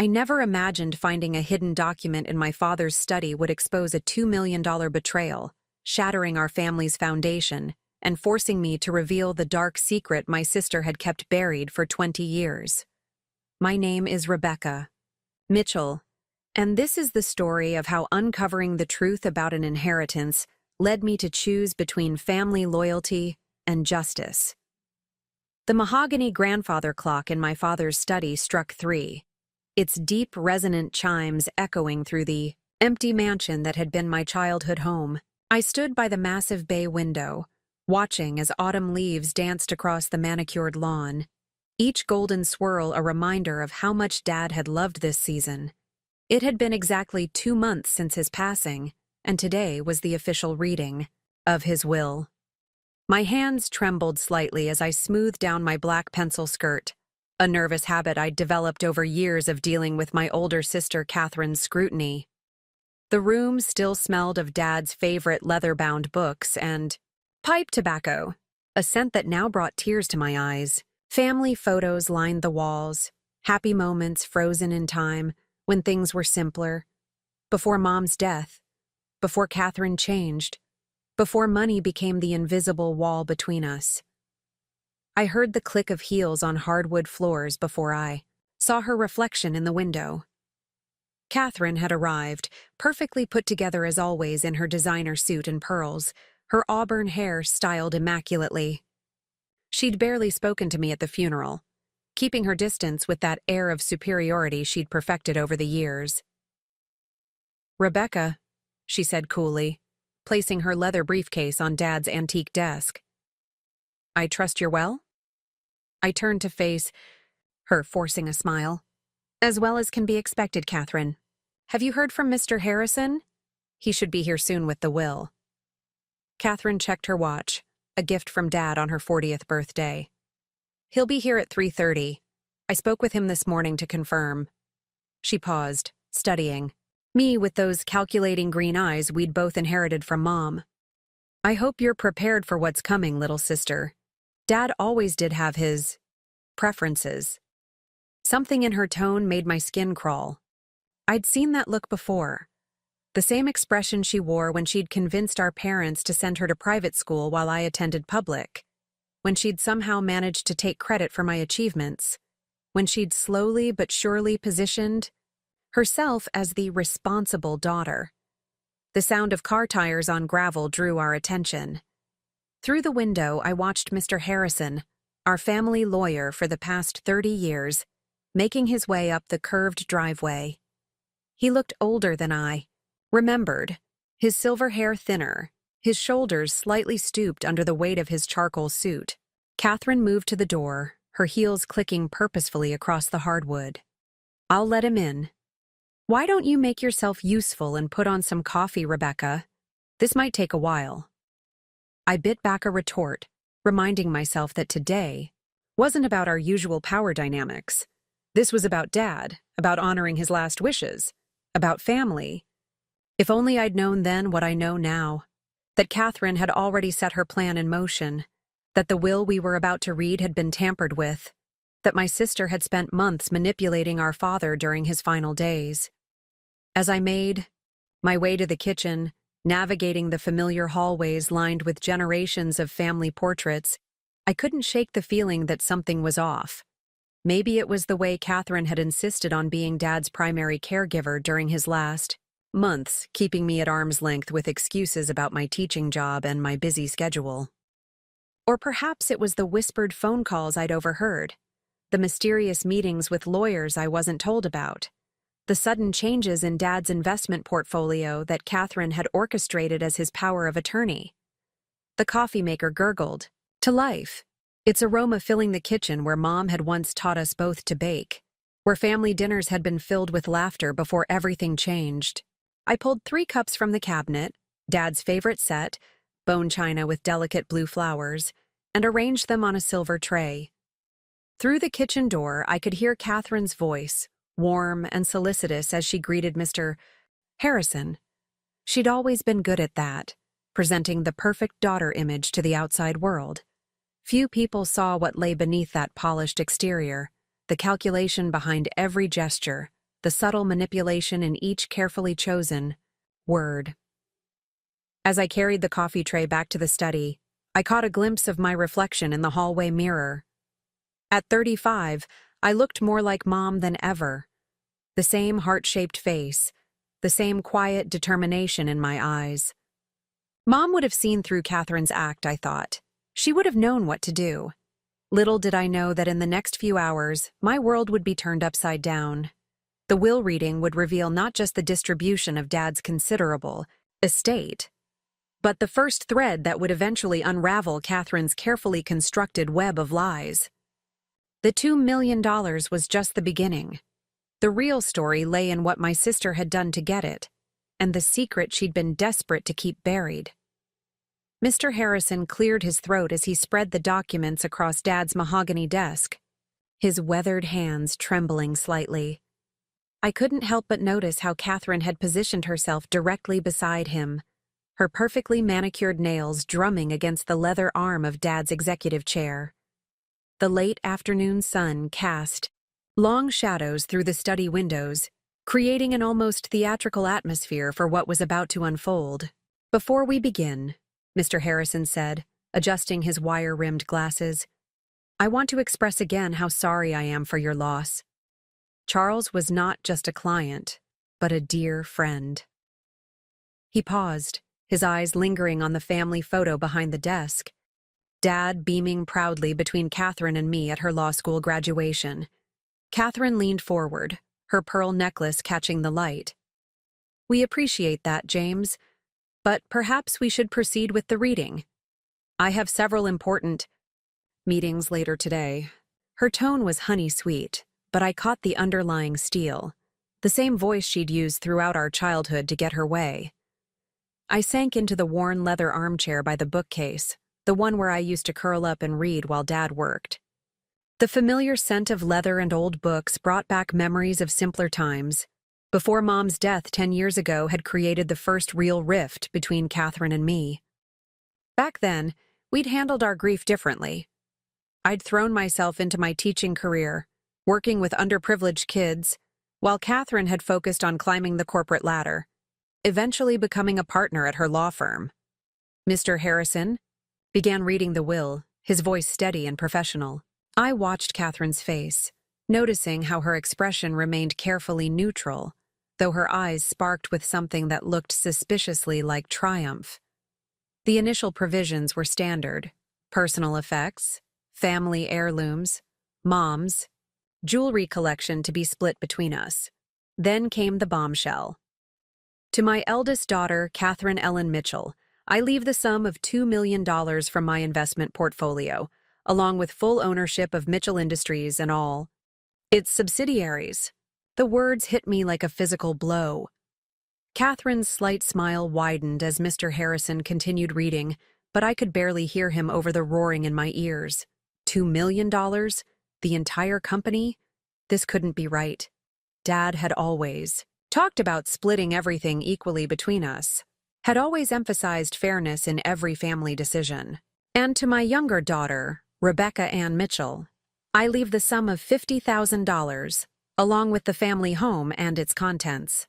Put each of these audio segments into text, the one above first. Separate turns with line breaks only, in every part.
I never imagined finding a hidden document in my father's study would expose a $2 million betrayal, shattering our family's foundation, and forcing me to reveal the dark secret my sister had kept buried for 20 years. My name is Rebecca Mitchell, and this is the story of how uncovering the truth about an inheritance led me to choose between family loyalty and justice. The mahogany grandfather clock in my father's study struck 3, its deep, resonant chimes echoing through the empty mansion that had been my childhood home. I stood by the massive bay window, watching as autumn leaves danced across the manicured lawn, each golden swirl a reminder of how much Dad had loved this season. It had been exactly 2 months since his passing, and today was the official reading of his will. My hands trembled slightly as I smoothed down my black pencil skirt, a nervous habit I'd developed over years of dealing with my older sister Catherine's scrutiny. The room still smelled of Dad's favorite leather-bound books and pipe tobacco, a scent that now brought tears to my eyes. Family photos lined the walls, happy moments frozen in time when things were simpler, before Mom's death, before Catherine changed, before money became the invisible wall between us. I heard the click of heels on hardwood floors before I saw her reflection in the window. Catherine had arrived, perfectly put together as always in her designer suit and pearls, her auburn hair styled immaculately. She'd barely spoken to me at the funeral, keeping her distance with that air of superiority she'd perfected over the years. "Rebecca," she said coolly, placing her leather briefcase on Dad's antique desk. "I trust you're well?" I turned to face her, forcing a smile. "As well as can be expected, Catherine. Have you heard from Mr. Harrison? He should be here soon with the will." Catherine checked her watch, a gift from Dad on her 40th birthday. "He'll be here at 3:30. I spoke with him this morning to confirm." She paused, studying me with those calculating green eyes we'd both inherited from Mom. "I hope you're prepared for what's coming, little sister. Dad always did have his preferences." Something in her tone made my skin crawl. I'd seen that look before. The same expression she wore when she'd convinced our parents to send her to private school while I attended public. When she'd somehow managed to take credit for my achievements. When she'd slowly but surely positioned herself as the responsible daughter. The sound of car tires on gravel drew our attention. Through the window, I watched Mr. Harrison, our family lawyer for the past 30 years, making his way up the curved driveway. He looked older than I remembered, his silver hair thinner, his shoulders slightly stooped under the weight of his charcoal suit. Catherine moved to the door, her heels clicking purposefully across the hardwood. "I'll let him in." "Why don't you make yourself useful and put on some coffee, Rebecca? This might take a while." I bit back a retort, reminding myself that today wasn't about our usual power dynamics. This was about Dad, about honoring his last wishes, about family. If only I'd known then what I know now, that Catherine had already set her plan in motion, that the will we were about to read had been tampered with, that my sister had spent months manipulating our father during his final days. As I made my way to the kitchen, navigating the familiar hallways lined with generations of family portraits, I couldn't shake the feeling that something was off. Maybe it was the way Catherine had insisted on being Dad's primary caregiver during his last months, keeping me at arm's length with excuses about my teaching job and my busy schedule. Or perhaps it was the whispered phone calls I'd overheard, the mysterious meetings with lawyers I wasn't told about, the sudden changes in Dad's investment portfolio that Catherine had orchestrated as his power of attorney. The coffee maker gurgled to life, its aroma filling the kitchen where Mom had once taught us both to bake, where family dinners had been filled with laughter before everything changed. I pulled 3 cups from the cabinet, Dad's favorite set, bone china with delicate blue flowers, and arranged them on a silver tray. Through the kitchen door, I could hear Catherine's voice, warm and solicitous as she greeted Mr. Harrison. She'd always been good at that, presenting the perfect daughter image to the outside world. Few people saw what lay beneath that polished exterior, the calculation behind every gesture, the subtle manipulation in each carefully chosen word. As I carried the coffee tray back to the study, I caught a glimpse of my reflection in the hallway mirror. At 35, I looked more like Mom than ever. The same heart-shaped face, the same quiet determination in my eyes. Mom would have seen through Catherine's act, I thought. She would have known what to do. Little did I know that in the next few hours, my world would be turned upside down. The will reading would reveal not just the distribution of Dad's considerable estate, but the first thread that would eventually unravel Catherine's carefully constructed web of lies. The $2 million was just the beginning. The real story lay in what my sister had done to get it, and the secret she'd been desperate to keep buried. Mr. Harrison cleared his throat as he spread the documents across Dad's mahogany desk, his weathered hands trembling slightly. I couldn't help but notice how Catherine had positioned herself directly beside him, her perfectly manicured nails drumming against the leather arm of Dad's executive chair. The late afternoon sun cast long shadows through the study windows, creating an almost theatrical atmosphere for what was about to unfold. "Before we begin," Mr. Harrison said, adjusting his wire-rimmed glasses, "I want to express again how sorry I am for your loss. Charles was not just a client, but a dear friend." He paused, his eyes lingering on the family photo behind the desk, Dad beaming proudly between Catherine and me at her law school graduation. Catherine leaned forward, her pearl necklace catching the light. "We appreciate that, James, but perhaps we should proceed with the reading. I have several important meetings later today." Her tone was honey-sweet, but I caught the underlying steel, the same voice she'd used throughout our childhood to get her way. I sank into the worn leather armchair by the bookcase, the one where I used to curl up and read while Dad worked. The familiar scent of leather and old books brought back memories of simpler times, before Mom's death 10 years ago had created the first real rift between Catherine and me. Back then, we'd handled our grief differently. I'd thrown myself into my teaching career, working with underprivileged kids, while Catherine had focused on climbing the corporate ladder, eventually becoming a partner at her law firm. Mr. Harrison began reading the will, his voice steady and professional. I watched Catherine's face, noticing how her expression remained carefully neutral, though her eyes sparked with something that looked suspiciously like triumph. The initial provisions were standard: personal effects, family heirlooms, Mom's jewelry collection to be split between us. Then came the bombshell. "To my eldest daughter, Catherine Ellen Mitchell, I leave the sum of $2 million from my investment portfolio, along with full ownership of Mitchell Industries and all its subsidiaries." The words hit me like a physical blow. Catherine's slight smile widened as Mr. Harrison continued reading, but I could barely hear him over the roaring in my ears. $2 million? The entire company? This couldn't be right. Dad had always talked about splitting everything equally between us, had always emphasized fairness in every family decision. "And to my younger daughter, Rebecca Ann Mitchell, I leave the sum of $50,000, along with the family home and its contents."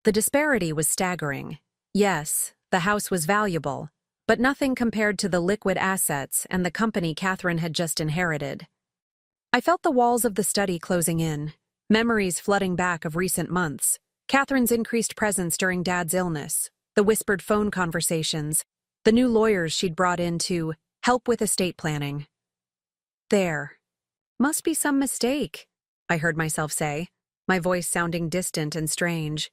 The disparity was staggering. Yes, the house was valuable, but nothing compared to the liquid assets and the company Catherine had just inherited. I felt the walls of the study closing in, memories flooding back of recent months, Catherine's increased presence during Dad's illness, the whispered phone conversations, the new lawyers she'd brought in to help with estate planning. "There must be some mistake," I heard myself say, my voice sounding distant and strange.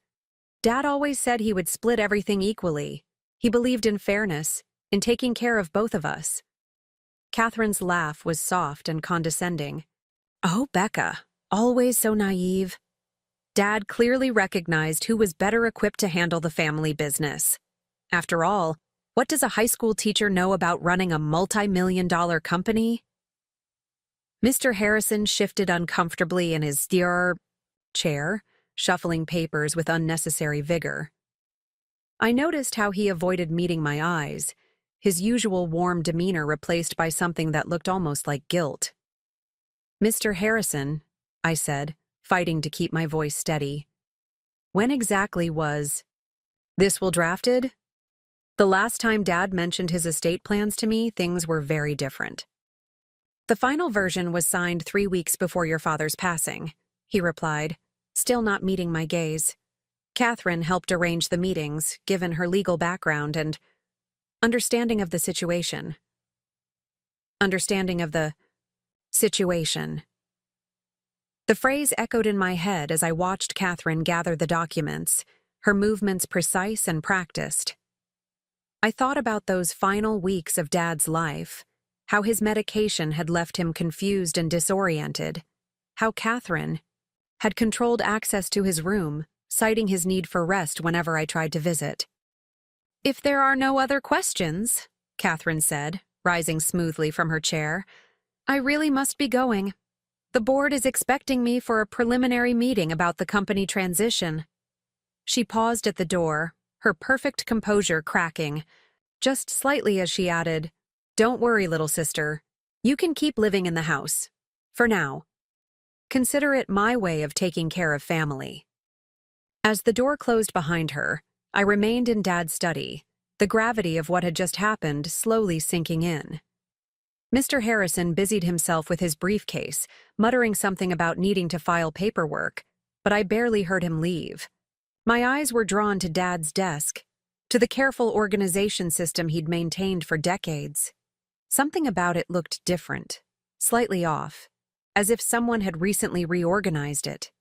"Dad always said he would split everything equally. He believed in fairness, in taking care of both of us." Catherine's laugh was soft and condescending. "Oh, Becca, always so naive." Dad clearly recognized who was better equipped to handle the family business. After all, what does a high school teacher know about running a multi-million-dollar company? Mr. Harrison shifted uncomfortably in his chair, shuffling papers with unnecessary vigor. I noticed how he avoided meeting my eyes, his usual warm demeanor replaced by something that looked almost like guilt. "Mr. Harrison," I said, fighting to keep my voice steady. When exactly was this will drafted? The last time Dad mentioned his estate plans to me, things were very different. The final version was signed 3 weeks before your father's passing, he replied, still not meeting my gaze. Catherine helped arrange the meetings, given her legal background and understanding of the situation. Understanding of the situation. The phrase echoed in my head as I watched Catherine gather the documents, her movements precise and practiced. I thought about those final weeks of Dad's life, how his medication had left him confused and disoriented, how Catherine had controlled access to his room, citing his need for rest whenever I tried to visit. If there are no other questions, Catherine said, rising smoothly from her chair, I really must be going. The board is expecting me for a preliminary meeting about the company transition. She paused at the door, her perfect composure cracking, just slightly as she added, Don't worry, little sister. You can keep living in the house. For now. Consider it my way of taking care of family. As the door closed behind her, I remained in Dad's study, the gravity of what had just happened slowly sinking in. Mr. Harrison busied himself with his briefcase, muttering something about needing to file paperwork, but I barely heard him leave. My eyes were drawn to Dad's desk, to the careful organization system he'd maintained for decades. Something about it looked different, slightly off, as if someone had recently reorganized it.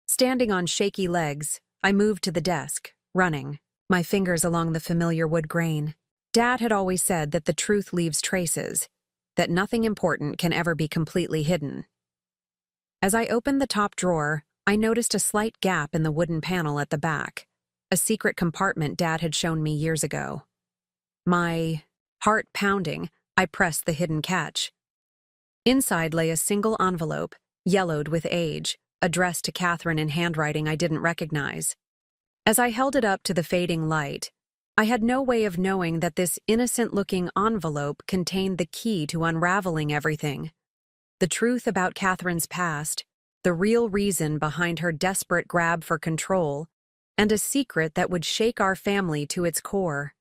Standing on shaky legs, I moved to the desk, running, my fingers along the familiar wood grain. Dad had always said that the truth leaves traces, that nothing important can ever be completely hidden. As I opened the top drawer, I noticed a slight gap in the wooden panel at the back, a secret compartment Dad had shown me years ago. My heart pounding, I pressed the hidden catch. Inside lay a single envelope, yellowed with age, addressed to Catherine in handwriting I didn't recognize. As I held it up to the fading light, I had no way of knowing that this innocent-looking envelope contained the key to unraveling everything. The truth about Catherine's past, the real reason behind her desperate grab for control, and a secret that would shake our family to its core.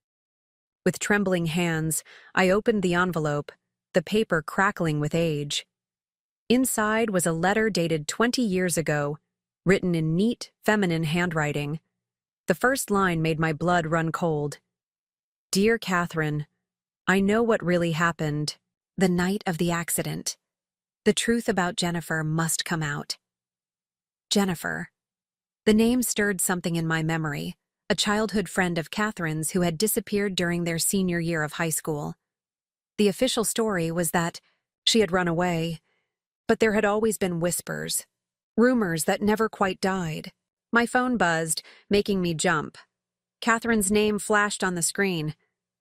With trembling hands, I opened the envelope, the paper crackling with age. Inside was a letter dated 20 years ago, written in neat, feminine handwriting. The first line made my blood run cold. Dear Catherine, I know what really happened the night of the accident. The truth about Jennifer must come out. Jennifer. The name stirred something in my memory, a childhood friend of Catherine's who had disappeared during their senior year of high school. The official story was that she had run away, but there had always been whispers, rumors that never quite died. My phone buzzed, making me jump. Catherine's name flashed on the screen.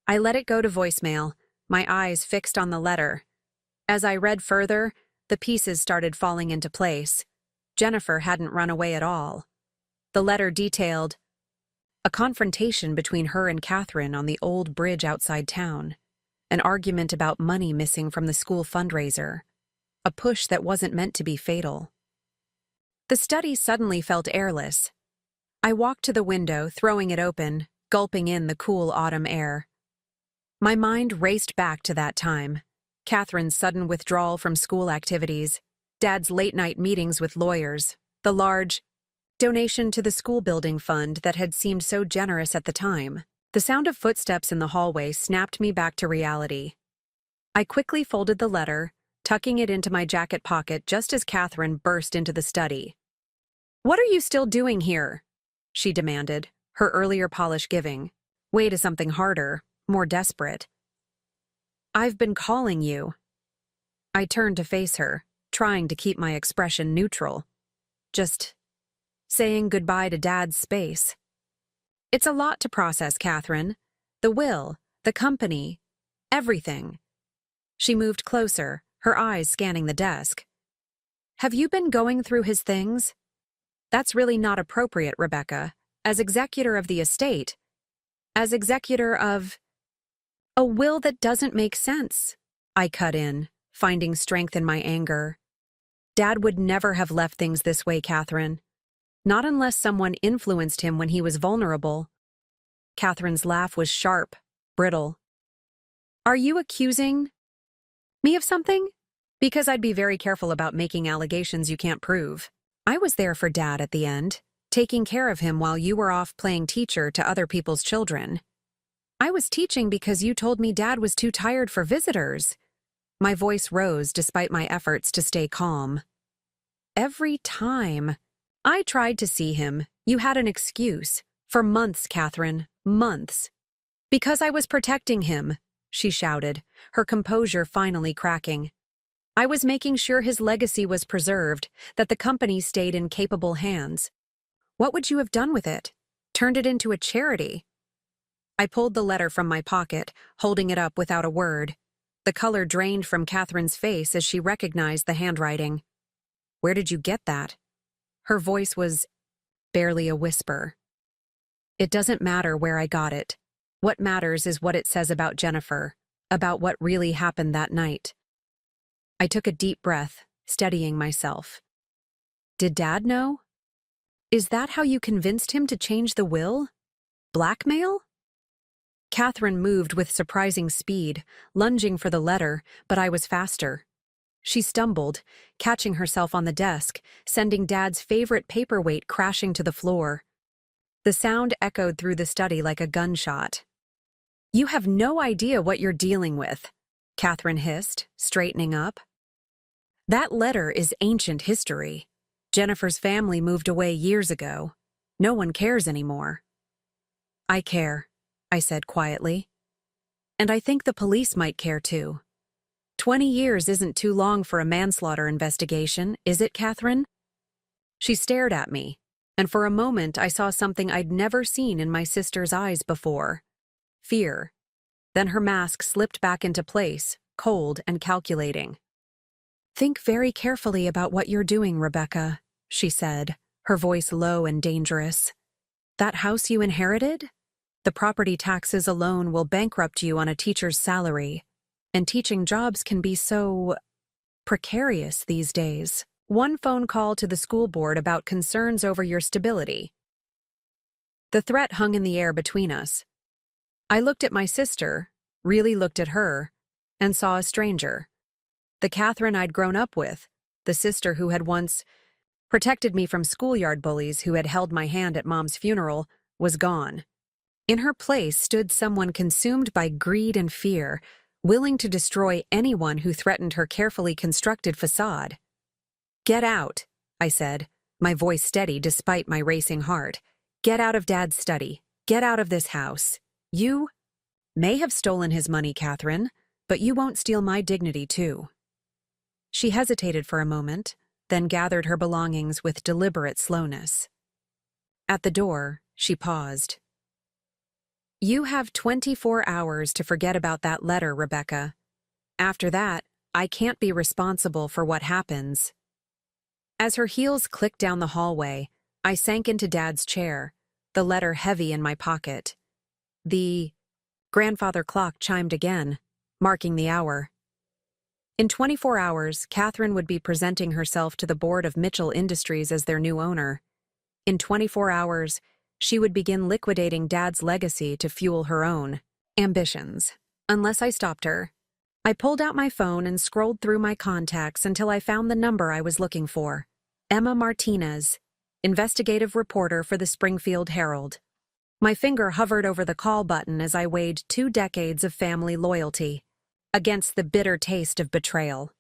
I let it go to voicemail, my eyes fixed on the letter. As I read further, the pieces started falling into place. Jennifer hadn't run away at all. The letter detailed a confrontation between her and Catherine on the old bridge outside town, an argument about money missing from the school fundraiser, a push that wasn't meant to be fatal. The study suddenly felt airless. I walked to the window, throwing it open, gulping in the cool autumn air. My mind raced back to that time. Catherine's sudden withdrawal from school activities, Dad's late-night meetings with lawyers, the large donation to the school building fund that had seemed so generous at the time. The sound of footsteps in the hallway snapped me back to reality. I quickly folded the letter, tucking it into my jacket pocket just as Catherine burst into the study. "What are you still doing here?" she demanded, her earlier polish giving way to something harder, more desperate. "I've been calling you." I turned to face her, trying to keep my expression neutral. Just saying goodbye to Dad's space. It's a lot to process, Catherine. The will, the company, everything. She moved closer, her eyes scanning the desk. "Have you been going through his things?" "That's really not appropriate, Rebecca. As executor of the estate. As executor of a will that doesn't make sense," I cut in, finding strength in my anger. Dad would never have left things this way, Catherine. Not unless someone influenced him when he was vulnerable. Catherine's laugh was sharp, brittle. Are you accusing me of something? Because I'd be very careful about making allegations you can't prove. I was there for Dad at the end, taking care of him while you were off playing teacher to other people's children. I was teaching because you told me Dad was too tired for visitors. My voice rose despite my efforts to stay calm. Every time I tried to see him, you had an excuse. For months, Catherine, months. Because I was protecting him, she shouted, her composure finally cracking. I was making sure his legacy was preserved, that the company stayed in capable hands. What would you have done with it? Turned it into a charity? I pulled the letter from my pocket, holding it up without a word. The color drained from Catherine's face as she recognized the handwriting. Where did you get that? Her voice was barely a whisper. It doesn't matter where I got it. What matters is what it says about Jennifer, about what really happened that night. I took a deep breath, steadying myself. Did Dad know? Is that how you convinced him to change the will? Blackmail? Catherine moved with surprising speed, lunging for the letter, but I was faster. She stumbled, catching herself on the desk, sending Dad's favorite paperweight crashing to the floor. The sound echoed through the study like a gunshot. You have no idea what you're dealing with, Catherine hissed, straightening up. That letter is ancient history. Jennifer's family moved away years ago. No one cares anymore. I care, I said quietly. And I think the police might care too. 20 years isn't too long for a manslaughter investigation, is it, Catherine? She stared at me, and for a moment I saw something I'd never seen in my sister's eyes before. Fear. Then her mask slipped back into place, cold and calculating. Think very carefully about what you're doing, Rebecca, she said, her voice low and dangerous. That house you inherited? The property taxes alone will bankrupt you on a teacher's salary, and teaching jobs can be so precarious these days. One phone call to the school board about concerns over your stability. The threat hung in the air between us. I looked at my sister, really looked at her, and saw a stranger. The Catherine I'd grown up with, the sister who had once protected me from schoolyard bullies who had held my hand at Mom's funeral, was gone. In her place stood someone consumed by greed and fear, willing to destroy anyone who threatened her carefully constructed facade. Get out, I said, my voice steady despite my racing heart. Get out of Dad's study. Get out of this house. You may have stolen his money, Catherine, but you won't steal my dignity, too. She hesitated for a moment, then gathered her belongings with deliberate slowness. At the door, she paused. You have 24 hours to forget about that letter, Rebecca. After that, I can't be responsible for what happens. As her heels clicked down the hallway, I sank into Dad's chair, the letter heavy in my pocket. The grandfather clock chimed again, marking the hour. In 24 hours, Catherine would be presenting herself to the board of Mitchell Industries as their new owner. In 24 hours, she would begin liquidating Dad's legacy to fuel her own ambitions. Unless I stopped her. I pulled out my phone and scrolled through my contacts until I found the number I was looking for. Emma Martinez, investigative reporter for the Springfield Herald. My finger hovered over the call button as I weighed 2 decades of family loyalty against the bitter taste of betrayal.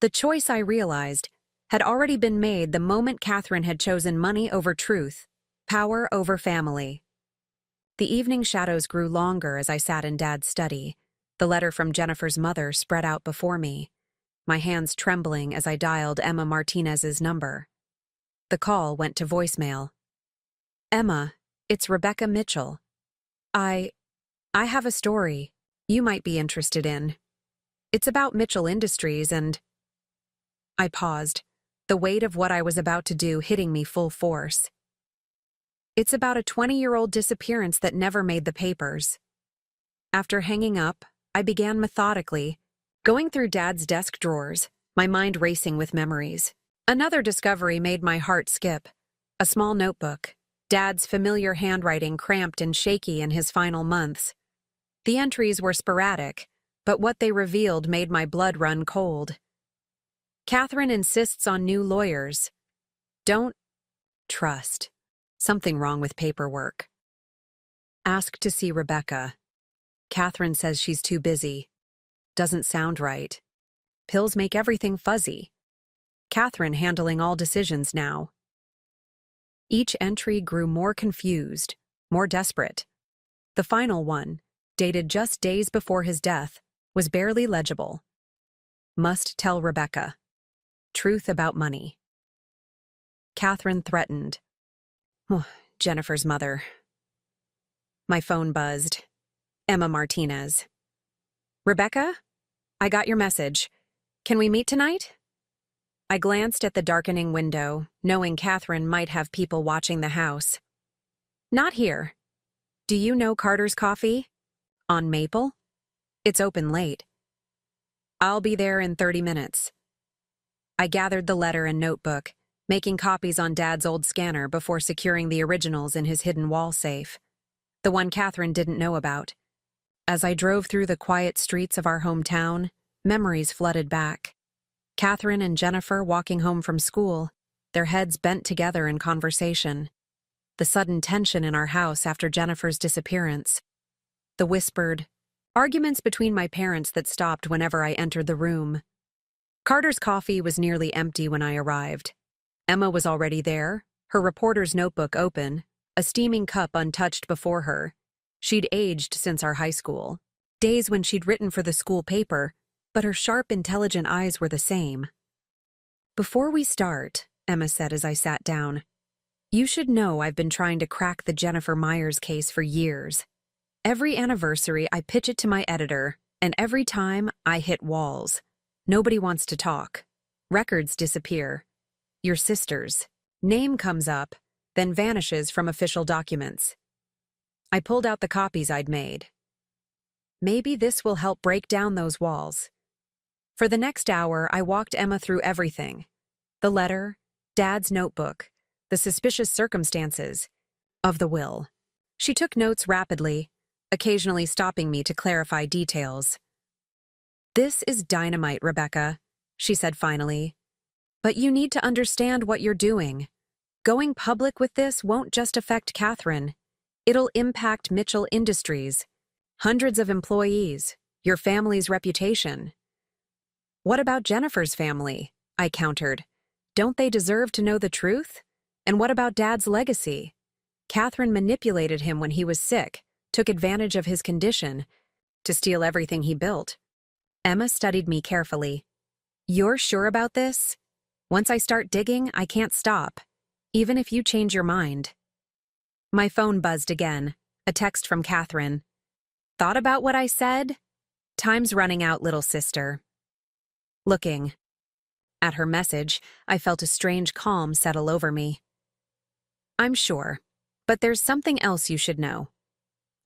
The choice, I realized, had already been made the moment Catherine had chosen money over truth, power over family. The evening shadows grew longer as I sat in Dad's study. The letter from Jennifer's mother spread out before me, my hands trembling as I dialed Emma Martinez's number. The call went to voicemail. Emma, it's Rebecca Mitchell. I have a story you might be interested in. It's about Mitchell Industries and... I paused, the weight of what I was about to do hitting me full force. It's about a 20-year-old disappearance that never made the papers. After hanging up, I began methodically, going through Dad's desk drawers, my mind racing with memories. Another discovery made my heart skip. A small notebook. Dad's familiar handwriting cramped and shaky in his final months. The entries were sporadic, but what they revealed made my blood run cold. Catherine insists on new lawyers. Don't trust. Something wrong with paperwork. Ask to see Rebecca. Catherine says she's too busy. Doesn't sound right. Pills make everything fuzzy. Catherine handling all decisions now. Each entry grew more confused, more desperate. The final one, dated just days before his death, was barely legible. Must tell Rebecca. Truth about money. Catherine threatened. Jennifer's mother. My phone buzzed. Emma Martinez. Rebecca? I got your message. Can we meet tonight? I glanced at the darkening window, knowing Catherine might have people watching the house. Not here. Do you know Carter's Coffee? On Maple? It's open late. I'll be there in 30 minutes. I gathered the letter and notebook, making copies on Dad's old scanner before securing the originals in his hidden wall safe. The one Catherine didn't know about. As I drove through the quiet streets of our hometown, memories flooded back. Catherine and Jennifer walking home from school, their heads bent together in conversation. The sudden tension in our house after Jennifer's disappearance. The whispered arguments between my parents that stopped whenever I entered the room. Carter's Coffee was nearly empty when I arrived. Emma was already there, her reporter's notebook open, a steaming cup untouched before her. She'd aged since our high school. Days when she'd written for the school paper, but her sharp, intelligent eyes were the same. Before we start, Emma said as I sat down, you should know I've been trying to crack the Jennifer Myers case for years. Every anniversary, I pitch it to my editor, and every time, I hit walls. Nobody wants to talk. Records disappear. Your sister's name comes up, then vanishes from official documents. I pulled out the copies I'd made. Maybe this will help break down those walls. For the next hour, I walked Emma through everything. The letter, Dad's notebook, the suspicious circumstances of the will. She took notes rapidly, occasionally stopping me to clarify details. This is dynamite, Rebecca, she said finally. But you need to understand what you're doing. Going public with this won't just affect Catherine. It'll impact Mitchell Industries, hundreds of employees, your family's reputation. What about Jennifer's family? I countered. Don't they deserve to know the truth? And what about Dad's legacy? Catherine manipulated him when he was sick, took advantage of his condition, to steal everything he built. Emma studied me carefully. You're sure about this? Once I start digging, I can't stop, even if you change your mind. My phone buzzed again, a text from Catherine. Thought about what I said? Time's running out, little sister. Looking at her message, I felt a strange calm settle over me. I'm sure, but there's something else you should know.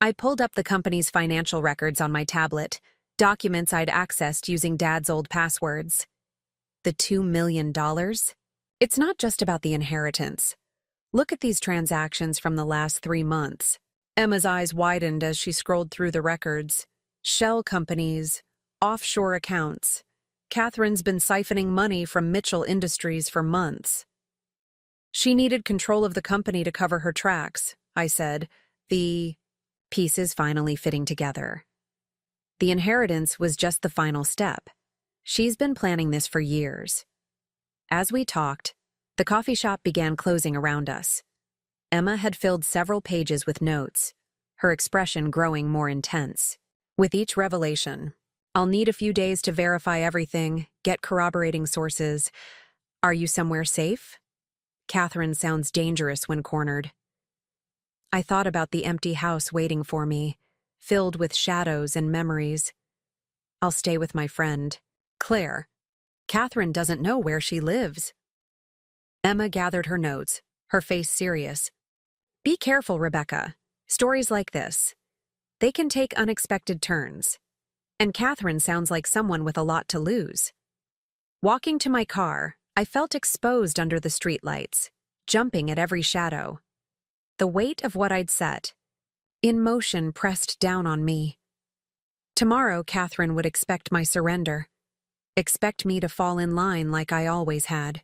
I pulled up the company's financial records on my tablet, documents I'd accessed using Dad's old passwords. The $2 million? It's not just about the inheritance. Look at these transactions from the last 3 months. Emma's eyes widened as she scrolled through the records. Shell companies, offshore accounts. Catherine's been siphoning money from Mitchell Industries for months. She needed control of the company to cover her tracks, I said, the pieces finally fitting together. The inheritance was just the final step. She's been planning this for years. As we talked, the coffee shop began closing around us. Emma had filled several pages with notes, her expression growing more intense. With each revelation, I'll need a few days to verify everything, get corroborating sources. Are you somewhere safe? Catherine sounds dangerous when cornered. I thought about the empty house waiting for me, filled with shadows and memories. I'll stay with my friend, Claire. Catherine doesn't know where she lives. Emma gathered her notes, her face serious. Be careful, Rebecca. Stories like this, they can take unexpected turns. And Catherine sounds like someone with a lot to lose. Walking to my car, I felt exposed under the streetlights, jumping at every shadow. The weight of what I'd set, in motion, pressed down on me. Tomorrow, Catherine would expect my surrender, expect me to fall in line like I always had.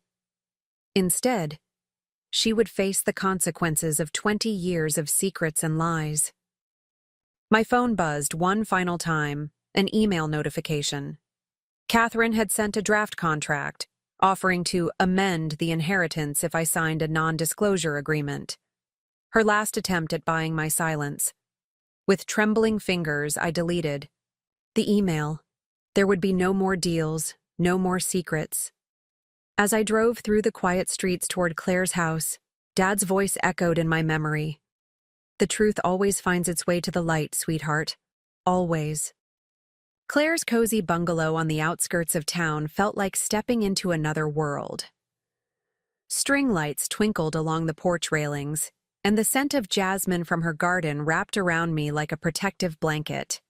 Instead, she would face the consequences of 20 years of secrets and lies. My phone buzzed one final time, an email notification. Catherine had sent a draft contract, offering to amend the inheritance if I signed a non-disclosure agreement. Her last attempt at buying my silence. With trembling fingers, I deleted the email. There would be no more deals, no more secrets. As I drove through the quiet streets toward Claire's house, Dad's voice echoed in my memory. The truth always finds its way to the light, sweetheart. Always. Claire's cozy bungalow on the outskirts of town felt like stepping into another world. String lights twinkled along the porch railings, and the scent of jasmine from her garden wrapped around me like a protective blanket.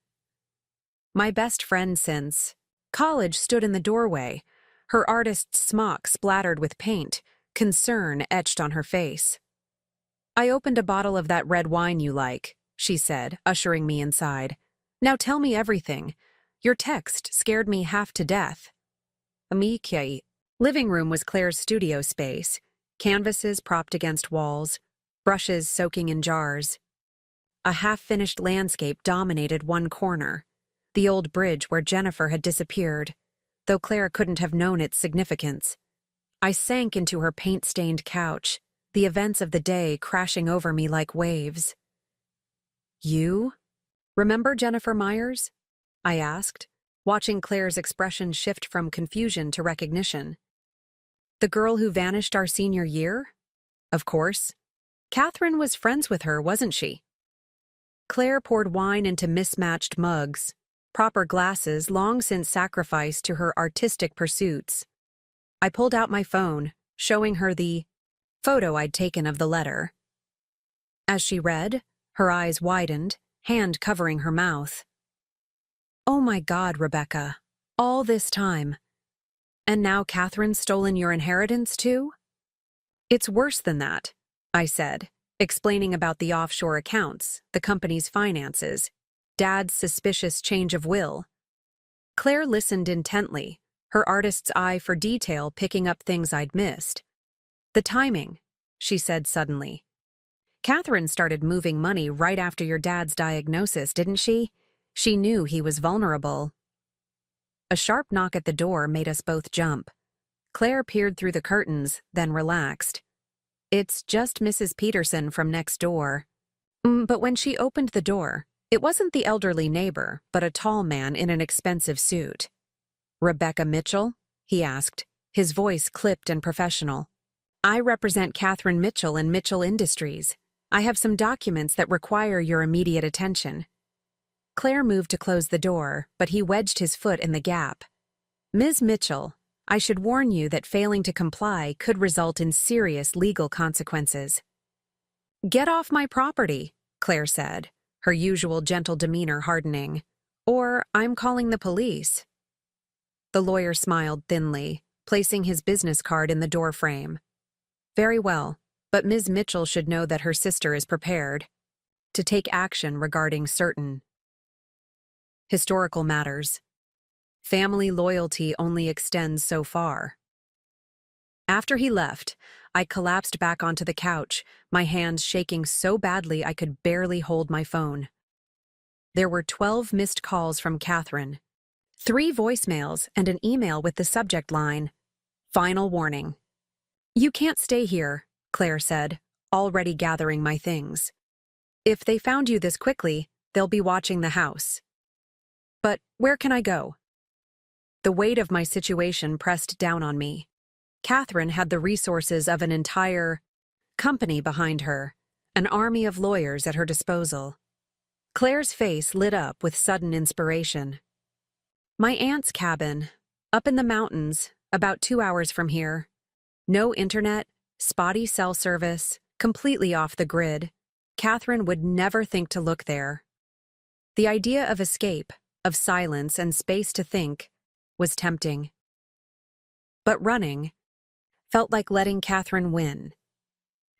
My best friend since college stood in the doorway, her artist's smock splattered with paint, concern etched on her face. "I opened a bottle of that red wine you like," she said, ushering me inside. "Now tell me everything. Your text scared me half to death." Amikei. Living room was Claire's studio space, canvases propped against walls, brushes soaking in jars. A half-finished landscape dominated one corner, the old bridge where Jennifer had disappeared, though Claire couldn't have known its significance. I sank into her paint-stained couch, the events of the day crashing over me like waves. "You? Remember Jennifer Myers?" I asked, watching Claire's expression shift from confusion to recognition. "The girl who vanished our senior year? Of course. Catherine was friends with her, wasn't she?" Claire poured wine into mismatched mugs, proper glasses long since sacrificed to her artistic pursuits. I pulled out my phone, showing her the photo I'd taken of the letter. As she read, her eyes widened, hand covering her mouth. "Oh my God, Rebecca. All this time. And now Catherine's stolen your inheritance too?" "It's worse than that," I said, explaining about the offshore accounts, the company's finances, Dad's suspicious change of will. Claire listened intently, her artist's eye for detail picking up things I'd missed. "The timing," she said suddenly. "Catherine started moving money right after your dad's diagnosis, didn't she? She knew he was vulnerable." A sharp knock at the door made us both jump. Claire peered through the curtains, then relaxed. "It's just Mrs. Peterson from next door." But when she opened the door, it wasn't the elderly neighbor, but a tall man in an expensive suit. "Rebecca Mitchell?" he asked, his voice clipped and professional. "I represent Catherine Mitchell and Mitchell Industries. I have some documents that require your immediate attention." Claire moved to close the door, but he wedged his foot in the gap. "Ms. Mitchell, I should warn you that failing to comply could result in serious legal consequences." "Get off my property," Claire said, her usual gentle demeanor hardening. "Or I'm calling the police." The lawyer smiled thinly, placing his business card in the doorframe. "Very well, but Ms. Mitchell should know that her sister is prepared to take action regarding certain historical matters. Family loyalty only extends so far." After he left, I collapsed back onto the couch, my hands shaking so badly I could barely hold my phone. There were 12 missed calls from Catherine, 3 voicemails and an email with the subject line, "Final warning." "You can't stay here," Claire said, already gathering my things. "If they found you this quickly, they'll be watching the house." "But where can I go?" The weight of my situation pressed down on me. Catherine had the resources of an entire company behind her, an army of lawyers at her disposal. Claire's face lit up with sudden inspiration. "My aunt's cabin, up in the mountains, about 2 hours from here. No internet, spotty cell service, completely off the grid. Catherine would never think to look there." The idea of escape, of silence and space to think, was tempting. But running felt like letting Catherine win.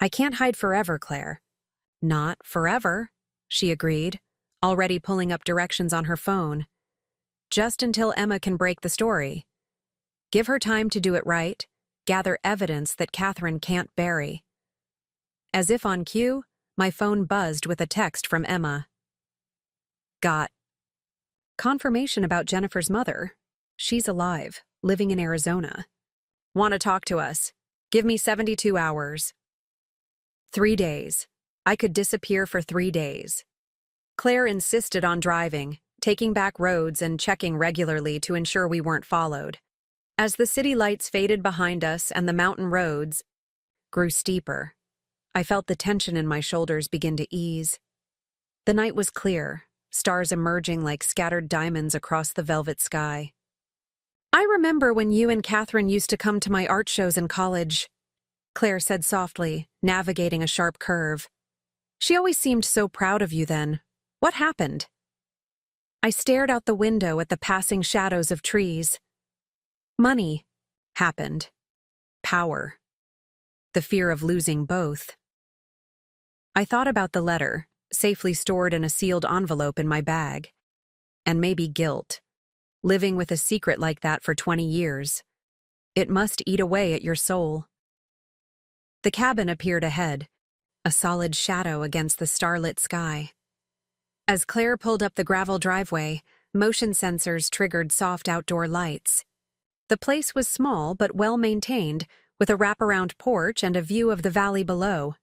I can't hide forever, Claire. Not forever, she agreed, already pulling up directions on her phone. Just until Emma can break the story. Give her time to do it right, gather evidence that Catherine can't bury. As if on cue, my phone buzzed with a text from Emma. Got confirmation about Jennifer's mother. She's alive, living in Arizona. Want to talk to us? Give me 72 hours. 3 days. I could disappear for 3 days. Claire insisted on driving, taking back roads and checking regularly to ensure we weren't followed. As the city lights faded behind us and the mountain roads grew steeper, I felt the tension in my shoulders begin to ease. The night was clear, stars emerging like scattered diamonds across the velvet sky. I remember when you and Catherine used to come to my art shows in college, Claire said softly, navigating a sharp curve. She always seemed so proud of you then. What happened? I stared out the window at the passing shadows of trees. Money happened. Power. The fear of losing both. I thought about the letter, safely stored in a sealed envelope in my bag. And maybe guilt. Living with a secret like that for 20 years. It must eat away at your soul. The cabin appeared ahead, a solid shadow against the starlit sky. As Claire pulled up the gravel driveway, motion sensors triggered soft outdoor lights. The place was small but well-maintained, with a wraparound porch and a view of the valley below.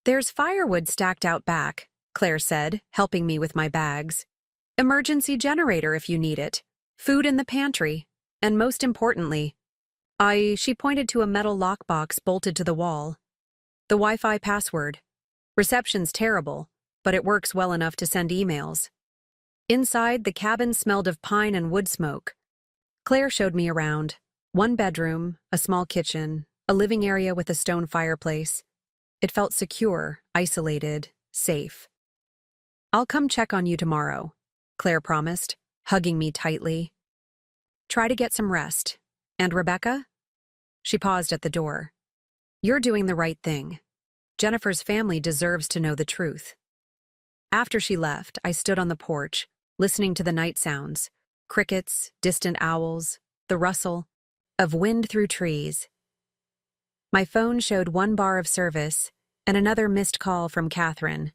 There's firewood stacked out back, Claire said, helping me with my bags. Emergency generator if you need it. Food in the pantry. And most importantly, she pointed to a metal lockbox bolted to the wall. The Wi-Fi password. Reception's terrible, but it works well enough to send emails. Inside, the cabin smelled of pine and wood smoke. Claire showed me around. 1 bedroom, a small kitchen, a living area with a stone fireplace. It felt secure, isolated, safe. I'll come check on you tomorrow, Claire promised, hugging me tightly. Try to get some rest. And Rebecca? She paused at the door. You're doing the right thing. Jennifer's family deserves to know the truth. After she left, I stood on the porch, listening to the night sounds. Crickets, distant owls, the rustle of wind through trees. My phone showed 1 bar of service and another missed call from Catherine.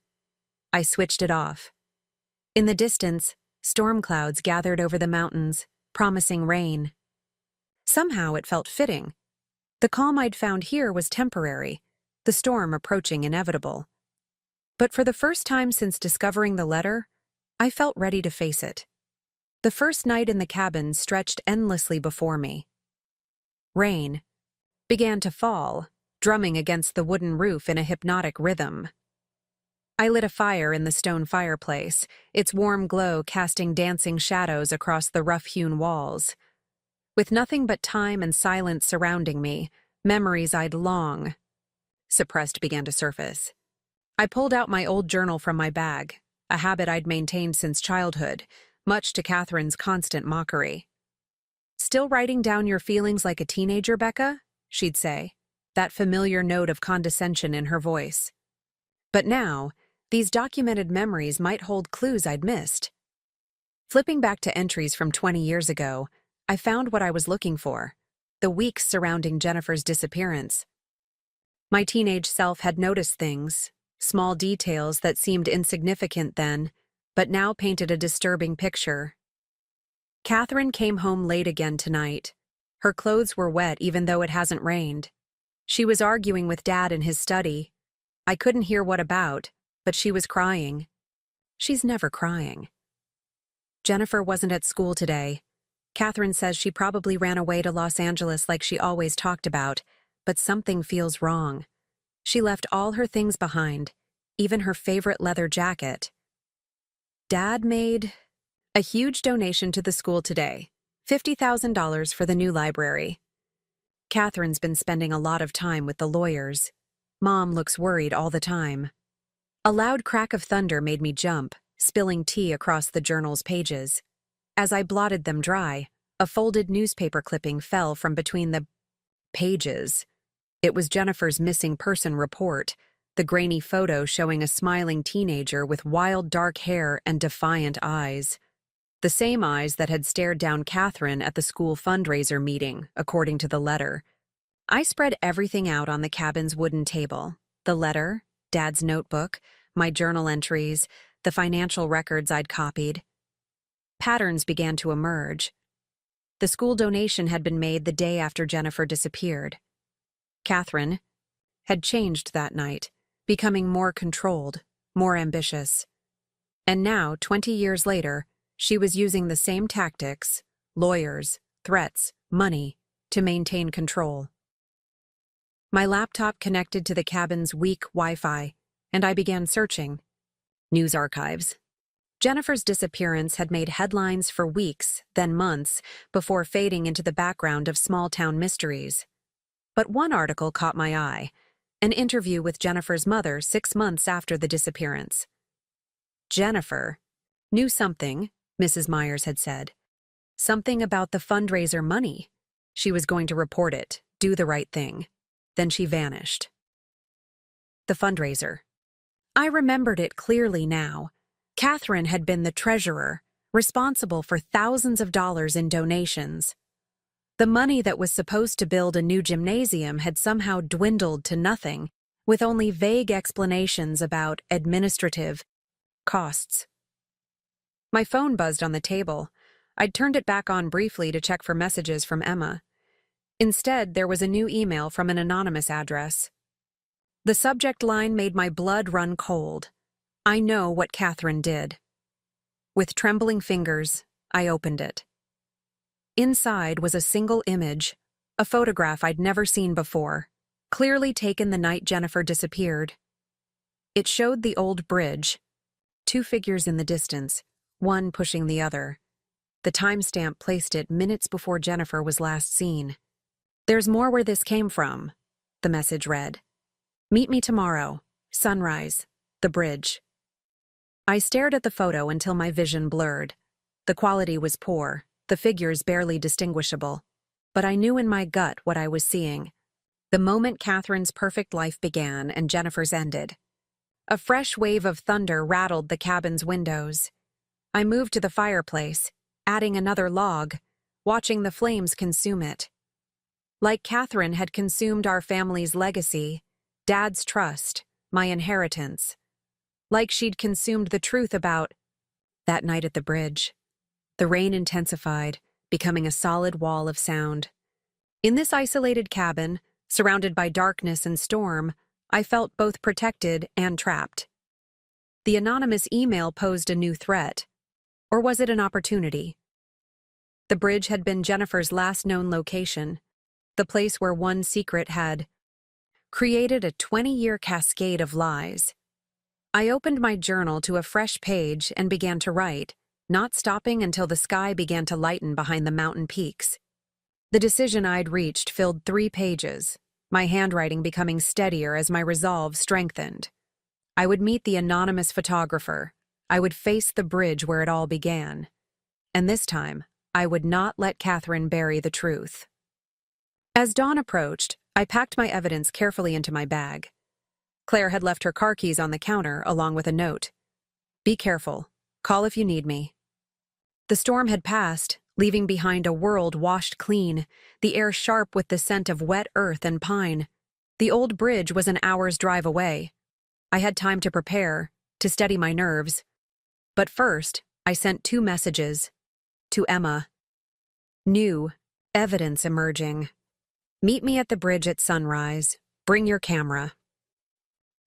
I switched it off. In the distance, storm clouds gathered over the mountains, promising rain. Somehow it felt fitting. The calm I'd found here was temporary, the storm approaching inevitable. But for the first time since discovering the letter, I felt ready to face it. The first night in the cabin stretched endlessly before me. Rain began to fall, drumming against the wooden roof in a hypnotic rhythm. I lit a fire in the stone fireplace, its warm glow casting dancing shadows across the rough-hewn walls. With nothing but time and silence surrounding me, memories I'd long suppressed began to surface. I pulled out my old journal from my bag, a habit I'd maintained since childhood, much to Catherine's constant mockery. Still writing down your feelings like a teenager, Becca? She'd say, that familiar note of condescension in her voice. But now, these documented memories might hold clues I'd missed. Flipping back to entries from 20 years ago, I found what I was looking for, the weeks surrounding Jennifer's disappearance. My teenage self had noticed things, small details that seemed insignificant then, but now painted a disturbing picture. Catherine came home late again tonight. Her clothes were wet even though it hasn't rained. She was arguing with Dad in his study. I couldn't hear what about, but she was crying. She's never crying. Jennifer wasn't at school today. Catherine says she probably ran away to Los Angeles like she always talked about, but something feels wrong. She left all her things behind, even her favorite leather jacket. Dad made a huge donation to the school today, $50,000 for the new library. Catherine's been spending a lot of time with the lawyers. Mom looks worried all the time. A loud crack of thunder made me jump, spilling tea across the journal's pages. As I blotted them dry, A folded newspaper clipping fell from between the pages. It was Jennifer's missing person report, the grainy photo showing a smiling teenager with wild dark hair and defiant eyes. The same eyes that had stared down Catherine at the school fundraiser meeting, according to the letter. I spread everything out on the cabin's wooden table. The letter, Dad's notebook, my journal entries, the financial records I'd copied. Patterns began to emerge. The school donation had been made the day after Jennifer disappeared. Catherine had changed that night, becoming more controlled, more ambitious. And now, 20 years later, she was using the same tactics, lawyers, threats, money, to maintain control. My laptop connected to the cabin's weak Wi-Fi, and I began searching. News archives. Jennifer's disappearance had made headlines for weeks, then months, before fading into the background of small-town mysteries. But one article caught my eye, an interview with Jennifer's mother 6 months after the disappearance. Jennifer knew something, Mrs. Myers had said. Something about the fundraiser money. She was going to report it, do the right thing. Then she vanished. The fundraiser. I remembered it clearly now. Catherine had been the treasurer, responsible for thousands of dollars in donations. The money that was supposed to build a new gymnasium had somehow dwindled to nothing, with only vague explanations about administrative costs. My phone buzzed on the table. I'd turned it back on briefly to check for messages from Emma. Instead, there was a new email from an anonymous address. The subject line made my blood run cold. I know what Catherine did. With trembling fingers, I opened it. Inside was a single image, a photograph I'd never seen before, clearly taken the night Jennifer disappeared. It showed the old bridge, 2 figures in the distance, one pushing the other. The timestamp placed it minutes before Jennifer was last seen. "There's more where this came from," the message read. "Meet me tomorrow. Sunrise. The bridge." I stared at the photo until my vision blurred. The quality was poor, the figures barely distinguishable. But I knew in my gut what I was seeing. The moment Catherine's perfect life began and Jennifer's ended. A fresh wave of thunder rattled the cabin's windows. I moved to the fireplace, adding another log, watching the flames consume it. Like Catherine had consumed our family's legacy, Dad's trust, my inheritance. Like she'd consumed the truth about that night at the bridge. The rain intensified, becoming a solid wall of sound. In this isolated cabin, surrounded by darkness and storm, I felt both protected and trapped. The anonymous email posed a new threat. Or was it an opportunity? The bridge had been Jennifer's last known location, the place where one secret had created a 20-year cascade of lies. I opened my journal to a fresh page and began to write, not stopping until the sky began to lighten behind the mountain peaks. The decision I'd reached filled 3 pages, my handwriting becoming steadier as my resolve strengthened. I would meet the anonymous photographer. I would face the bridge where it all began. And this time, I would not let Catherine bury the truth. As dawn approached, I packed my evidence carefully into my bag. Claire had left her car keys on the counter along with a note. "Be careful. Call if you need me." The storm had passed, leaving behind a world washed clean, the air sharp with the scent of wet earth and pine. The old bridge was an hour's drive away. I had time to prepare, to steady my nerves. But first, I sent 2 messages. To Emma. New, evidence emerging. Meet me at the bridge at sunrise. Bring your camera.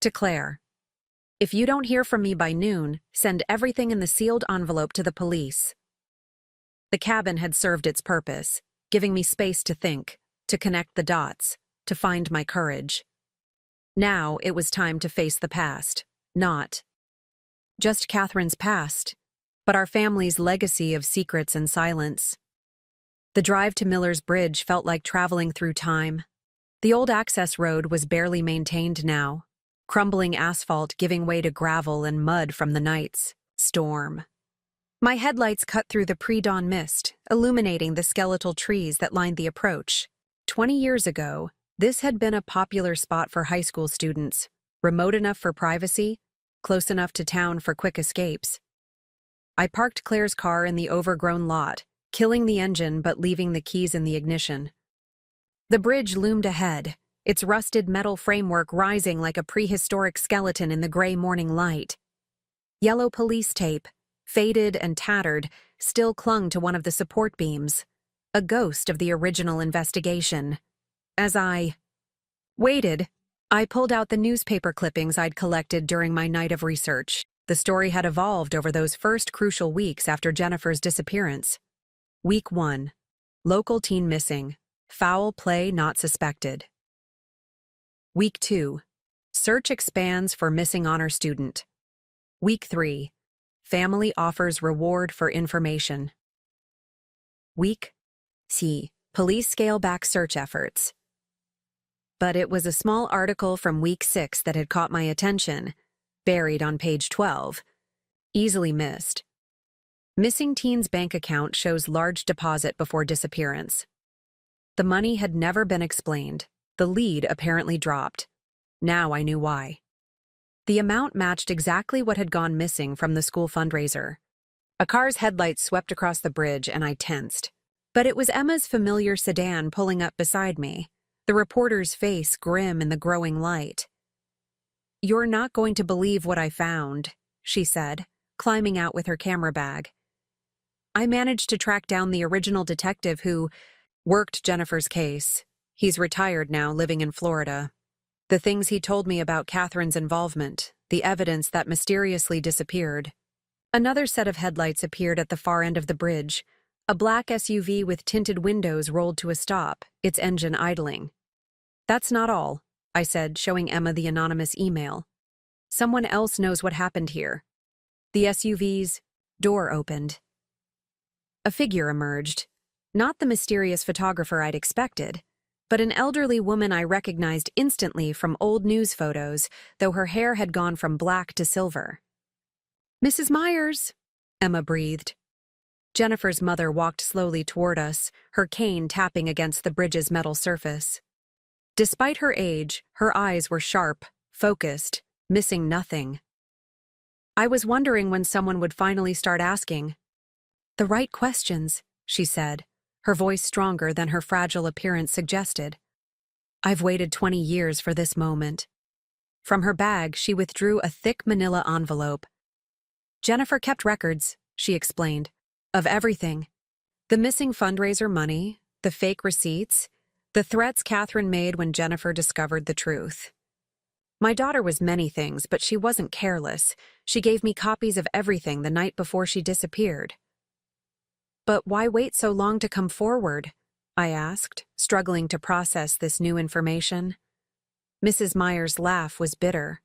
To Claire. If you don't hear from me by noon, send everything in the sealed envelope to the police. The cabin had served its purpose, giving me space to think, to connect the dots, to find my courage. Now it was time to face the past, not just Catherine's past, but our family's legacy of secrets and silence. The drive to Miller's Bridge felt like traveling through time. The old access road was barely maintained now, crumbling asphalt giving way to gravel and mud from the night's storm. My headlights cut through the pre-dawn mist, illuminating the skeletal trees that lined the approach. 20 years ago, this had been a popular spot for high school students, remote enough for privacy, close enough to town for quick escapes. I parked Claire's car in the overgrown lot, killing the engine but leaving the keys in the ignition. The bridge loomed ahead, its rusted metal framework rising like a prehistoric skeleton in the gray morning light. Yellow police tape, faded and tattered, still clung to one of the support beams, a ghost of the original investigation. As I waited, I pulled out the newspaper clippings I'd collected during my night of research. The story had evolved over those first crucial weeks after Jennifer's disappearance. Week 1. Local teen missing. Foul play not suspected. Week 2. Search expands for missing honor student. Week 3. Family offers reward for information. Week C. Police scale back search efforts. But it was a small article from Week 6 that had caught my attention, buried on page 12. Easily missed. Missing teen's bank account shows large deposit before disappearance. The money had never been explained. The lead apparently dropped. Now I knew why. The amount matched exactly what had gone missing from the school fundraiser. A car's headlights swept across the bridge and I tensed. But it was Emma's familiar sedan pulling up beside me, the reporter's face grim in the growing light. "You're not going to believe what I found," she said, climbing out with her camera bag. "I managed to track down the original detective who worked Jennifer's case. He's retired now, living in Florida. The things he told me about Catherine's involvement, the evidence that mysteriously disappeared." Another set of headlights appeared at the far end of the bridge. A black SUV with tinted windows rolled to a stop, its engine idling. "That's not all," I said, showing Emma the anonymous email. "Someone else knows what happened here." The SUV's door opened. A figure emerged. Not the mysterious photographer I'd expected, but an elderly woman I recognized instantly from old news photos, though her hair had gone from black to silver. "Mrs. Myers," Emma breathed. Jennifer's mother walked slowly toward us, her cane tapping against the bridge's metal surface. Despite her age, her eyes were sharp, focused, missing nothing. I was wondering when someone would finally start asking the right questions, she said, her voice stronger than her fragile appearance suggested. "I've waited 20 years for this moment." From her bag, she withdrew a thick manila envelope. "Jennifer kept records," she explained, "of everything. The missing fundraiser money, the fake receipts, the threats Catherine made when Jennifer discovered the truth. My daughter was many things, but she wasn't careless. She gave me copies of everything the night before she disappeared." "But why wait so long to come forward?" I asked, struggling to process this new information. Mrs. Myers' laugh was bitter.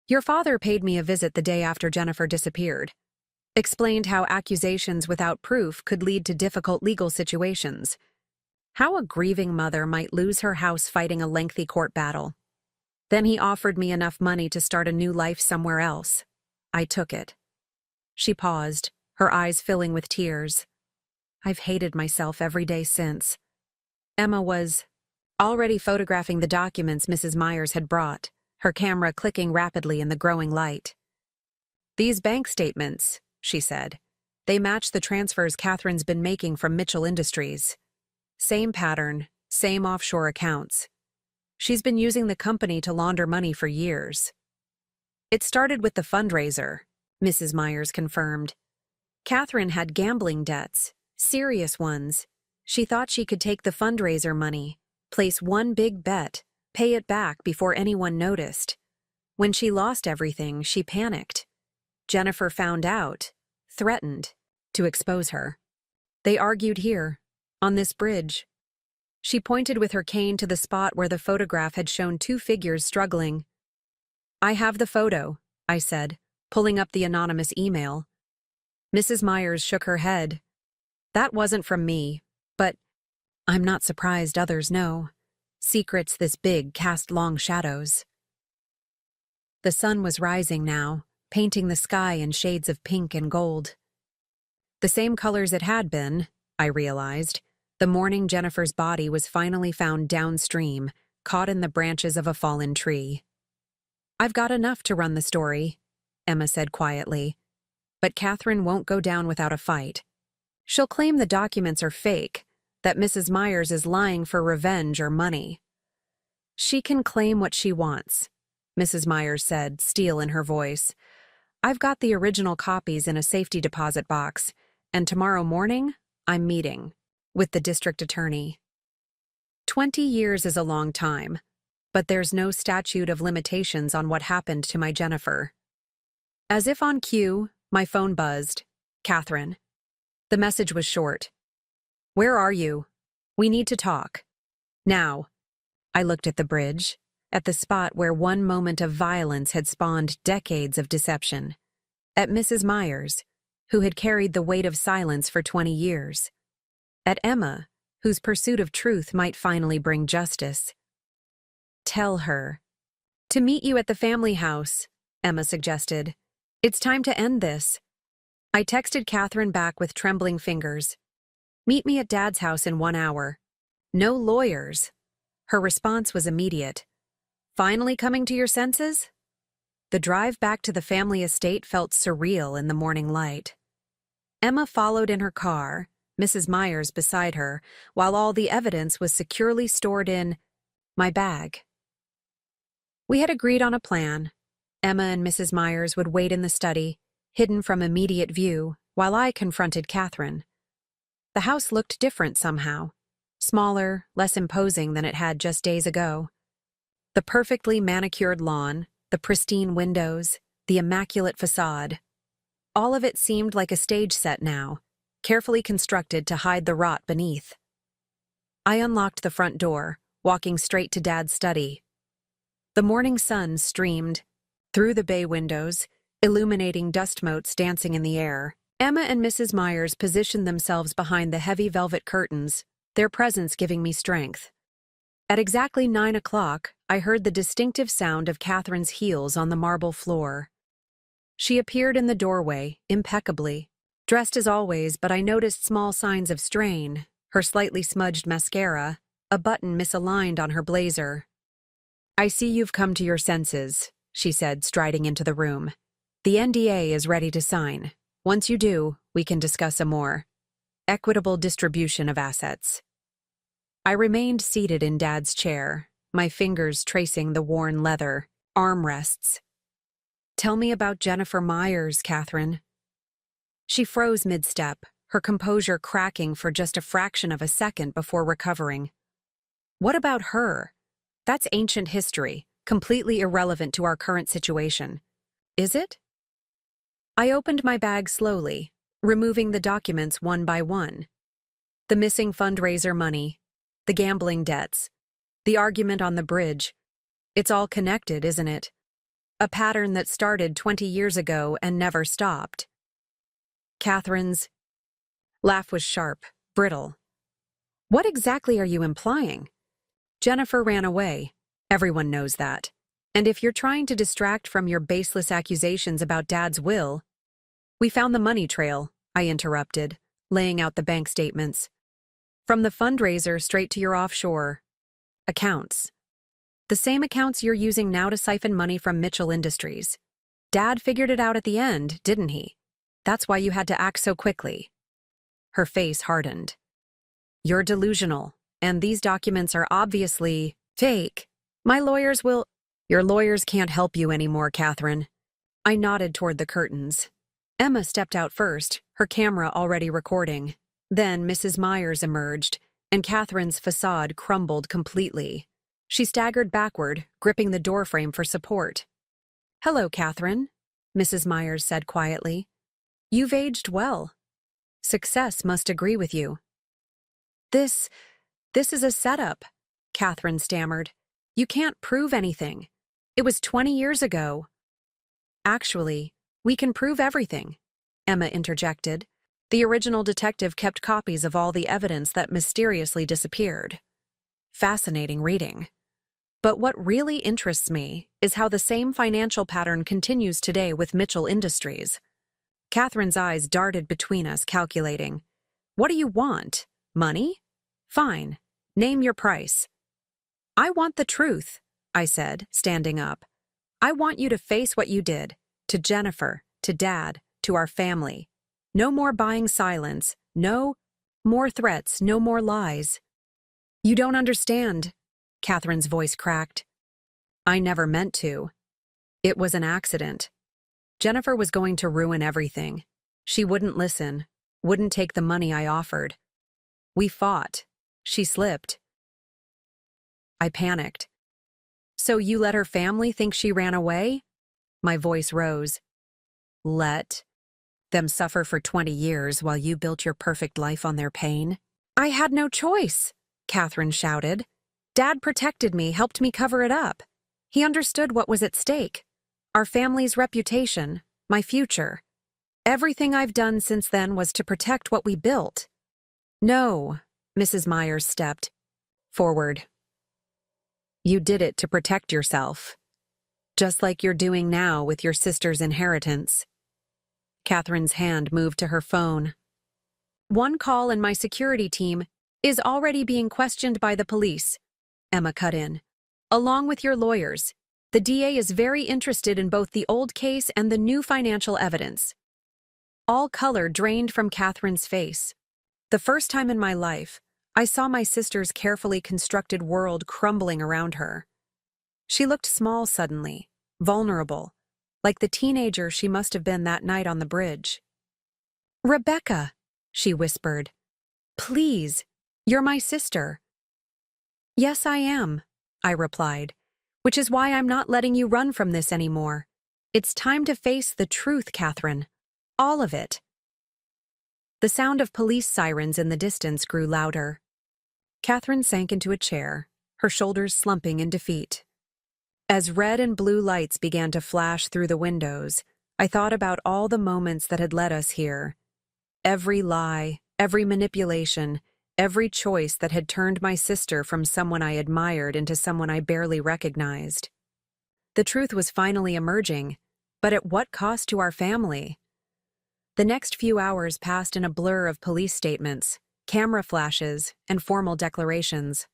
"Your father paid me a visit the day after Jennifer disappeared. Explained how accusations without proof could lead to difficult legal situations. How a grieving mother might lose her house fighting a lengthy court battle. Then he offered me enough money to start a new life somewhere else. I took it." She paused, her eyes filling with tears. "I've hated myself every day since." Emma was already photographing the documents Mrs. Myers had brought, her camera clicking rapidly in the growing light. "These bank statements," she said. "They match the transfers Catherine's been making from Mitchell Industries. Same pattern, same offshore accounts. She's been using the company to launder money for years." "It started with the fundraiser," Mrs. Myers confirmed. "Catherine had gambling debts, serious ones. She thought she could take the fundraiser money, place one big bet, pay it back before anyone noticed. When she lost everything, she panicked. Jennifer found out, threatened, to expose her. They argued here, on this bridge." She pointed with her cane to the spot where the photograph had shown two figures struggling. "I have the photo," I said, pulling up the anonymous email. Mrs. Myers shook her head. "That wasn't from me, but I'm not surprised others know. Secrets this big cast long shadows." The sun was rising now, painting the sky in shades of pink and gold. The same colors it had been, I realized. The morning Jennifer's body was finally found downstream, caught in the branches of a fallen tree. "I've got enough to run the story," Emma said quietly. "But Catherine won't go down without a fight. She'll claim the documents are fake, that Mrs. Myers is lying for revenge or money." "She can claim what she wants," Mrs. Myers said, steel in her voice. "I've got the original copies in a safety deposit box, and tomorrow morning, I'm meeting with the district attorney. 20 years is a long time, but there's no statute of limitations on what happened to my Jennifer." As if on cue, my phone buzzed. "Catherine." The message was short. "Where are you? We need to talk. Now." I looked at the bridge, at the spot where one moment of violence had spawned decades of deception. At Mrs. Myers, who had carried the weight of silence for 20 years. At Emma, whose pursuit of truth might finally bring justice. "Tell her." "To meet you at the family house," Emma suggested. "It's time to end this." I texted Catherine back with trembling fingers. "Meet me at Dad's house in 1 hour. No lawyers." Her response was immediate. "Finally coming to your senses?" The drive back to the family estate felt surreal in the morning light. Emma followed in her car, Mrs. Myers beside her, while all the evidence was securely stored in my bag. We had agreed on a plan. Emma and Mrs. Myers would wait in the study, hidden from immediate view, while I confronted Catherine. The house looked different somehow. Smaller, less imposing than it had just days ago. The perfectly manicured lawn, the pristine windows, the immaculate facade. All of it seemed like a stage set now, carefully constructed to hide the rot beneath. I unlocked the front door, walking straight to Dad's study. The morning sun streamed through the bay windows, illuminating dust motes dancing in the air. Emma and Mrs. Myers positioned themselves behind the heavy velvet curtains, their presence giving me strength. At exactly 9 o'clock, I heard the distinctive sound of Catherine's heels on the marble floor. She appeared in the doorway, impeccably, dressed as always, but I noticed small signs of strain, her slightly smudged mascara, a button misaligned on her blazer. "I see you've come to your senses," she said, striding into the room. "The NDA is ready to sign. Once you do, we can discuss a more equitable distribution of assets." I remained seated in Dad's chair, my fingers tracing the worn leather armrests. "Tell me about Jennifer Myers, Catherine." She froze mid-step, her composure cracking for just a fraction of a second before recovering. "What about her? That's ancient history, completely irrelevant to our current situation. Is it?" I opened my bag slowly, removing the documents one by one. The missing fundraiser money, the gambling debts, the argument on the bridge. It's all connected, isn't it? A pattern that started 20 years ago and never stopped. Catherine's laugh was sharp, brittle. "What exactly are you implying?" "Jennifer ran away. Everyone knows that. And if you're trying to distract from your baseless accusations about Dad's will..." "We found the money trail," I interrupted, laying out the bank statements. "From the fundraiser straight to your offshore accounts. The same accounts you're using now to siphon money from Mitchell Industries. Dad figured it out at the end, didn't he? That's why you had to act so quickly." Her face hardened. "You're delusional, and these documents are obviously fake. My lawyers will..." "Your lawyers can't help you anymore, Catherine." I nodded toward the curtains. Emma stepped out first, her camera already recording. Then Mrs. Myers emerged, and Catherine's facade crumbled completely. She staggered backward, gripping the doorframe for support. "Hello, Catherine," Mrs. Myers said quietly. "You've aged well. Success must agree with you." This is a setup," Catherine stammered. "You can't prove anything. It was 20 years ago." "Actually, we can prove everything," Emma interjected. "The original detective kept copies of all the evidence that mysteriously disappeared." Fascinating reading. But what really interests me is how the same financial pattern continues today with Mitchell Industries. Catherine's eyes darted between us, calculating. What do you want? Money? Fine. Name your price. I want the truth, I said, standing up. I want you to face what you did. To Jennifer, to Dad, to our family. No more buying silence. No more threats, no more lies. You don't understand, Catherine's voice cracked. I never meant to. It was an accident. Jennifer was going to ruin everything. She wouldn't listen, wouldn't take the money I offered. We fought. She slipped. I panicked. So you let her family think she ran away? My voice rose. Let them suffer for 20 years while you built your perfect life on their pain? I had no choice, Catherine shouted. Dad protected me, helped me cover it up. He understood what was at stake. Our family's reputation, my future. Everything I've done since then was to protect what we built. No, Mrs. Myers stepped forward. You did it to protect yourself, just like you're doing now with your sister's inheritance. Catherine's hand moved to her phone. One call and my security team is already being questioned by the police, Emma cut in. Along with your lawyers. The DA is very interested in both the old case and the new financial evidence. All color drained from Catherine's face. The first time in my life, I saw my sister's carefully constructed world crumbling around her. She looked small suddenly, vulnerable, like the teenager she must have been that night on the bridge. Rebecca, she whispered. Please, you're my sister. Yes, I am, I replied. Which is why I'm not letting you run from this anymore. It's time to face the truth, Catherine. All of it. The sound of police sirens in the distance grew louder. Catherine sank into a chair, her shoulders slumping in defeat. As red and blue lights began to flash through the windows, I thought about all the moments that had led us here. Every lie, every manipulation, every choice that had turned my sister from someone I admired into someone I barely recognized. The truth was finally emerging, but at what cost to our family? The next few hours passed in a blur of police statements, camera flashes, and formal declarations.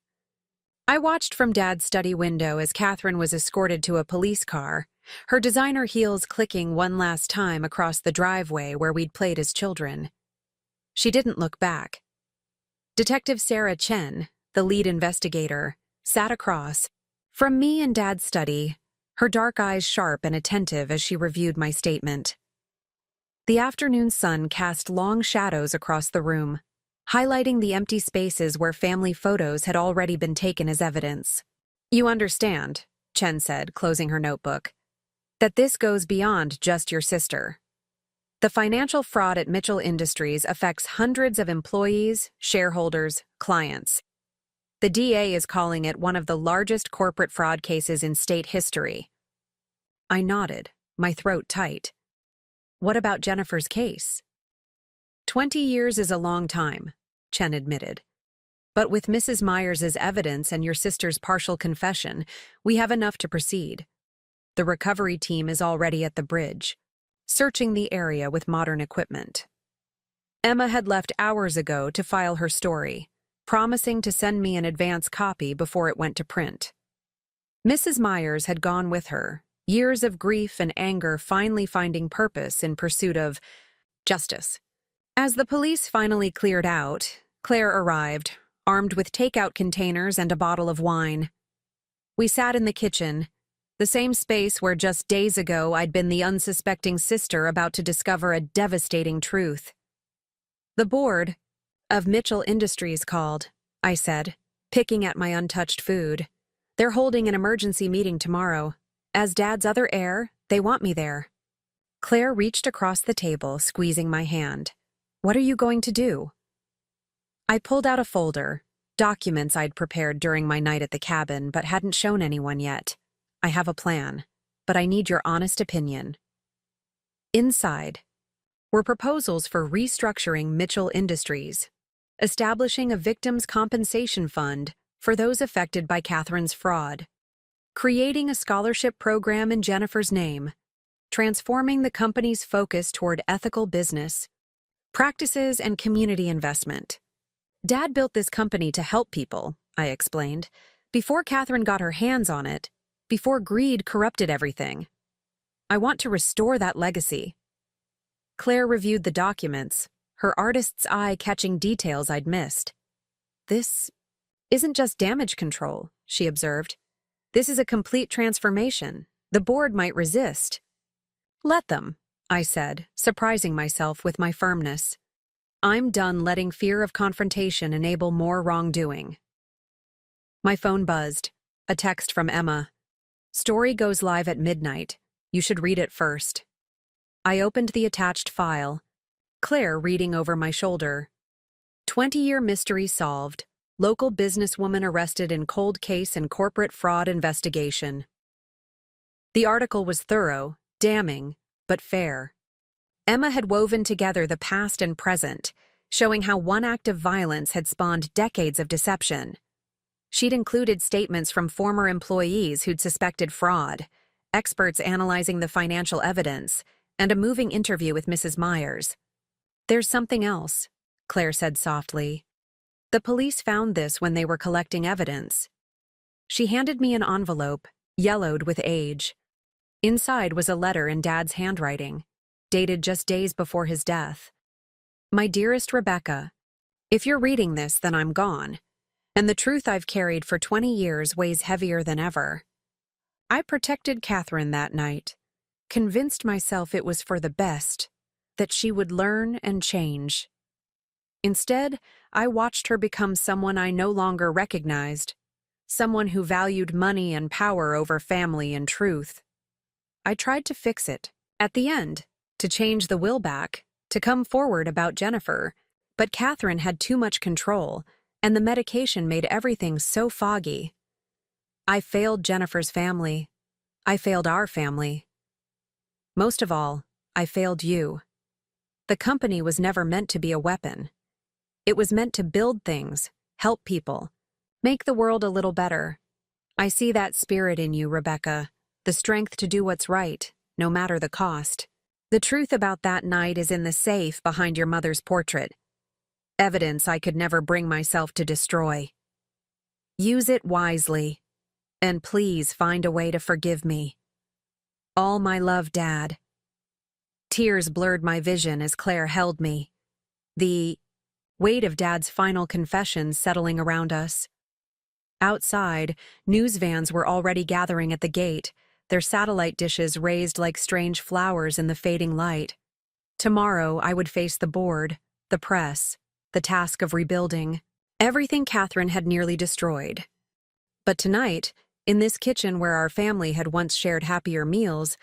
I watched from Dad's study window as Catherine was escorted to a police car, her designer heels clicking one last time across the driveway where we'd played as children. She didn't look back. Detective Sarah Chen, the lead investigator, sat across from me and Dad's study, her dark eyes sharp and attentive as she reviewed my statement. The afternoon sun cast long shadows across the room, highlighting the empty spaces where family photos had already been taken as evidence. You understand, Chen said, closing her notebook, that this goes beyond just your sister. The financial fraud at Mitchell Industries affects hundreds of employees, shareholders, clients. The DA is calling it one of the largest corporate fraud cases in state history. I nodded, my throat tight. What about Jennifer's case? 20 years is a long time, Chen admitted. But with Mrs. Myers' evidence and your sister's partial confession, we have enough to proceed. The recovery team is already at the bridge, searching the area with modern equipment. Emma had left hours ago to file her story, promising to send me an advance copy before it went to print. Mrs. Myers had gone with her, years of grief and anger finally finding purpose in pursuit of justice. As the police finally cleared out, Claire arrived, armed with takeout containers and a bottle of wine. We sat in the kitchen, the same space where just days ago I'd been the unsuspecting sister about to discover a devastating truth. The board of Mitchell Industries called, I said, picking at my untouched food. They're holding an emergency meeting tomorrow. As Dad's other heir, they want me there. Claire reached across the table, squeezing my hand. What are you going to do? I pulled out a folder, documents I'd prepared during my night at the cabin but hadn't shown anyone yet. I have a plan, but I need your honest opinion. Inside were proposals for restructuring Mitchell Industries, establishing a victims' compensation fund for those affected by Catherine's fraud, creating a scholarship program in Jennifer's name, transforming the company's focus toward ethical business practices and community investment. Dad built this company to help people, I explained, before Catherine got her hands on it, before greed corrupted everything. I want to restore that legacy. Claire reviewed the documents, her artist's eye catching details I'd missed. This isn't just damage control, she observed. This is a complete transformation. The board might resist. Let them, I said, surprising myself with my firmness. I'm done letting fear of confrontation enable more wrongdoing. My phone buzzed. A text from Emma. Story goes live at midnight. You should read it first. I opened the attached file. Claire reading over my shoulder. 20-year mystery solved. Local businesswoman arrested in cold case and corporate fraud investigation. The article was thorough, damning, but fair. Emma had woven together the past and present, showing how one act of violence had spawned decades of deception. She'd included statements from former employees who'd suspected fraud, experts analyzing the financial evidence, and a moving interview with Mrs. Myers. There's something else, Claire said softly. The police found this when they were collecting evidence. She handed me an envelope, yellowed with age. Inside was a letter in Dad's handwriting, dated just days before his death. My dearest Rebecca, if you're reading this, then I'm gone, and the truth I've carried for 20 years weighs heavier than ever. I protected Catherine that night, convinced myself it was for the best, that she would learn and change. Instead, I watched her become someone I no longer recognized, someone who valued money and power over family and truth. I tried to fix it, at the end, to change the will back, to come forward about Jennifer, but Catherine had too much control, and the medication made everything so foggy. I failed Jennifer's family. I failed our family. Most of all, I failed you. The company was never meant to be a weapon. It was meant to build things, help people, make the world a little better. I see that spirit in you, Rebecca, the strength to do what's right, no matter the cost. The truth about that night is in the safe behind your mother's portrait. Evidence I could never bring myself to destroy. Use it wisely, and please find a way to forgive me. All my love, Dad. Tears blurred my vision as Claire held me. The weight of Dad's final confession settling around us. Outside, news vans were already gathering at the gate, their satellite dishes raised like strange flowers in the fading light. Tomorrow I would face the board, the press, the task of rebuilding, everything Catherine had nearly destroyed. But tonight, in this kitchen where our family had once shared happier meals,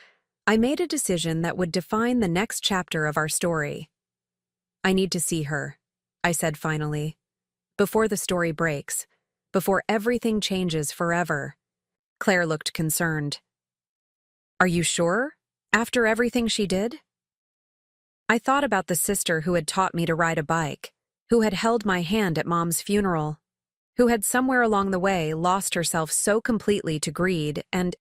I made a decision that would define the next chapter of our story. I need to see her, I said finally, before the story breaks, before everything changes forever. Claire looked concerned. Are you sure? After everything she did? I thought about the sister who had taught me to ride a bike, who had held my hand at Mom's funeral, who had somewhere along the way lost herself so completely to greed and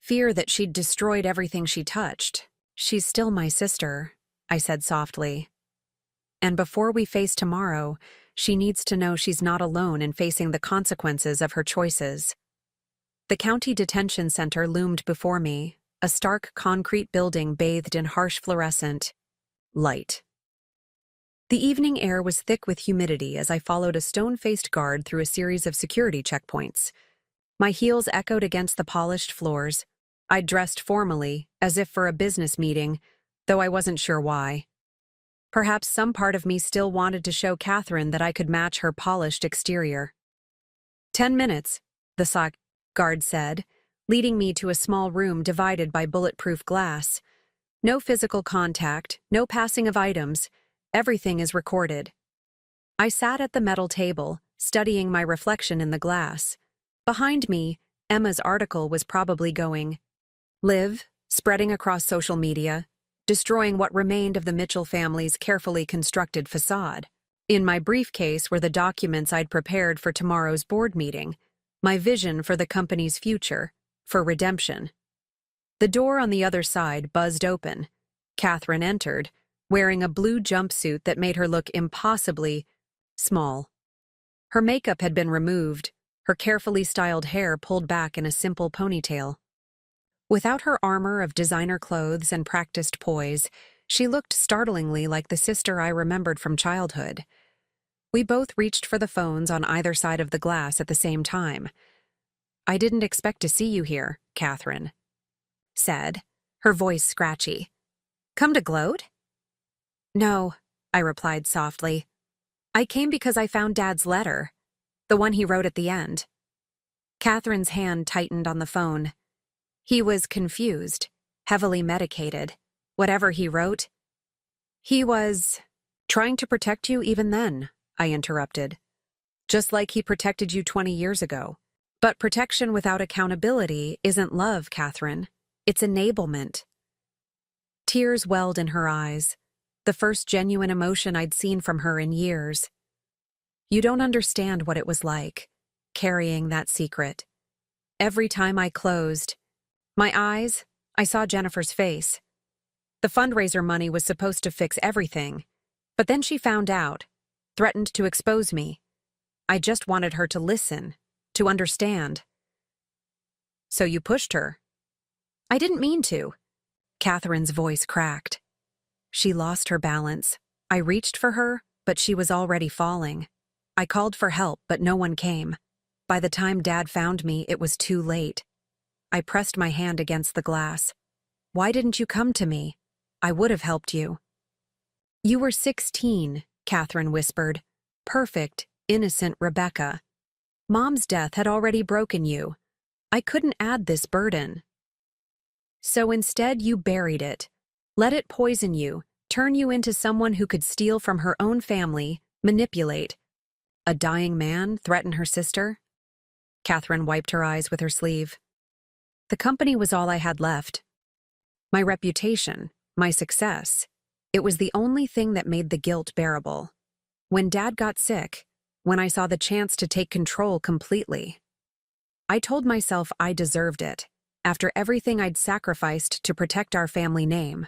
fear that she'd destroyed everything she touched. She's still my sister, I said softly. And before we face tomorrow, she needs to know she's not alone in facing the consequences of her choices. The county detention center loomed before me, a stark concrete building bathed in harsh fluorescent light. The evening air was thick with humidity as I followed a stone-faced guard through a series of security checkpoints. My heels echoed against the polished floors. I'd dressed formally, as if for a business meeting, though I wasn't sure why. Perhaps some part of me still wanted to show Catherine that I could match her polished exterior. 10 minutes, the SOC guard said, leading me to a small room divided by bulletproof glass. No physical contact, no passing of items. Everything is recorded. I sat at the metal table, studying my reflection in the glass. Behind me, Emma's article was probably going live, spreading across social media, destroying what remained of the Mitchell family's carefully constructed facade. In my briefcase were the documents I'd prepared for tomorrow's board meeting, my vision for the company's future, for redemption. The door on the other side buzzed open. Catherine entered, wearing a blue jumpsuit that made her look impossibly small. Her makeup had been removed, her carefully styled hair pulled back in a simple ponytail. Without her armor of designer clothes and practiced poise, she looked startlingly like the sister I remembered from childhood. We both reached for the phones on either side of the glass at the same time. "I didn't expect to see you here," Catherine said, her voice scratchy. "Come to gloat?" "No," I replied softly. "I came because I found Dad's letter, the one he wrote at the end." Catherine's hand tightened on the phone. He was confused, heavily medicated. Whatever he wrote, he was trying to protect you even then, I interrupted. Just like he protected you 20 years ago. But protection without accountability isn't love, Catherine. It's enablement. Tears welled in her eyes, the first genuine emotion I'd seen from her in years. You don't understand what it was like, carrying that secret. Every time I closed my eyes, I saw Jennifer's face. The fundraiser money was supposed to fix everything, but then she found out, threatened to expose me. I just wanted her to listen, to understand. "So you pushed her?" "I didn't mean to." Catherine's voice cracked. She lost her balance. I reached for her, but she was already falling. I called for help, but no one came. By the time Dad found me, it was too late. I pressed my hand against the glass. "Why didn't you come to me? I would have helped you." "You were 16, Catherine whispered. "Perfect, innocent Rebecca. Mom's death had already broken you. I couldn't add this burden. So instead you buried it. Let it poison you, turn you into someone who could steal from her own family, manipulate. A dying man threaten her sister?" Catherine wiped her eyes with her sleeve. The company was all I had left. My reputation, my success. It was the only thing that made the guilt bearable. When Dad got sick, when I saw the chance to take control completely, I told myself I deserved it, after everything I'd sacrificed to protect our family name.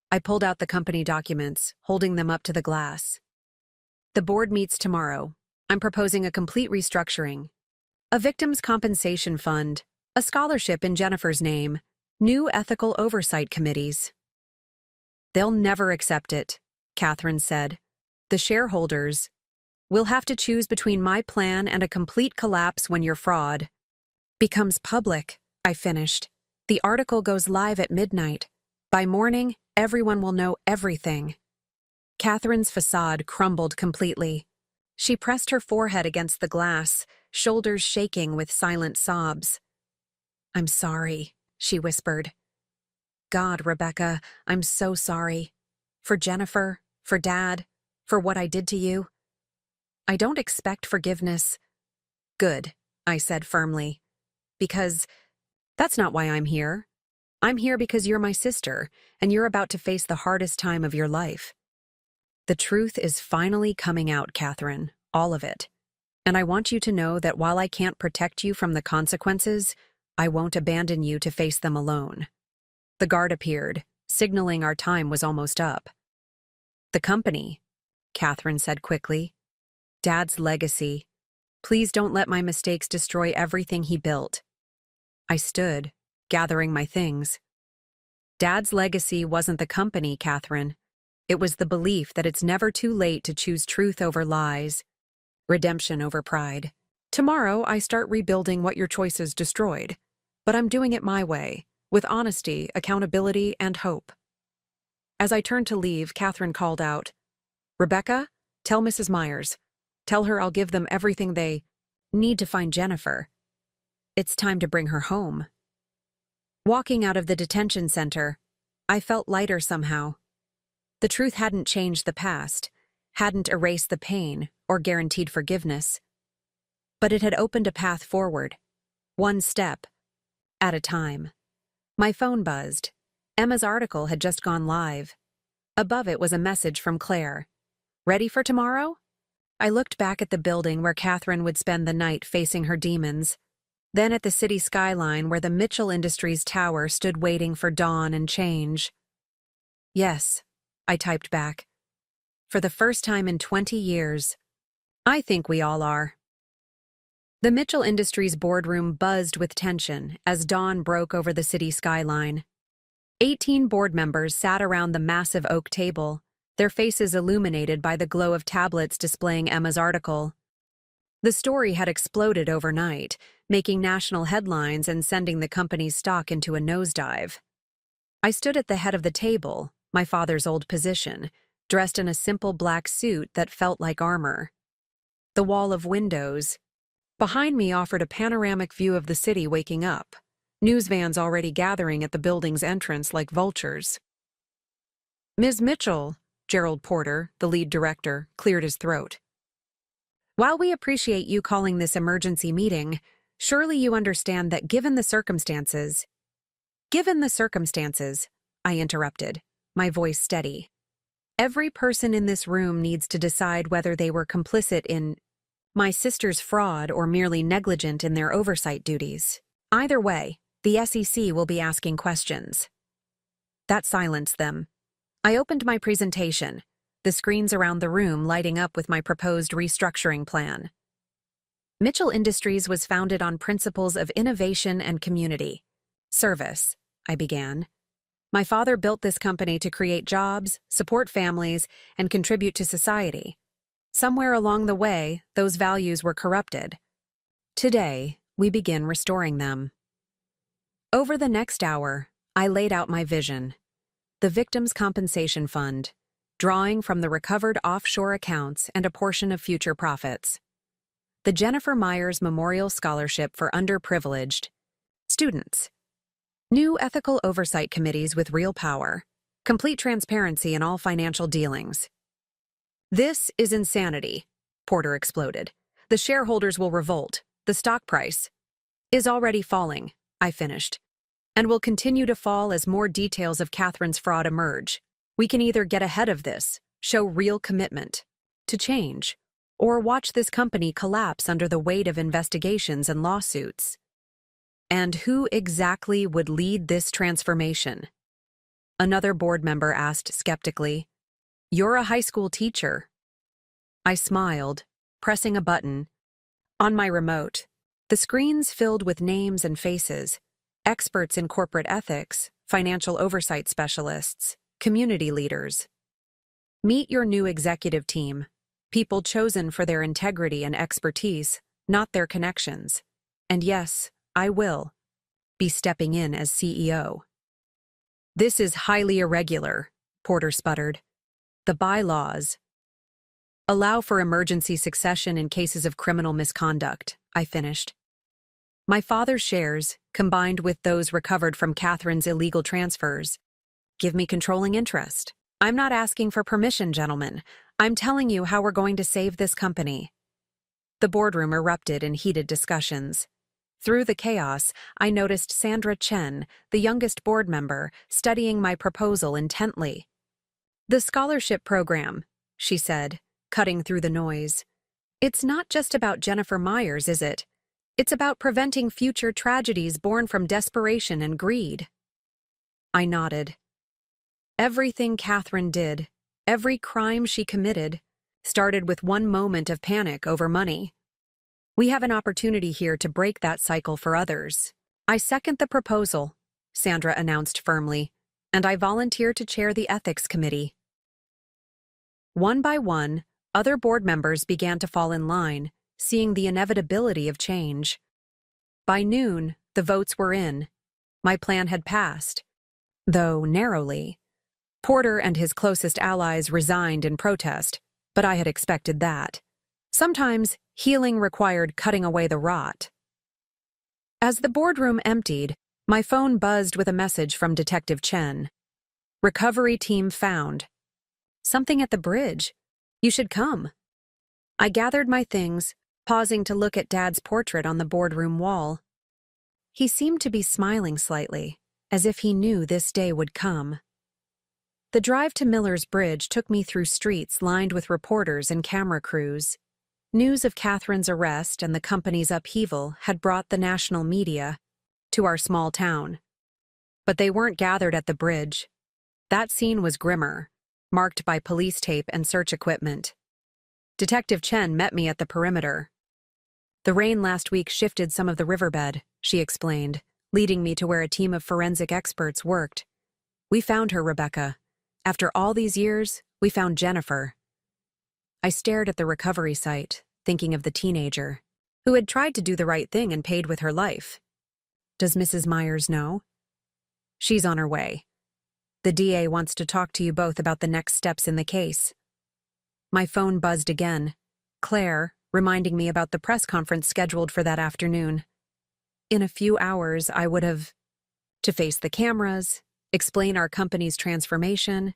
I pulled out the company documents, holding them up to the glass. "The board meets tomorrow. I'm proposing a complete restructuring. A victims' compensation fund, a scholarship in Jennifer's name, new ethical oversight committees." "They'll never accept it," Catherine said. "The shareholders will have to choose between my plan and a complete collapse when your fraud becomes public," I finished. "The article goes live at midnight. By morning, everyone will know everything." Catherine's facade crumbled completely. She pressed her forehead against the glass, shoulders shaking with silent sobs. "I'm sorry," she whispered. "God, Rebecca, I'm so sorry. For Jennifer, for Dad, for what I did to you. I don't expect forgiveness." "Good," I said firmly. "Because that's not why I'm here. I'm here because you're my sister, and you're about to face the hardest time of your life. The truth is finally coming out, Catherine, all of it. And I want you to know that while I can't protect you from the consequences, I won't abandon you to face them alone." The guard appeared, signaling our time was almost up. "The company," Catherine said quickly. "Dad's legacy. Please don't let my mistakes destroy everything he built." I stood, gathering my things. Dad's legacy wasn't the company, Catherine. It was the belief that it's never too late to choose truth over lies, redemption over pride. Tomorrow, I start rebuilding what your choices destroyed. But I'm doing it my way, with honesty, accountability, and hope. As I turned to leave, Catherine called out, "Rebecca, tell Mrs. Myers. Tell her I'll give them everything they need to find Jennifer. It's time to bring her home." Walking out of the detention center, I felt lighter somehow. The truth hadn't changed the past, hadn't erased the pain or guaranteed forgiveness. But it had opened a path forward, one step at a time. My phone buzzed. Emma's article had just gone live. Above it was a message from Claire. "Ready for tomorrow?" I looked back at the building where Catherine would spend the night facing her demons. then at the city skyline where the Mitchell Industries tower stood waiting for dawn and change. Yes, I typed back. For the first time in 20 years. I think we all are. The Mitchell Industries boardroom buzzed with tension as dawn broke over the city skyline. 18 board members sat around the massive oak table, their faces illuminated by the glow of tablets displaying Emma's article. The story had exploded overnight, making national headlines and sending the company's stock into a nosedive. I stood at the head of the table, my father's old position, dressed in a simple black suit that felt like armor. The wall of windows behind me offered a panoramic view of the city waking up, news vans already gathering at the building's entrance like vultures. "Ms. Mitchell," Gerald Porter, the lead director, cleared his throat. "While we appreciate you calling this emergency meeting, surely you understand that given the circumstances, I interrupted, my voice steady. Every person in this room needs to decide whether they were complicit in my sister's fraud or merely negligent in their oversight duties. Either way, the SEC will be asking questions." That silenced them. I opened my presentation, the screens around the room lighting up with my proposed restructuring plan. Mitchell Industries was founded on principles of innovation and community service, I began. My father built this company to create jobs, support families, and contribute to society. Somewhere along the way, those values were corrupted. Today, we begin restoring them. Over the next hour, I laid out my vision. The Victims' Compensation Fund, drawing from the recovered offshore accounts and a portion of future profits. The Jennifer Myers Memorial Scholarship for Underprivileged Students. New ethical oversight committees with real power. Complete transparency in all financial dealings. "This is insanity," Porter exploded. "The shareholders will revolt. The stock price is already falling," I finished, "and will continue to fall as more details of Catherine's fraud emerge. We can either get ahead of this, show real commitment to change, or watch this company collapse under the weight of investigations and lawsuits." "And who exactly would lead this transformation?" Another board member asked skeptically. "You're a high school teacher." I smiled, pressing a button. On my remote, the screens filled with names and faces, experts in corporate ethics, financial oversight specialists, community leaders. Meet your new executive team, people chosen for their integrity and expertise, not their connections. And yes, I will be stepping in as CEO. "This is highly irregular," Porter sputtered. "The bylaws allow for emergency succession in cases of criminal misconduct," I finished. "My father's shares, combined with those recovered from Catherine's illegal transfers, give me controlling interest. I'm not asking for permission, gentlemen. I'm telling you how we're going to save this company." The boardroom erupted in heated discussions. Through the chaos, I noticed Sandra Chen, the youngest board member, studying my proposal intently. "The scholarship program," she said, cutting through the noise. "It's not just about Jennifer Myers, is it? It's about preventing future tragedies born from desperation and greed." I nodded. Everything Catherine did, every crime she committed, started with one moment of panic over money. We have an opportunity here to break that cycle for others. "I second the proposal," Sandra announced firmly, "and I volunteer to chair the ethics committee." One by one, other board members began to fall in line, seeing the inevitability of change. By noon, the votes were in. My plan had passed, though narrowly. Porter and his closest allies resigned in protest, but I had expected that. Sometimes, healing required cutting away the rot. As the boardroom emptied, my phone buzzed with a message from Detective Chen. "Recovery team found. Something at the bridge. You should come." I gathered my things, pausing to look at Dad's portrait on the boardroom wall. He seemed to be smiling slightly, as if he knew this day would come. The drive to Miller's Bridge took me through streets lined with reporters and camera crews. News of Catherine's arrest and the company's upheaval had brought the national media to our small town. But they weren't gathered at the bridge. That scene was grimmer, marked by police tape and search equipment. Detective Chen met me at the perimeter. The rain last week shifted some of the riverbed, she explained, leading me to where a team of forensic experts worked. We found her, Rebecca. After all these years, we found Jennifer. I stared at the recovery site, thinking of the teenager, who had tried to do the right thing and paid with her life. Does Mrs. Myers know? She's on her way. The DA wants to talk to you both about the next steps in the case. My phone buzzed again. Claire, reminding me about the press conference scheduled for that afternoon. In a few hours, I would have to face the cameras, explain our company's transformation,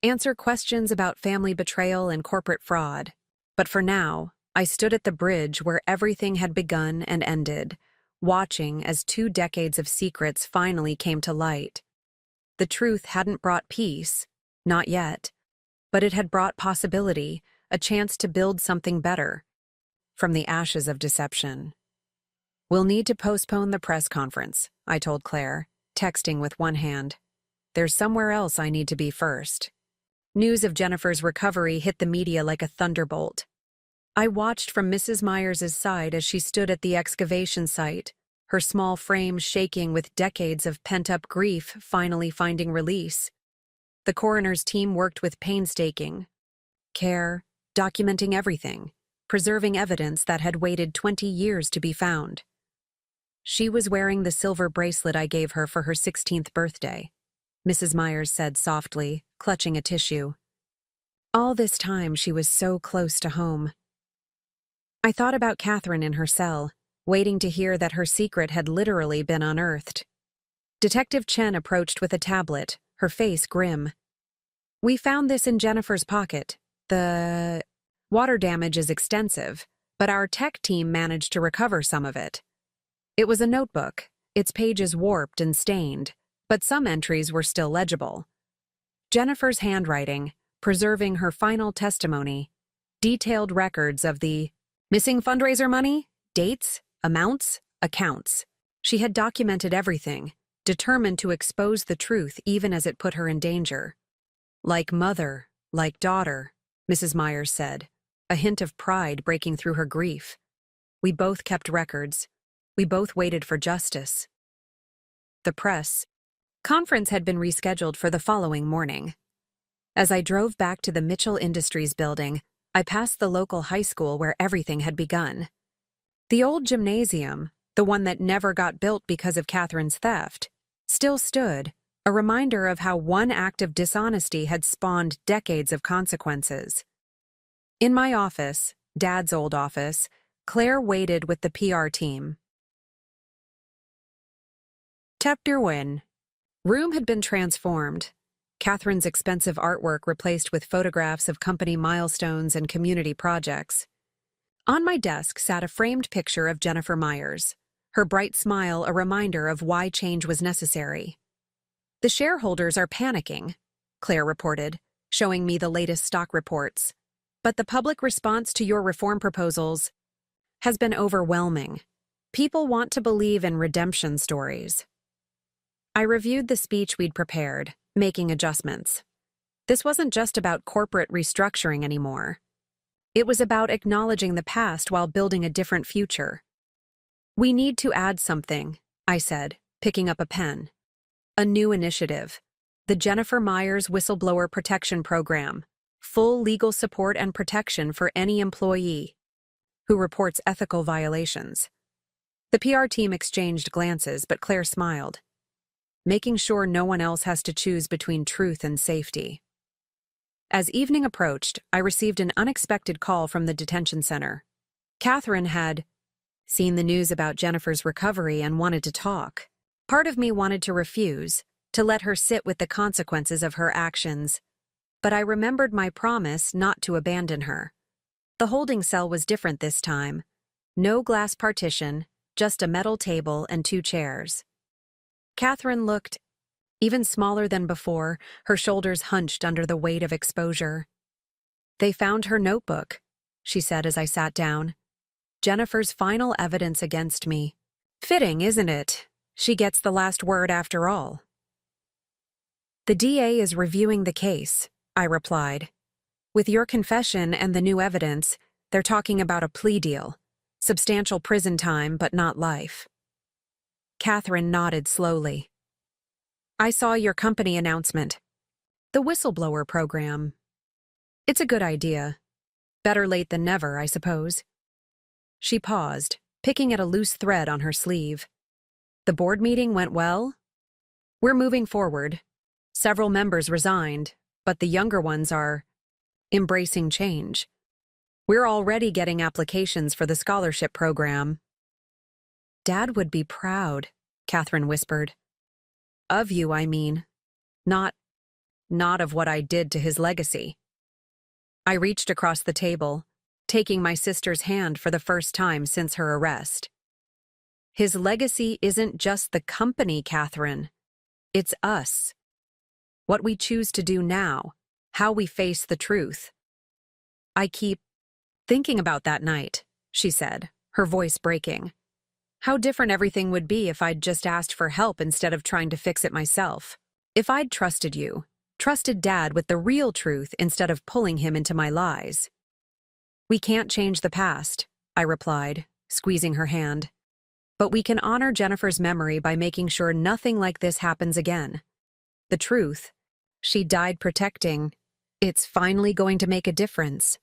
answer questions about family betrayal and corporate fraud. But for now, I stood at the bridge where everything had begun and ended, watching as 2 decades of secrets finally came to light. The truth hadn't brought peace, not yet, but it had brought possibility, a chance to build something better from the ashes of deception. We'll need to postpone the press conference, I told Claire, texting with one hand. There's somewhere else I need to be first. News of Jennifer's recovery hit the media like a thunderbolt. I watched from Mrs. Myers' side as she stood at the excavation site, her small frame shaking with decades of pent-up grief finally finding release. The coroner's team worked with painstaking care, documenting everything, preserving evidence that had waited 20 years to be found. She was wearing the silver bracelet I gave her for her 16th birthday, Mrs. Myers said softly, clutching a tissue. All this time she was so close to home. I thought about Catherine in her cell, waiting to hear that her secret had literally been unearthed. Detective Chen approached with a tablet, her face grim. We found this in Jennifer's pocket. The water damage is extensive, but our tech team managed to recover some of it. It was a notebook, its pages warped and stained, but some entries were still legible. Jennifer's handwriting, preserving her final testimony, detailed records of the missing fundraiser money, dates, amounts, accounts. She had documented everything, determined to expose the truth even as it put her in danger. Like mother, like daughter, Mrs. Myers said, a hint of pride breaking through her grief. We both kept records. We both waited for justice. The press conference had been rescheduled for the following morning. As I drove back to the Mitchell Industries building, I passed the local high school where everything had begun. The old gymnasium, the one that never got built because of Catherine's theft, still stood, a reminder of how one act of dishonesty had spawned decades of consequences. In my office, Dad's old office, Claire waited with the PR team. Chapter 1. Room had been transformed. Catherine's expensive artwork replaced with photographs of company milestones and community projects. On my desk sat a framed picture of Jennifer Myers, her bright smile a reminder of why change was necessary. The shareholders are panicking, Claire reported, showing me the latest stock reports. But the public response to your reform proposals has been overwhelming. People want to believe in redemption stories. I reviewed the speech we'd prepared, making adjustments. This wasn't just about corporate restructuring anymore. It was about acknowledging the past while building a different future. We need to add something, I said, picking up a pen. A new initiative, the Jennifer Myers Whistleblower Protection Program, full legal support and protection for any employee who reports ethical violations. The PR team exchanged glances, but Claire smiled, making sure no one else has to choose between truth and safety. As evening approached, I received an unexpected call from the detention center. Catherine had seen the news about Jennifer's recovery and wanted to talk. Part of me wanted to refuse, to let her sit with the consequences of her actions, but I remembered my promise not to abandon her. The holding cell was different this time. No glass partition, just a metal table and 2 chairs. Catherine looked even smaller than before, her shoulders hunched under the weight of exposure. They found her notebook, she said as I sat down. Jennifer's final evidence against me. Fitting, isn't it? She gets the last word after all. The DA is reviewing the case, I replied. With your confession and the new evidence, they're talking about a plea deal. Substantial prison time, but not life. Catherine nodded slowly. I saw your company announcement. The whistleblower program. It's a good idea. Better late than never, I suppose. She paused, picking at a loose thread on her sleeve. The board meeting went well? We're moving forward. Several members resigned, but the younger ones are embracing change. We're already getting applications for the scholarship program. Dad would be proud, Catherine whispered. Of you, I mean. Not of what I did to his legacy. I reached across the table, taking my sister's hand for the first time since her arrest. His legacy isn't just the company, Catherine. It's us. What we choose to do now, how we face the truth. I keep thinking about that night, she said, her voice breaking. How different everything would be if I'd just asked for help instead of trying to fix it myself. If I'd trusted you, trusted Dad with the real truth instead of pulling him into my lies. We can't change the past, I replied, squeezing her hand. But we can honor Jennifer's memory by making sure nothing like this happens again. The truth, she died protecting, it's finally going to make a difference.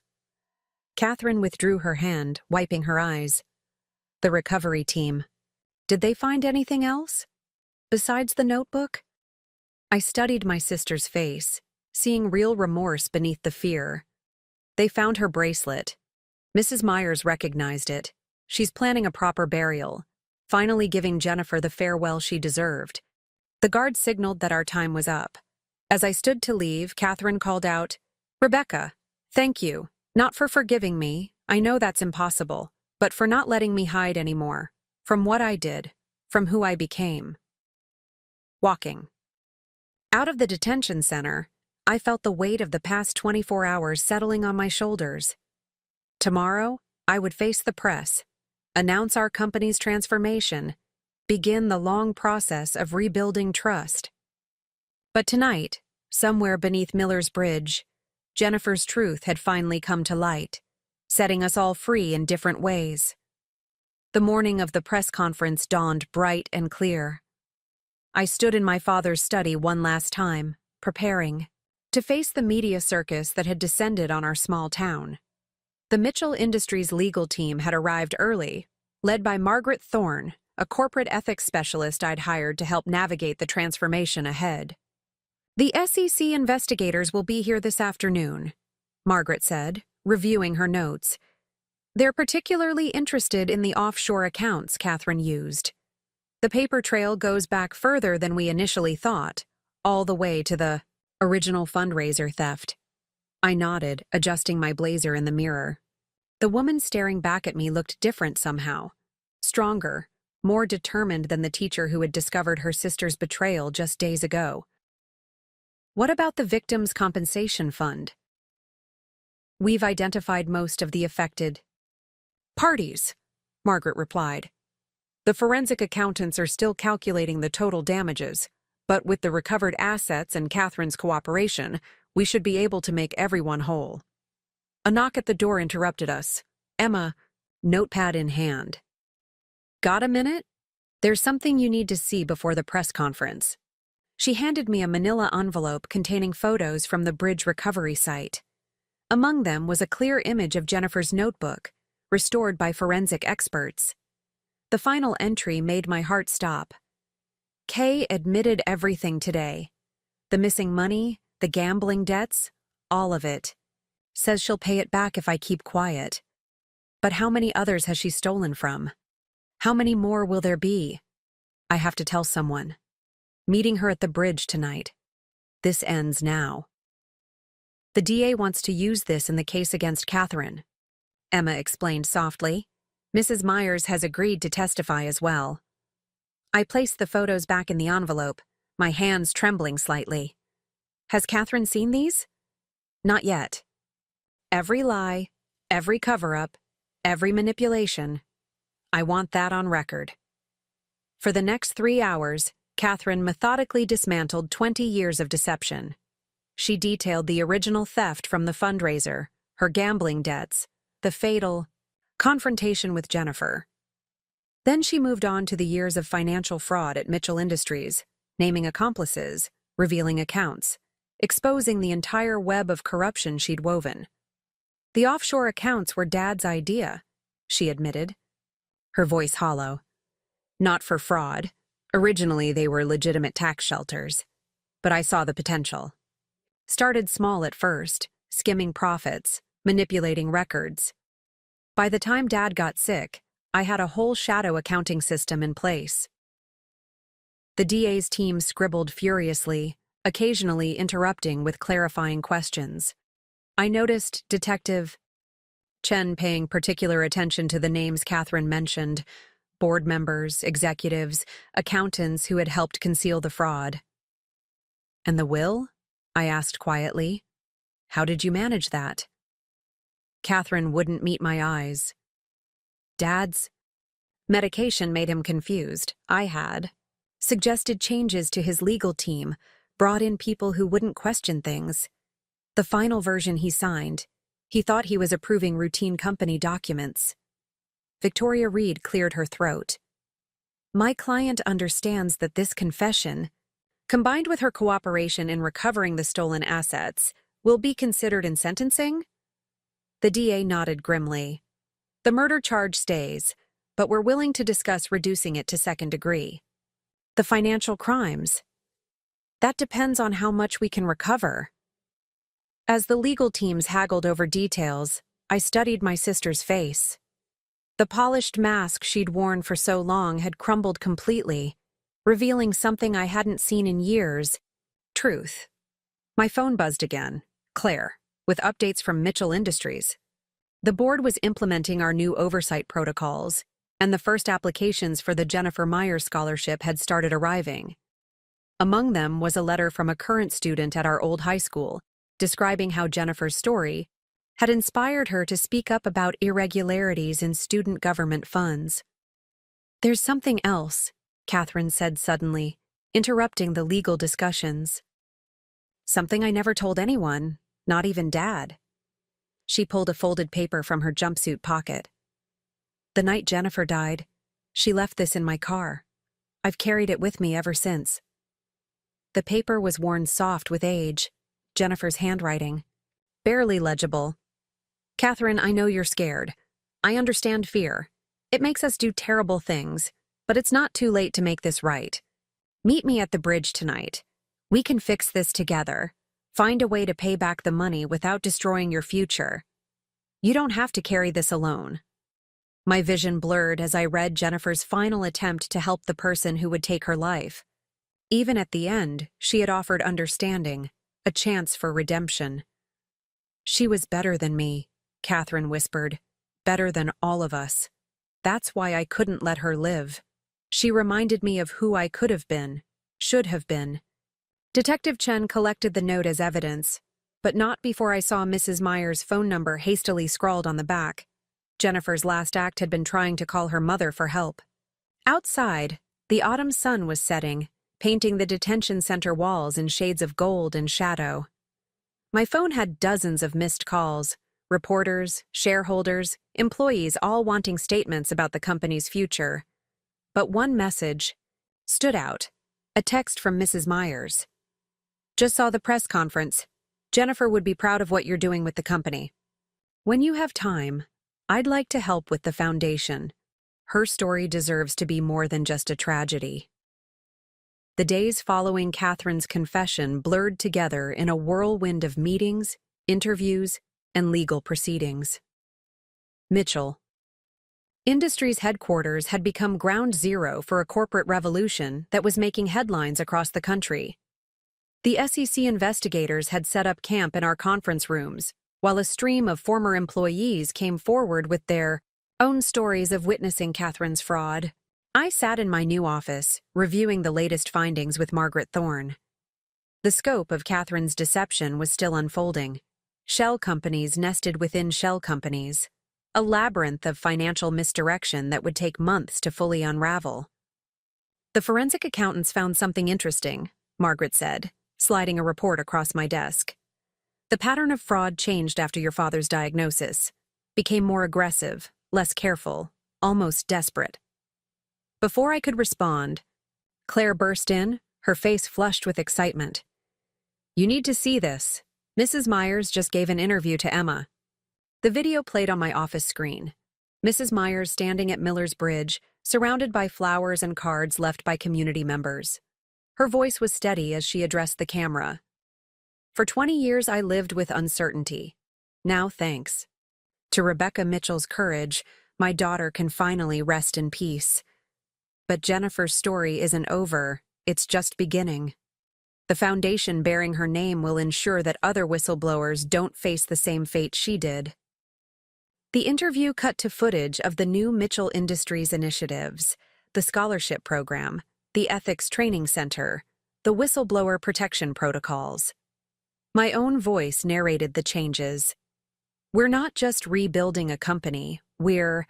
Catherine withdrew her hand, wiping her eyes. The recovery team. Did they find anything else? Besides the notebook? I studied my sister's face, seeing real remorse beneath the fear. They found her bracelet. Mrs. Myers recognized it. She's planning a proper burial, finally giving Jennifer the farewell she deserved. The guard signaled that our time was up. As I stood to leave, Catherine called out, Rebecca, thank you, not for forgiving me, I know that's impossible, but for not letting me hide anymore, from what I did, from who I became. Walking. Out of the detention center, I felt the weight of the past 24 hours settling on my shoulders. Tomorrow, I would face the press, announce our company's transformation, begin the long process of rebuilding trust. But tonight, somewhere beneath Miller's Bridge, Jennifer's truth had finally come to light, setting us all free in different ways. The morning of the press conference dawned bright and clear. I stood in my father's study one last time, preparing to face the media circus that had descended on our small town. The Mitchell Industries legal team had arrived early, led by Margaret Thorne, a corporate ethics specialist I'd hired to help navigate the transformation ahead. The SEC investigators will be here this afternoon, Margaret said, reviewing her notes. They're particularly interested in the offshore accounts Catherine used. The paper trail goes back further than we initially thought, all the way to the original fundraiser theft. I nodded, adjusting my blazer in the mirror. The woman staring back at me looked different somehow. Stronger, more determined than the teacher who had discovered her sister's betrayal just days ago. What about the Victims' Compensation Fund? We've identified most of the affected parties, Margaret replied. The forensic accountants are still calculating the total damages, but with the recovered assets and Catherine's cooperation, we should be able to make everyone whole. A knock at the door interrupted us. Emma, notepad in hand. Got a minute? There's something you need to see before the press conference. She handed me a manila envelope containing photos from the bridge recovery site. Among them was a clear image of Jennifer's notebook, restored by forensic experts. The final entry made my heart stop. Kay admitted everything today. The missing money, the gambling debts, all of it. Says she'll pay it back if I keep quiet. But how many others has she stolen from? How many more will there be? I have to tell someone. Meeting her at the bridge tonight. This ends now. The DA wants to use this in the case against Catherine, Emma explained softly. Mrs. Myers has agreed to testify as well. I placed the photos back in the envelope, my hands trembling slightly. Has Catherine seen these? Not yet. Every lie, Every cover-up, every manipulation. I want that on record. For the next 3 hours, Catherine methodically dismantled 20 years of deception. She detailed the original theft from the fundraiser, her gambling debts, the fatal confrontation with Jennifer. Then she moved on to the years of financial fraud at Mitchell Industries, naming accomplices, revealing accounts, exposing the entire web of corruption she'd woven. The offshore accounts were Dad's idea, she admitted, her voice hollow. Not for fraud. Originally, they were legitimate tax shelters. But I saw the potential. Started small at first, skimming profits, manipulating records. By the time Dad got sick, I had a whole shadow accounting system in place. The DA's team scribbled furiously, occasionally interrupting with clarifying questions. I noticed Detective Chen paying particular attention to the names Catherine mentioned, board members, executives, accountants who had helped conceal the fraud. And the will? I asked quietly. How did you manage that? Catherine wouldn't meet my eyes. Dad's medication made him confused. I had suggested changes to his legal team, brought in people who wouldn't question things. The final version he signed, he thought he was approving routine company documents. Victoria Reed cleared her throat. My client understands that this confession, combined with her cooperation in recovering the stolen assets, will be considered in sentencing? The DA nodded grimly. The murder charge stays, but we're willing to discuss reducing it to second degree. The financial crimes? That depends on how much we can recover. As the legal teams haggled over details, I studied my sister's face. The polished mask she'd worn for so long had crumbled completely, revealing something I hadn't seen in years. Truth. My phone buzzed again. Claire, with updates from Mitchell Industries. The board was implementing our new oversight protocols, and the first applications for the Jennifer Myers Scholarship had started arriving. Among them was a letter from a current student at our old high school, describing how Jennifer's story had inspired her to speak up about irregularities in student government funds. There's something else, Catherine said suddenly, interrupting the legal discussions. Something I never told anyone, not even Dad. She pulled a folded paper from her jumpsuit pocket. The night Jennifer died, she left this in my car. I've carried it with me ever since. The paper was worn soft with age, Jennifer's handwriting, barely legible. Catherine, I know you're scared. I understand fear. It makes us do terrible things, but it's not too late to make this right. Meet me at the bridge tonight. We can fix this together. Find a way to pay back the money without destroying your future. You don't have to carry this alone. My vision blurred as I read Jennifer's final attempt to help the person who would take her life. Even at the end, she had offered understanding, a chance for redemption. She was better than me, Catherine whispered. Better than all of us. That's why I couldn't let her live. She reminded me of who I could have been, should have been. Detective Chen collected the note as evidence, but not before I saw Mrs. Myers' phone number hastily scrawled on the back. Jennifer's last act had been trying to call her mother for help. Outside, the autumn sun was setting, painting the detention center walls in shades of gold and shadow. My phone had dozens of missed calls, reporters, shareholders, employees all wanting statements about the company's future. But one message stood out, a text from Mrs. Myers. Just saw the press conference. Jennifer would be proud of what you're doing with the company. When you have time, I'd like to help with the foundation. Her story deserves to be more than just a tragedy. The days following Catherine's confession blurred together in a whirlwind of meetings, interviews, and legal proceedings. Mitchell. Industries headquarters had become ground zero for a corporate revolution that was making headlines across the country. The SEC investigators had set up camp in our conference rooms, while a stream of former employees came forward with their own stories of witnessing Catherine's fraud. I sat in my new office, reviewing the latest findings with Margaret Thorne. The scope of Catherine's deception was still unfolding. Shell companies nested within shell companies. A labyrinth of financial misdirection that would take months to fully unravel. The forensic accountants found something interesting, Margaret said, sliding a report across my desk. The pattern of fraud changed after your father's diagnosis, became more aggressive, less careful, almost desperate. Before I could respond, Claire burst in, her face flushed with excitement. You need to see this. Mrs. Myers just gave an interview to Emma. The video played on my office screen. Mrs. Myers standing at Miller's Bridge, surrounded by flowers and cards left by community members. Her voice was steady as she addressed the camera. For 20 years I lived with uncertainty. Now thanks to Rebecca Mitchell's courage, my daughter can finally rest in peace. But Jennifer's story isn't over, it's just beginning. The foundation bearing her name will ensure that other whistleblowers don't face the same fate she did. The interview cut to footage of the new Mitchell Industries initiatives, the scholarship program, the ethics training center, the whistleblower protection protocols. My own voice narrated the changes. We're not just rebuilding a company, we're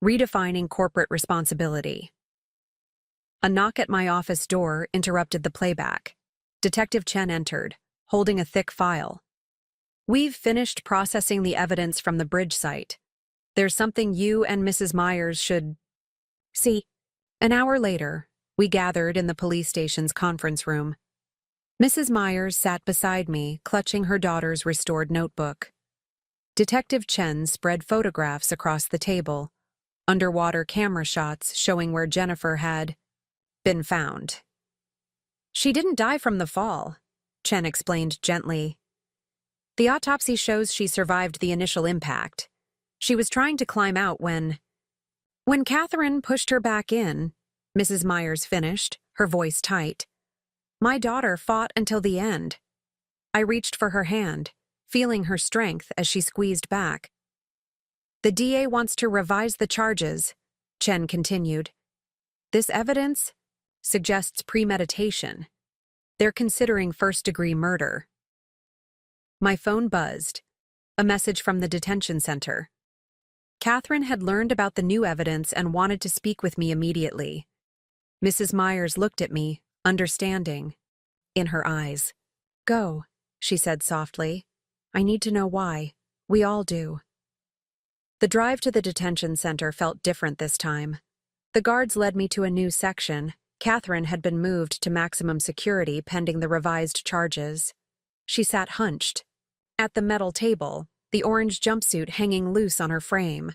redefining corporate responsibility. A knock at my office door interrupted the playback. Detective Chen entered, holding a thick file. We've finished processing the evidence from the bridge site. There's something you and Mrs. Myers should see. An hour later, we gathered in the police station's conference room. Mrs. Myers sat beside me, clutching her daughter's restored notebook. Detective Chen spread photographs across the table, underwater camera shots showing where Jennifer had been found. She didn't die from the fall, Chen explained gently. The autopsy shows she survived the initial impact. She was trying to climb out when Catherine pushed her back in, Mrs. Myers finished, her voice tight. My daughter fought until the end. I reached for her hand, feeling her strength as she squeezed back. The DA wants to revise the charges, Chen continued. This evidence suggests premeditation. They're considering first-degree murder. My phone buzzed. A message from the detention center. Catherine had learned about the new evidence and wanted to speak with me immediately. Mrs. Myers looked at me, understanding, in her eyes. Go, she said softly. I need to know why. We all do. The drive to the detention center felt different this time. The guards led me to a new section. Catherine had been moved to maximum security pending the revised charges. She sat hunched. At the metal table, the orange jumpsuit hanging loose on her frame.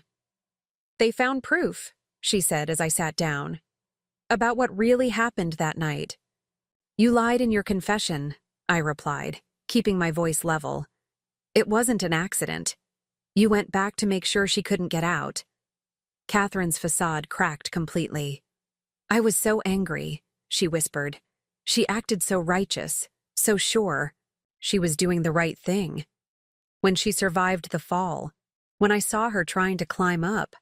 They found proof, she said as I sat down, about what really happened that night. You lied in your confession, I replied, keeping my voice level. It wasn't an accident. You went back to make sure she couldn't get out. Catherine's facade cracked completely. I was so angry, she whispered. She acted so righteous, so sure. She was doing the right thing. When she survived the fall, when I saw her trying to climb up,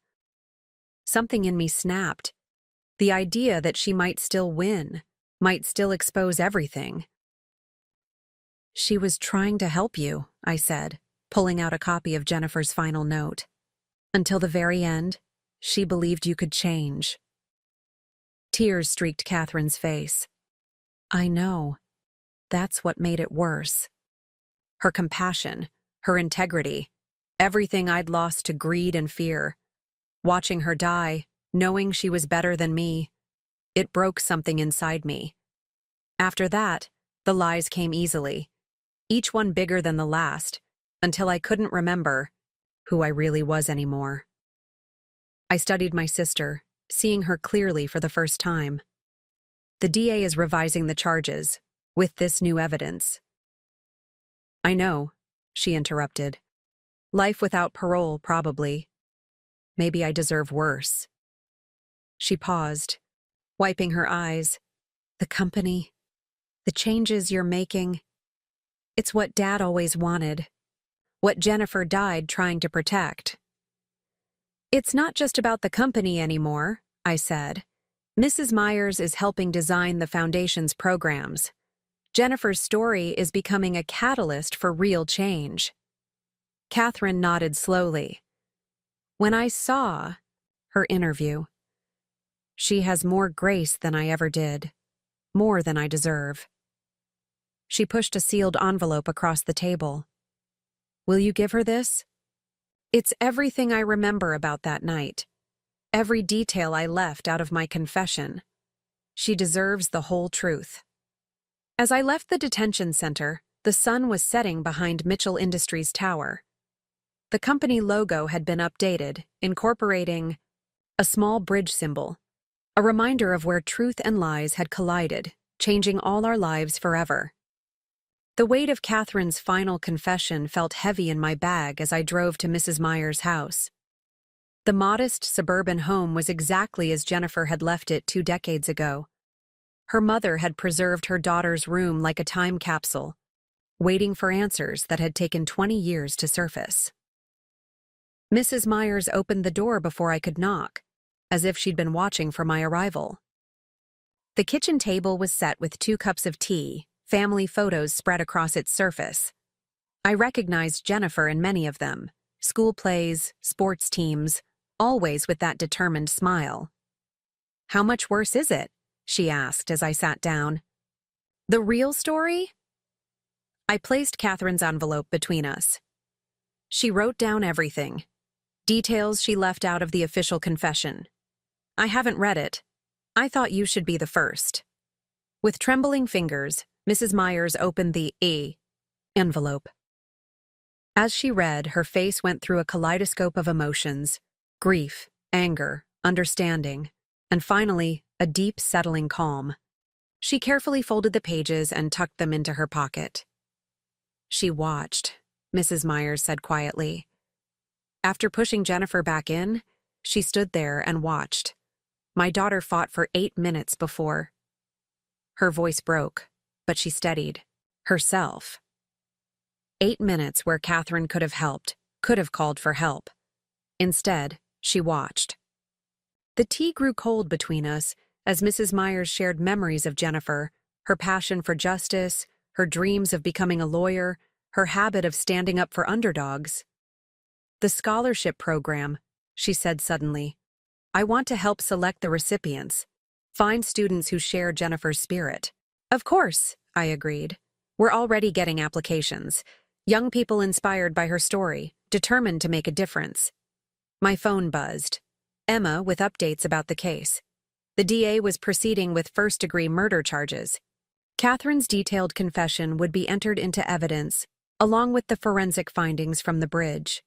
something in me snapped. The idea that she might still win, might still expose everything. She was trying to help you, I said, pulling out a copy of Jennifer's final note. Until the very end, she believed you could change. Tears streaked Catherine's face. I know. That's what made it worse. Her compassion, her integrity, everything I'd lost to greed and fear. Watching her die, knowing she was better than me, it broke something inside me. After that, the lies came easily, each one bigger than the last, until I couldn't remember who I really was anymore. I studied my sister, seeing her clearly for the first time. The DA is revising the charges, with this new evidence. I know, she interrupted. Life without parole, probably. Maybe I deserve worse. She paused, wiping her eyes. The company, the changes you're making. It's what Dad always wanted. What Jennifer died trying to protect. It's not just about the company anymore, I said. Mrs. Myers is helping design the Foundation's programs. Jennifer's story is becoming a catalyst for real change. Catherine nodded slowly. When I saw her interview, she has more grace than I ever did, more than I deserve. She pushed a sealed envelope across the table. Will you give her this? It's everything I remember about that night. Every detail I left out of my confession. She deserves the whole truth. As I left the detention center, the sun was setting behind Mitchell Industries Tower. The company logo had been updated, incorporating a small bridge symbol, a reminder of where truth and lies had collided, changing all our lives forever. The weight of Catherine's final confession felt heavy in my bag as I drove to Mrs. Meyer's house. The modest suburban home was exactly as Jennifer had left it 2 decades ago. Her mother had preserved her daughter's room like a time capsule, waiting for answers that had taken 20 years to surface. Mrs. Myers opened the door before I could knock, as if she'd been watching for my arrival. The kitchen table was set with 2 cups of tea, family photos spread across its surface. I recognized Jennifer in many of them, school plays, sports teams, always with that determined smile. "How much worse is it?" she asked as I sat down. "The real story?" I placed Catherine's envelope between us. She wrote down everything, details she left out of the official confession. I haven't read it. I thought you should be the first. With trembling fingers, Mrs. Myers opened the envelope. As she read, her face went through a kaleidoscope of emotions: grief, anger, understanding, and finally, a deep, settling calm. She carefully folded the pages and tucked them into her pocket. "She watched," Mrs. Myers said quietly. "After pushing Jennifer back in, she stood there and watched. My daughter fought for 8 minutes before." Her voice broke, but she steadied herself. 8 minutes where Catherine could have helped, could have called for help. Instead, she watched. The tea grew cold between us as Mrs. Myers shared memories of Jennifer, her passion for justice, her dreams of becoming a lawyer, her habit of standing up for underdogs. "The scholarship program," she said suddenly. "I want to help select the recipients, find students who share Jennifer's spirit." "Of course," I agreed. "We're already getting applications. Young people inspired by her story, determined to make a difference." My phone buzzed. Emma with updates about the case. The DA was proceeding with first-degree murder charges. Catherine's detailed confession would be entered into evidence, along with the forensic findings from the bridge.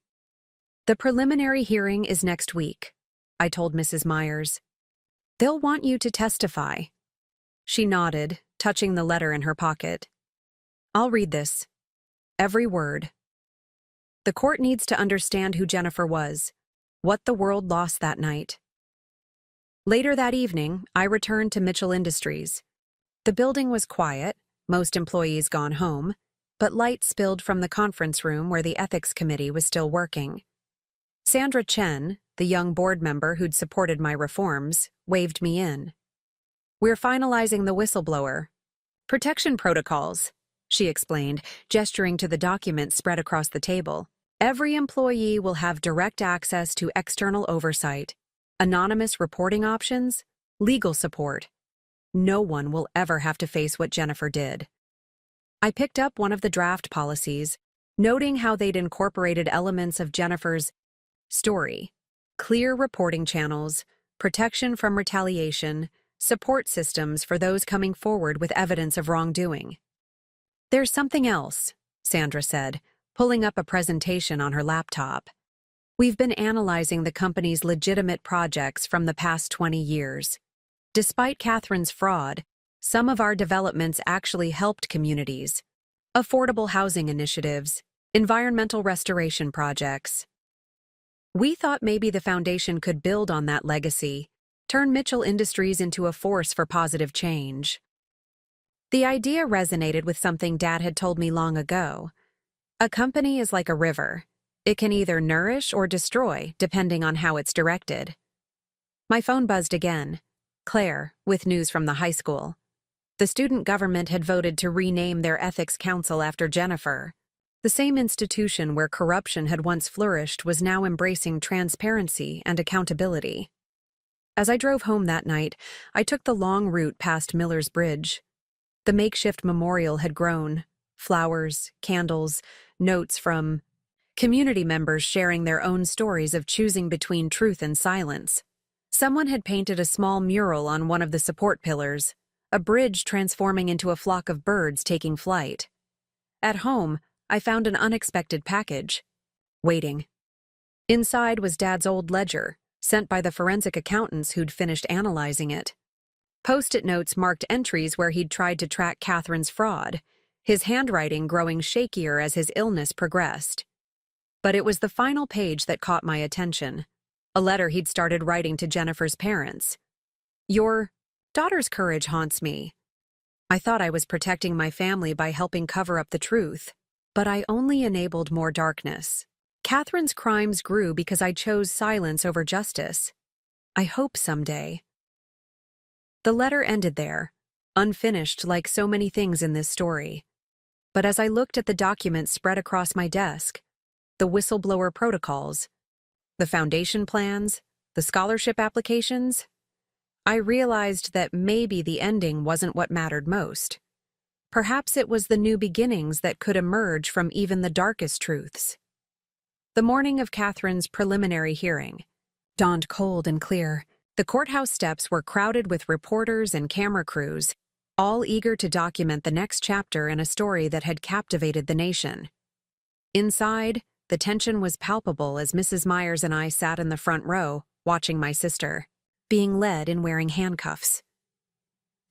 "The preliminary hearing is next week," I told Mrs. Myers. "They'll want you to testify." She nodded, touching the letter in her pocket. "I'll read this. Every word. The court needs to understand who Jennifer was, what the world lost that night." Later that evening, I returned to Mitchell Industries. The building was quiet, most employees gone home, but light spilled from the conference room where the ethics committee was still working. Sandra Chen, the young board member who'd supported my reforms, waved me in. "We're finalizing the whistleblower protection protocols," she explained, gesturing to the documents spread across the table. "Every employee will have direct access to external oversight, anonymous reporting options, legal support. No one will ever have to face what Jennifer did." I picked up one of the draft policies, noting how they'd incorporated elements of Jennifer's story: clear reporting channels, protection from retaliation, support systems for those coming forward with evidence of wrongdoing. "There's something else," Sandra said, pulling up a presentation on her laptop. "We've been analyzing the company's legitimate projects from the past 20 years. Despite Catherine's fraud, some of our developments actually helped communities. Affordable housing initiatives, environmental restoration projects. We thought maybe the foundation could build on that legacy, turn Mitchell Industries into a force for positive change." The idea resonated with something Dad had told me long ago. A company is like a river. It can either nourish or destroy, depending on how it's directed. My phone buzzed again. Claire, with news from the high school. The student government had voted to rename their ethics council after Jennifer. The same institution where corruption had once flourished was now embracing transparency and accountability. As I drove home that night, I took the long route past Miller's Bridge. The makeshift memorial had grown. Flowers, candles, notes from community members sharing their own stories of choosing between truth and silence. Someone had painted a small mural on one of the support pillars, a bridge transforming into a flock of birds taking flight. At home, I found an unexpected package. Waiting. Inside was Dad's old ledger, sent by the forensic accountants who'd finished analyzing it. Post-it notes marked entries where he'd tried to track Catherine's fraud, his handwriting growing shakier as his illness progressed. But it was the final page that caught my attention. A letter he'd started writing to Jennifer's parents. "Your daughter's courage haunts me. I thought I was protecting my family by helping cover up the truth, but I only enabled more darkness. Catherine's crimes grew because I chose silence over justice. I hope someday." The letter ended there, unfinished like so many things in this story. But as I looked at the documents spread across my desk, the whistleblower protocols, the foundation plans, the scholarship applications, I realized that maybe the ending wasn't what mattered most. Perhaps it was the new beginnings that could emerge from even the darkest truths. The morning of Catherine's preliminary hearing dawned cold and clear. The courthouse steps were crowded with reporters and camera crews, all eager to document the next chapter in a story that had captivated the nation. Inside, the tension was palpable as Mrs. Myers and I sat in the front row, watching my sister, being led and wearing handcuffs.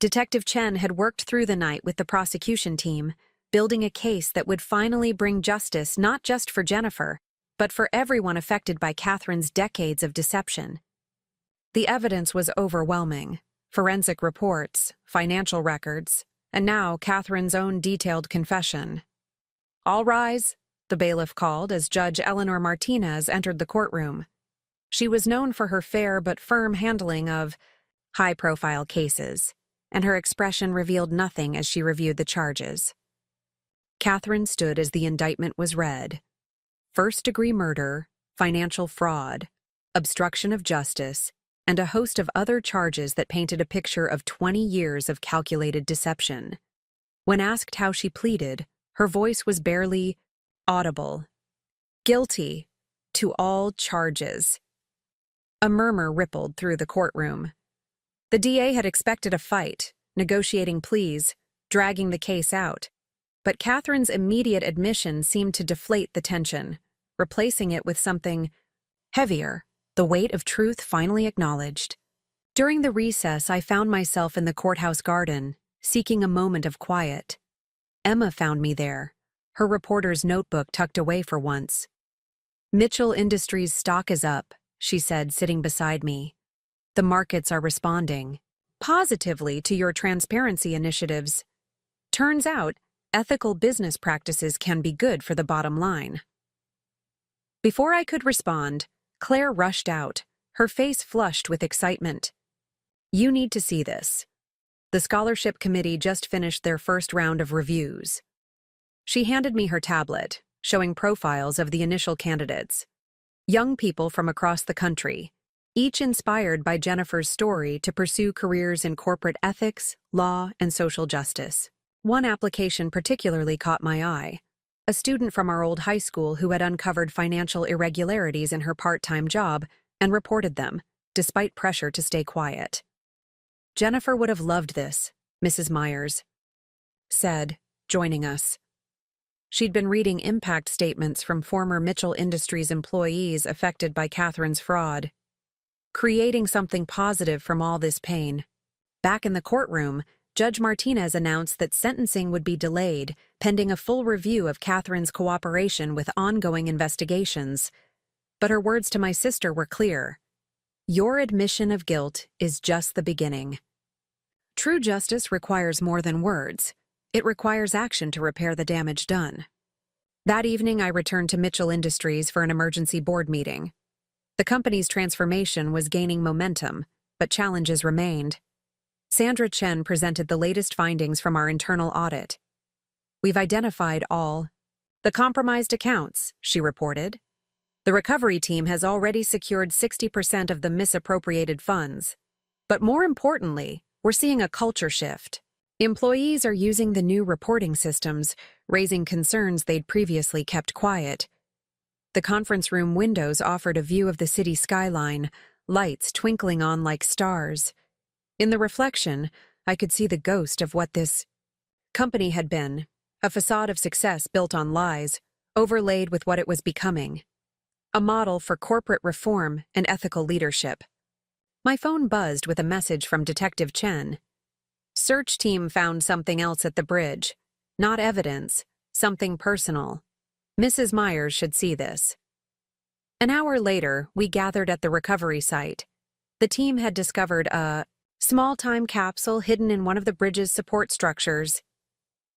Detective Chen had worked through the night with the prosecution team, building a case that would finally bring justice not just for Jennifer, but for everyone affected by Catherine's decades of deception. The evidence was overwhelming: forensic reports, financial records, and now Catherine's own detailed confession. "All rise," the bailiff called as Judge Eleanor Martinez entered the courtroom. She was known for her fair but firm handling of high-profile cases, and her expression revealed nothing as she reviewed the charges. Catherine stood as the indictment was read: first-degree murder, financial fraud, obstruction of justice, and a host of other charges that painted a picture of 20 years of calculated deception. When asked how she pleaded, her voice was barely audible. "Guilty to all charges." A murmur rippled through the courtroom. The DA had expected a fight, negotiating pleas, dragging the case out. But Catherine's immediate admission seemed to deflate the tension, replacing it with something heavier, the weight of truth finally acknowledged. During the recess, I found myself in the courthouse garden, seeking a moment of quiet. Emma found me there, her reporter's notebook tucked away for once. "Mitchell Industries' stock is up," she said, sitting beside me. "The markets are responding positively to your transparency initiatives. Turns out, ethical business practices can be good for the bottom line." Before I could respond, Claire rushed out, her face flushed with excitement. "You need to see this. The scholarship committee just finished their first round of reviews." She handed me her tablet, showing profiles of the initial candidates. Young people from across the country, each inspired by Jennifer's story to pursue careers in corporate ethics, law, and social justice. One application particularly caught my eye: a student from our old high school who had uncovered financial irregularities in her part-time job and reported them, despite pressure to stay quiet. "Jennifer would have loved this," Mrs. Myers said, joining us. She'd been reading impact statements from former Mitchell Industries employees affected by Catherine's fraud, creating something positive from all this pain. Back in the courtroom, Judge Martinez announced that sentencing would be delayed, pending a full review of Catherine's cooperation with ongoing investigations. But her words to my sister were clear: "Your admission of guilt is just the beginning." True justice requires more than words. It requires action to repair the damage done. That evening, I returned to Mitchell Industries for an emergency board meeting. The company's transformation was gaining momentum, but challenges remained. Sandra Chen presented the latest findings from our internal audit. "We've identified all The compromised accounts, she reported. The recovery team has already secured 60% of the misappropriated funds. But more importantly, we're seeing a culture shift. Employees are using the new reporting systems, raising concerns they'd previously kept quiet. The conference room windows offered a view of the city skyline, lights twinkling on like stars. In the reflection, I could see the ghost of what this company had been, a facade of success built on lies, overlaid with what it was becoming. A model for corporate reform and ethical leadership. My phone buzzed with a message from Detective Chen. Search team found something else at the bridge. Not evidence, something personal. Mrs. Myers should see this. An hour later, we gathered at the recovery site. The team had discovered a small time capsule hidden in one of the bridge's support structures.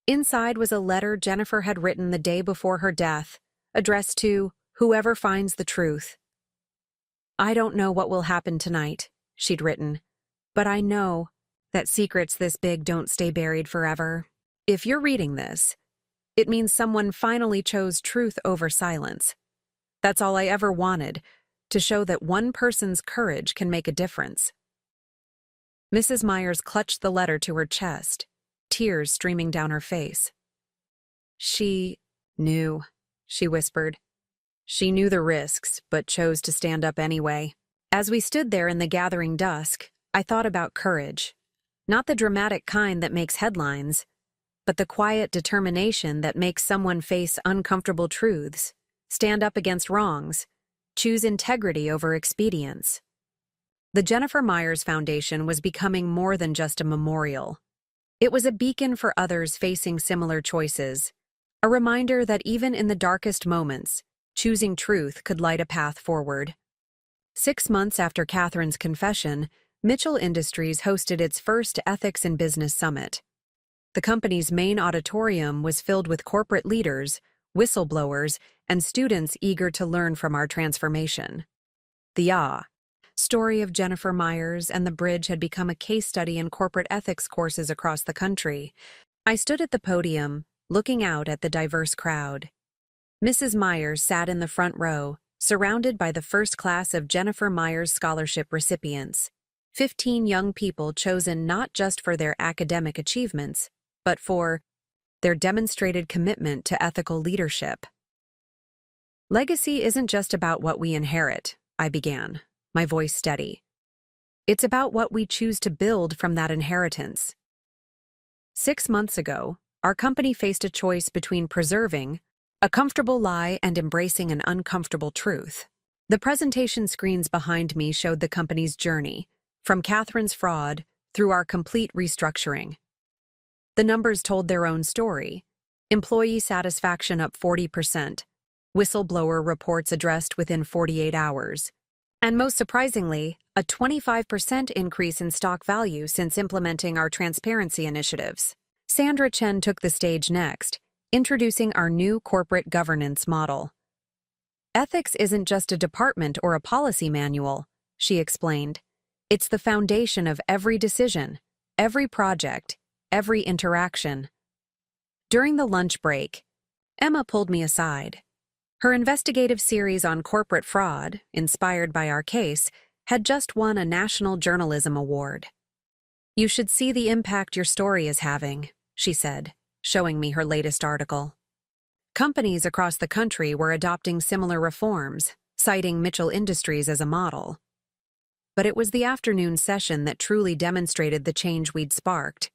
Inside was a letter Jennifer had written the day before her death, addressed to whoever finds the truth. I don't know what will happen tonight, she'd written, but I know that secrets this big don't stay buried forever. If you're reading this, it means someone finally chose truth over silence. That's all I ever wanted, to show that one person's courage can make a difference. Mrs. Myers clutched the letter to her chest, tears streaming down her face. She knew, she whispered. She knew the risks, but chose to stand up anyway. As we stood there in the gathering dusk, I thought about courage. Not the dramatic kind that makes headlines, but the quiet determination that makes someone face uncomfortable truths, stand up against wrongs, choose integrity over expedience. The Jennifer Myers Foundation was becoming more than just a memorial. It was a beacon for others facing similar choices, a reminder that even in the darkest moments, choosing truth could light a path forward. 6 months after Catherine's confession, Mitchell Industries hosted its first Ethics in Business Summit. The company's main auditorium was filled with corporate leaders, whistleblowers, and students eager to learn from our transformation. The story of Jennifer Myers and the bridge had become a case study in corporate ethics courses across the country. I stood at the podium, looking out at the diverse crowd. Mrs. Myers sat in the front row, surrounded by the first class of Jennifer Myers Scholarship recipients, 15 young people chosen not just for their academic achievements, but for their demonstrated commitment to ethical leadership. Legacy isn't just about what we inherit, I began, my voice steady. It's about what we choose to build from that inheritance. 6 months ago, our company faced a choice between preserving a comfortable lie and embracing an uncomfortable truth. The presentation screens behind me showed the company's journey, from Catherine's fraud through our complete restructuring. The numbers told their own story. Employee satisfaction up 40%, whistleblower reports addressed within 48 hours, and most surprisingly, a 25% increase in stock value since implementing our transparency initiatives. Sandra Chen took the stage next, introducing our new corporate governance model. Ethics isn't just a department or a policy manual, she explained. It's the foundation of every decision, every project, every interaction. During the lunch break, Emma pulled me aside. Her investigative series on corporate fraud, inspired by our case, had just won a National Journalism Award. You should see the impact your story is having, she said, showing me her latest article. Companies across the country were adopting similar reforms, citing Mitchell Industries as a model. But it was the afternoon session that truly demonstrated the change we'd sparked.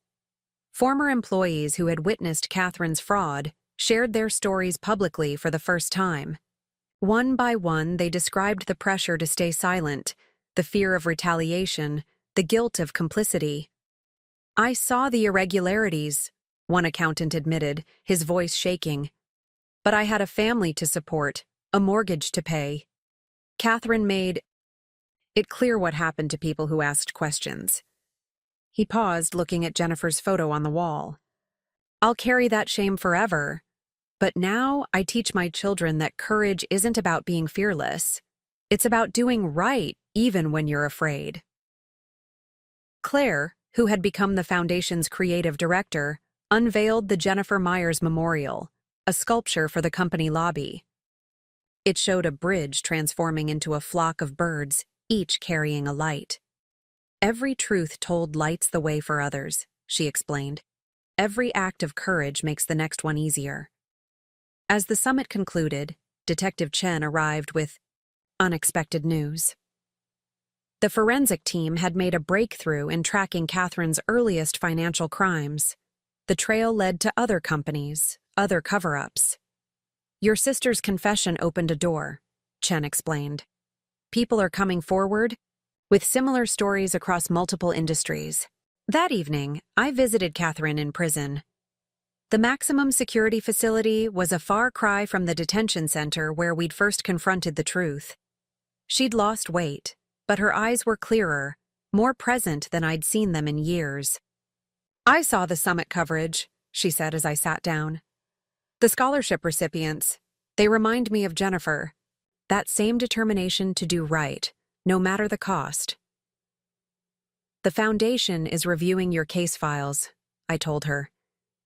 Former employees who had witnessed Catherine's fraud shared their stories publicly for the first time. One by one, they described the pressure to stay silent, the fear of retaliation, the guilt of complicity. I saw the irregularities, one accountant admitted, his voice shaking. But I had a family to support, a mortgage to pay. Catherine made it clear what happened to people who asked questions. He paused, looking at Jennifer's photo on the wall. I'll carry that shame forever. But now I teach my children that courage isn't about being fearless. It's about doing right, even when you're afraid. Claire, who had become the foundation's creative director, unveiled the Jennifer Myers Memorial, a sculpture for the company lobby. It showed a bridge transforming into a flock of birds, each carrying a light. Every truth told lights the way for others, she explained. Every act of courage makes the next one easier. As the summit concluded, Detective Chen arrived with unexpected news. The forensic team had made a breakthrough in tracking Catherine's earliest financial crimes. The trail led to other companies, other cover-ups. Your sister's confession opened a door, Chen explained. People are coming forward with similar stories across multiple industries. That evening, I visited Catherine in prison. The maximum security facility was a far cry from the detention center where we'd first confronted the truth. She'd lost weight, but her eyes were clearer, more present than I'd seen them in years. I saw the summit coverage, she said as I sat down. The scholarship recipients, they remind me of Jennifer. That same determination to do right, no matter the cost. The foundation is reviewing your case files, I told her,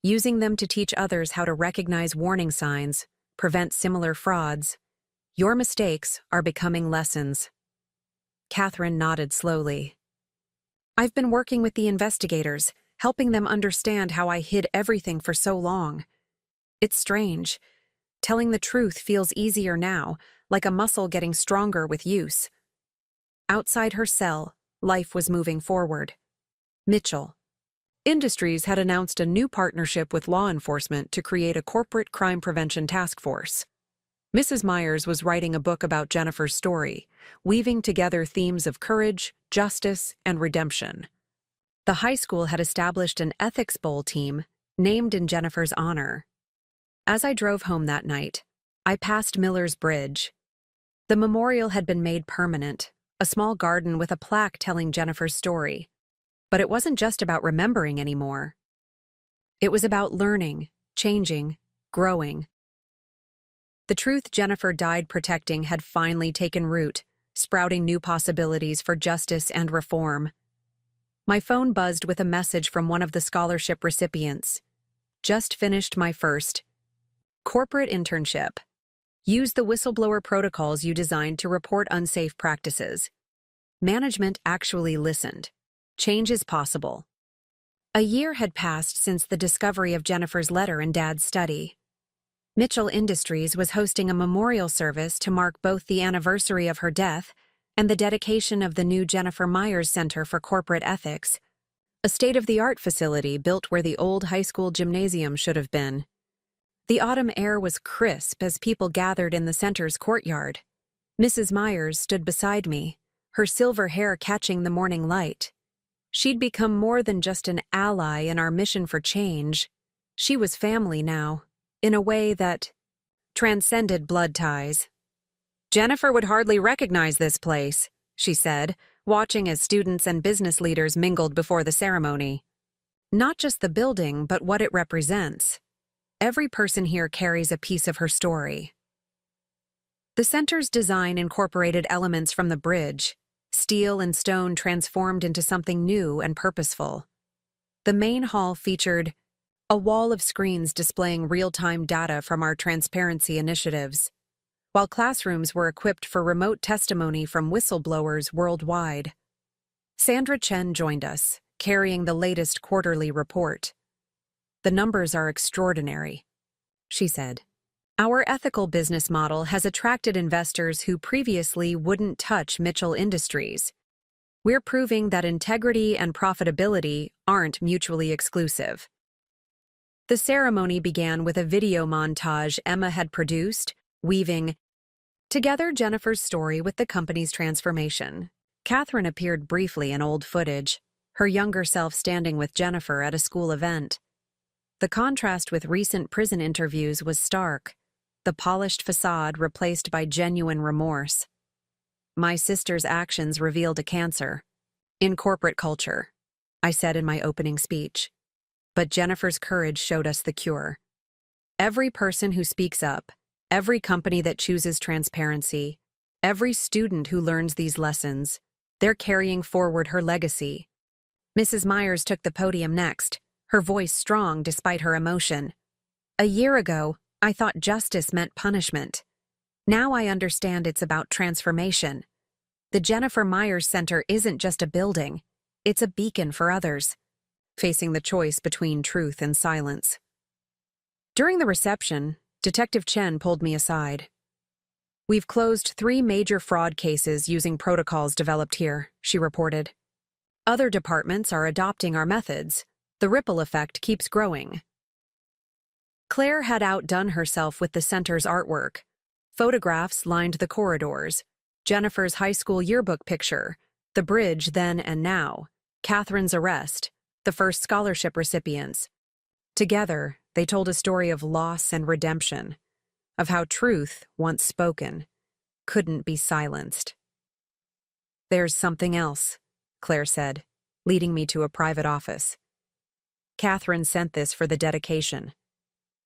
using them to teach others how to recognize warning signs, prevent similar frauds. Your mistakes are becoming lessons. Catherine nodded slowly. I've been working with the investigators, helping them understand how I hid everything for so long. It's strange. Telling the truth feels easier now, like a muscle getting stronger with use. Outside her cell, life was moving forward. Mitchell Industries had announced a new partnership with law enforcement to create a corporate crime prevention task force. Mrs. Myers was writing a book about Jennifer's story, weaving together themes of courage, justice, and redemption. The high school had established an ethics bowl team named in Jennifer's honor. As I drove home that night, I passed Miller's Bridge. The memorial had been made permanent, a small garden with a plaque telling Jennifer's story. But it wasn't just about remembering anymore. It was about learning, changing, growing. The truth Jennifer died protecting had finally taken root, sprouting new possibilities for justice and reform. My phone buzzed with a message from one of the scholarship recipients. Just finished my first corporate internship. Use the whistleblower protocols you designed to report unsafe practices. Management actually listened. Change is possible. A year had passed since the discovery of Jennifer's letter in Dad's study. Mitchell Industries was hosting a memorial service to mark both the anniversary of her death and the dedication of the new Jennifer Myers Center for Corporate Ethics, a state-of-the-art facility built where the old high school gymnasium should have been. The autumn air was crisp as people gathered in the center's courtyard. Mrs. Myers stood beside me, her silver hair catching the morning light. She'd become more than just an ally in our mission for change. She was family now, in a way that transcended blood ties. Jennifer would hardly recognize this place, she said, watching as students and business leaders mingled before the ceremony. Not just the building, but what it represents. Every person here carries a piece of her story. The center's design incorporated elements from the bridge, steel and stone transformed into something new and purposeful. The main hall featured a wall of screens displaying real-time data from our transparency initiatives, while classrooms were equipped for remote testimony from whistleblowers worldwide. Sandra Chen joined us, carrying the latest quarterly report. The numbers are extraordinary, she said. Our ethical business model has attracted investors who previously wouldn't touch Mitchell Industries. We're proving that integrity and profitability aren't mutually exclusive. The ceremony began with a video montage Emma had produced, weaving together Jennifer's story with the company's transformation. Catherine appeared briefly in old footage, her younger self standing with Jennifer at a school event. The contrast with recent prison interviews was stark. The polished facade replaced by genuine remorse. My sister's actions revealed a cancer. In corporate culture, I said in my opening speech. But Jennifer's courage showed us the cure. Every person who speaks up, every company that chooses transparency, every student who learns these lessons, they're carrying forward her legacy. Mrs. Myers took the podium next, her voice strong despite her emotion. A year ago, I thought justice meant punishment. Now I understand it's about transformation. The Jennifer Myers Center isn't just a building, it's a beacon for others, facing the choice between truth and silence. During the reception, Detective Chen pulled me aside. "We've closed 3 major fraud cases using protocols developed here," she reported. "Other departments are adopting our methods. The ripple effect keeps growing." Claire had outdone herself with the center's artwork. Photographs lined the corridors. Jennifer's high school yearbook picture, the bridge then and now, Catherine's arrest, the first scholarship recipients. Together, they told a story of loss and redemption, of how truth, once spoken, couldn't be silenced. "There's something else," Claire said, leading me to a private office. "Catherine sent this for the dedication.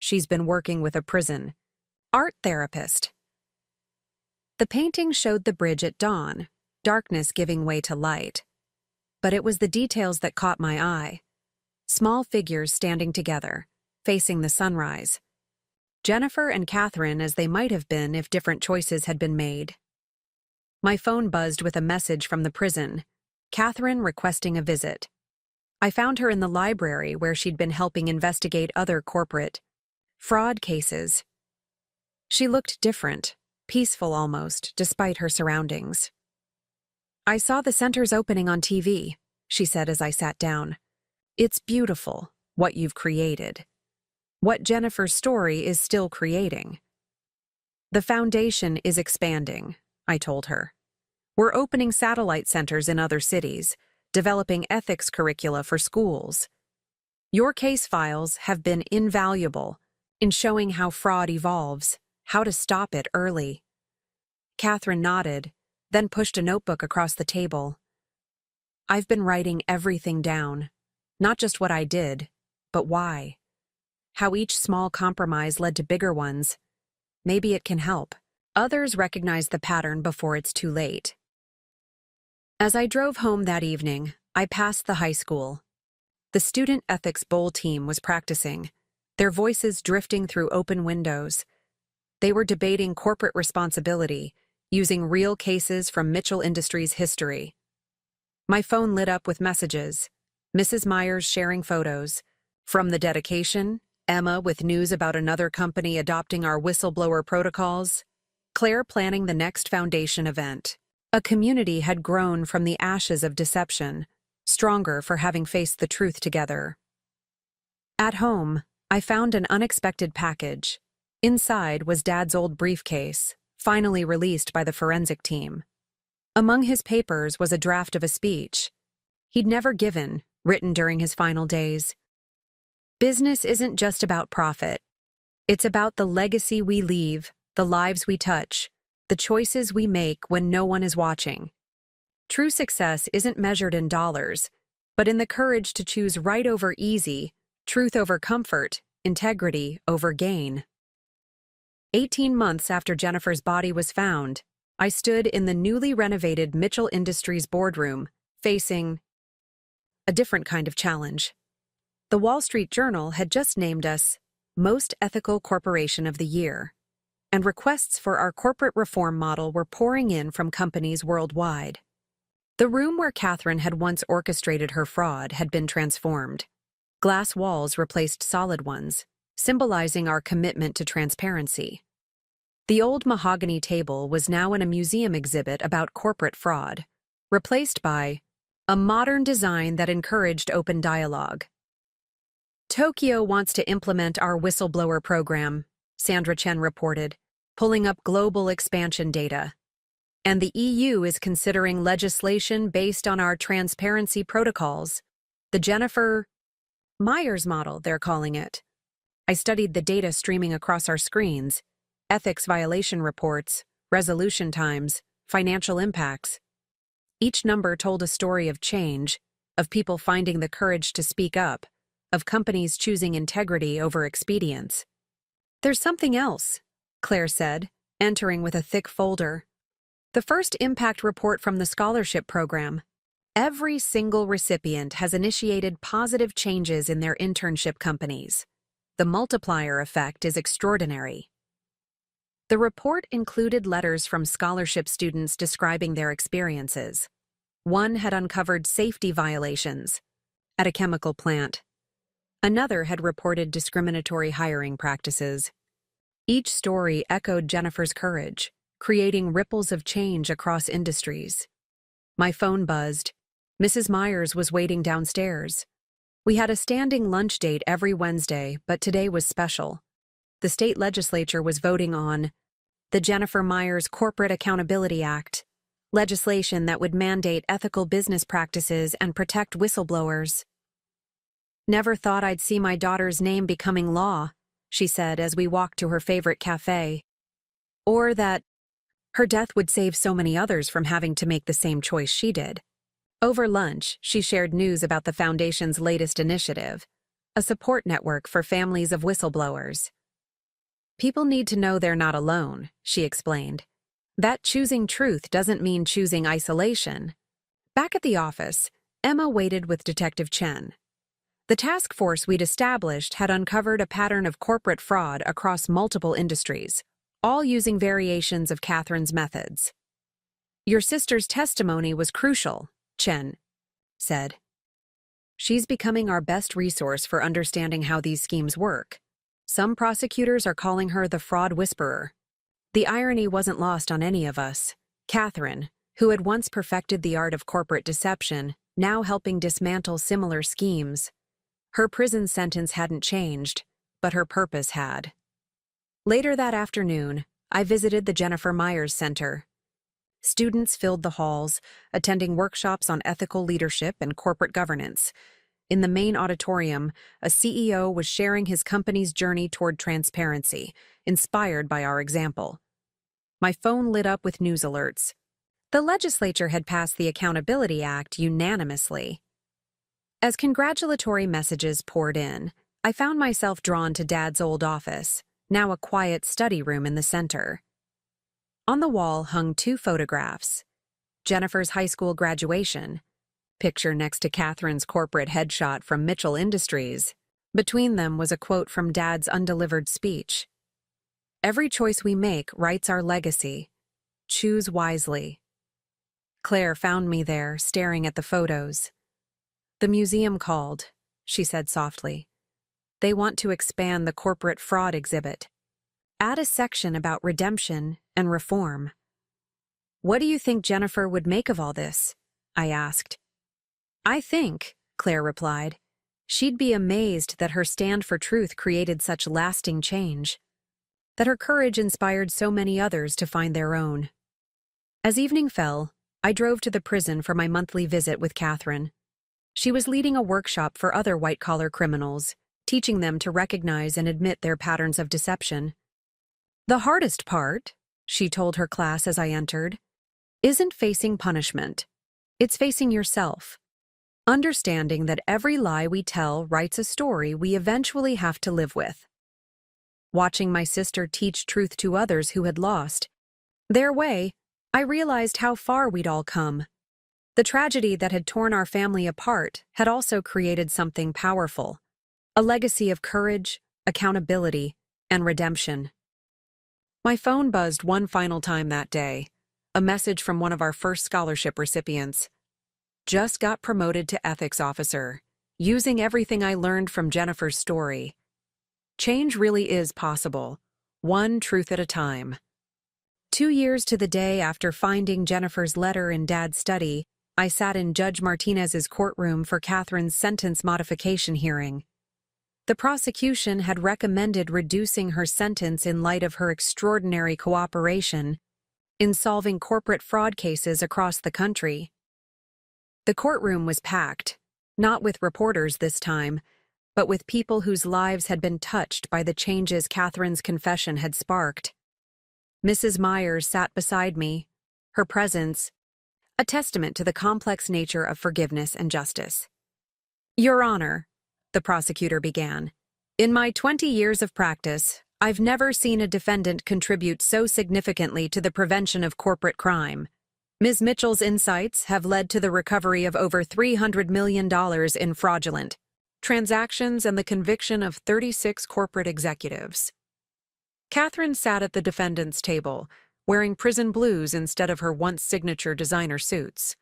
She's been working with a prison art therapist." The painting showed the bridge at dawn, darkness giving way to light. But it was the details that caught my eye. Small figures standing together, facing the sunrise. Jennifer and Catherine as they might have been if different choices had been made. My phone buzzed with a message from the prison, Catherine requesting a visit. I found her in the library where she'd been helping investigate other corporate fraud cases. She looked different, peaceful almost, despite her surroundings. "I saw the center's opening on TV," she said as I sat down. "It's beautiful, what you've created. What Jennifer's story is still creating." "The foundation is expanding," I told her. "We're opening satellite centers in other cities, developing ethics curricula for schools. Your case files have been invaluable in showing how fraud evolves, how to stop it early." Catherine nodded, then pushed a notebook across the table. "I've been writing everything down, not just what I did, but why. How each small compromise led to bigger ones. Maybe it can help. Others recognize the pattern before it's too late." As I drove home that evening, I passed the high school. The Student Ethics Bowl team was practicing, their voices drifting through open windows. They were debating corporate responsibility, using real cases from Mitchell Industries' history. My phone lit up with messages, Mrs. Myers sharing photos. From the dedication, Emma with news about another company adopting our whistleblower protocols, Claire planning the next foundation event. A community had grown from the ashes of deception, stronger for having faced the truth together. At home, I found an unexpected package. Inside was Dad's old briefcase, finally released by the forensic team. Among his papers was a draft of a speech he'd never given, written during his final days. "Business isn't just about profit. It's about the legacy we leave, the lives we touch, the choices we make when no one is watching. True success isn't measured in dollars, but in the courage to choose right over easy, truth over comfort, integrity over gain." 18 months after Jennifer's body was found, I stood in the newly renovated Mitchell Industries boardroom, facing a different kind of challenge. The Wall Street Journal had just named us Most Ethical Corporation of the Year, and requests for our corporate reform model were pouring in from companies worldwide. The room where Catherine had once orchestrated her fraud had been transformed. Glass walls replaced solid ones, symbolizing our commitment to transparency. The old mahogany table was now in a museum exhibit about corporate fraud, replaced by a modern design that encouraged open dialogue. "Tokyo wants to implement our whistleblower program," Sandra Chen reported, pulling up global expansion data. "And the EU is considering legislation based on our transparency protocols, the Jennifer Myers model, they're calling it." I studied the data streaming across our screens, ethics violation reports, resolution times, financial impacts. Each number told a story of change, of people finding the courage to speak up, of companies choosing integrity over expedience. "There's something else," Claire said, entering with a thick folder. "The first impact report from the scholarship program. Every single recipient has initiated positive changes in their internship companies. The multiplier effect is extraordinary. The report included letters from scholarship students describing their experiences. One had uncovered safety violations at a chemical plant. Another had reported discriminatory hiring practices. Each story echoed Jennifer's courage, creating ripples of change across industries. My phone buzzed. Mrs. Myers was waiting downstairs. We had a standing lunch date every Wednesday, but today was special. The state legislature was voting on the Jennifer Myers Corporate Accountability Act, legislation that would mandate ethical business practices and protect whistleblowers. "Never thought I'd see my daughter's name becoming law," she said as we walked to her favorite cafe. Or that her death would save so many others from having to make the same choice she did. Over lunch, she shared news about the Foundation's latest initiative, a support network for families of whistleblowers. "People need to know they're not alone," she explained. "That choosing truth doesn't mean choosing isolation." Back at the office, Emma waited with Detective Chen. The task force we'd established had uncovered a pattern of corporate fraud across multiple industries, all using variations of Catherine's methods. "Your sister's testimony was crucial," Chen said. "She's becoming our best resource for understanding how these schemes work. Some prosecutors are calling her the fraud whisperer." The irony wasn't lost on any of us. Catherine, who had once perfected the art of corporate deception, now helping dismantle similar schemes. Her prison sentence hadn't changed, but her purpose had. Later that afternoon, I visited the Jennifer Myers Center. Students filled the halls, attending workshops on ethical leadership and corporate governance. In the main auditorium, a CEO was sharing his company's journey toward transparency, inspired by our example. My phone lit up with news alerts. The legislature had passed the Accountability Act unanimously. As congratulatory messages poured in, I found myself drawn to Dad's old office, now a quiet study room in the center. On the wall hung 2 photographs: Jennifer's high school graduation, picture next to Catherine's corporate headshot from Mitchell Industries. Between them was a quote from Dad's undelivered speech. "Every choice we make writes our legacy. Choose wisely." Claire found me there, staring at the photos. "The museum called," she said softly. "They want to expand the corporate fraud exhibit. Add a section about redemption and reform." "What do you think Jennifer would make of all this?" I asked. "I think," Claire replied, "she'd be amazed that her stand for truth created such lasting change, that her courage inspired so many others to find their own." As evening fell, I drove to the prison for my monthly visit with Catherine. She was leading a workshop for other white-collar criminals, teaching them to recognize and admit their patterns of deception. "The hardest part," she told her class as I entered, "isn't facing punishment. It's facing yourself. Understanding that every lie we tell writes a story we eventually have to live with." Watching my sister teach truth to others who had lost their way, I realized how far we'd all come. The tragedy that had torn our family apart had also created something powerful, a legacy of courage, accountability, and redemption. My phone buzzed one final time that day, a message from one of our first scholarship recipients. "Just got promoted to ethics officer, using everything I learned from Jennifer's story. Change really is possible, one truth at a time." 2 years to the day after finding Jennifer's letter in Dad's study, I sat in Judge Martinez's courtroom for Catherine's sentence modification hearing. The prosecution had recommended reducing her sentence in light of her extraordinary cooperation in solving corporate fraud cases across the country. The courtroom was packed, not with reporters this time, but with people whose lives had been touched by the changes Catherine's confession had sparked. Mrs. Myers sat beside me, her presence a testament to the complex nature of forgiveness and justice. "Your Honor," the prosecutor began, "in my 20 years of practice, I've never seen a defendant contribute so significantly to the prevention of corporate crime. Ms. Mitchell's insights have led to the recovery of over $300 million in fraudulent transactions, and the conviction of 36 corporate executives. Catherine sat at the defendant's table, wearing prison blues instead of her once signature designer suits.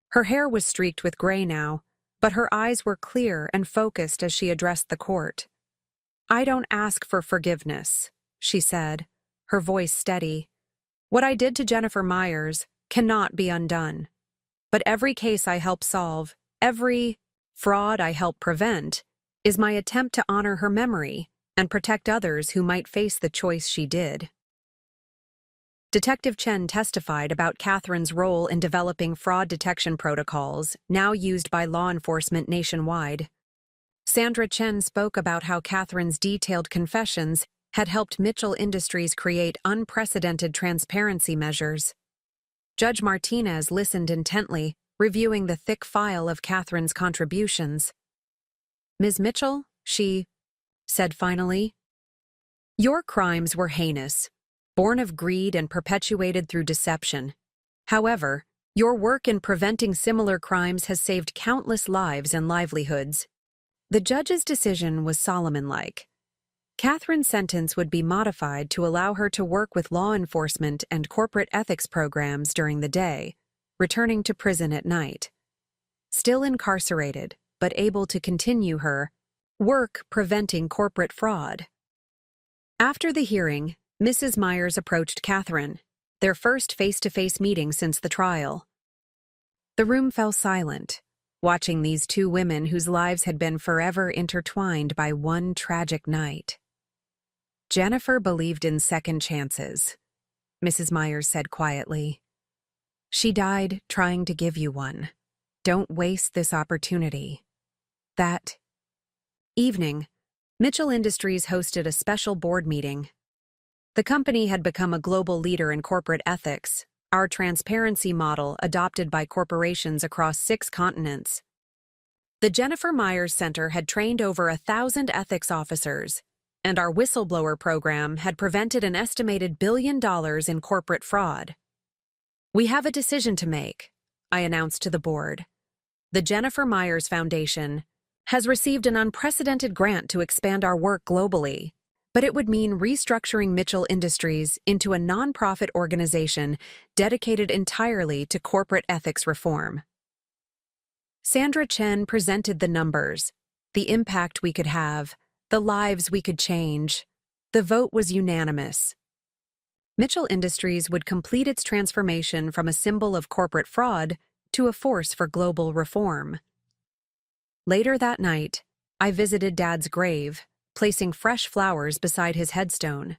Her hair was streaked with gray now, but her eyes were clear and focused as she addressed the court. "I don't ask for forgiveness," she said, her voice steady. "What I did to Jennifer Myers cannot be undone. But every case I help solve, every fraud I help prevent, is my attempt to honor her memory and protect others who might face the choice she did." Detective Chen testified about Catherine's role in developing fraud detection protocols now used by law enforcement nationwide. Sandra Chen spoke about how Catherine's detailed confessions had helped Mitchell Industries create unprecedented transparency measures. Judge Martinez listened intently, reviewing the thick file of Catherine's contributions. "Ms. Mitchell," she said finally, "your crimes were heinous, born of greed and perpetuated through deception. However, your work in preventing similar crimes has saved countless lives and livelihoods." The judge's decision was Solomon-like. Catherine's sentence would be modified to allow her to work with law enforcement and corporate ethics programs during the day, returning to prison at night. Still incarcerated, but able to continue her work preventing corporate fraud. After the hearing, Mrs. Myers approached Catherine, their first face-to-face meeting since the trial. The room fell silent, watching these two women whose lives had been forever intertwined by one tragic night. "Jennifer believed in second chances," Mrs. Myers said quietly. "She died trying to give you one. Don't waste this opportunity." That evening, Mitchell Industries hosted a special board meeting. The company had become a global leader in corporate ethics, our transparency model adopted by corporations across 6 continents. The Jennifer Myers Center had trained over 1,000 ethics officers, and our whistleblower program had prevented an estimated $1 billion in corporate fraud. "We have a decision to make," I announced to the board. "The Jennifer Myers Foundation has received an unprecedented grant to expand our work globally, but it would mean restructuring Mitchell Industries into a nonprofit organization dedicated entirely to corporate ethics reform." Sandra Chen presented the numbers, the impact we could have, the lives we could change. The vote was unanimous. Mitchell Industries would complete its transformation from a symbol of corporate fraud to a force for global reform. Later that night, I visited Dad's grave, placing fresh flowers beside his headstone.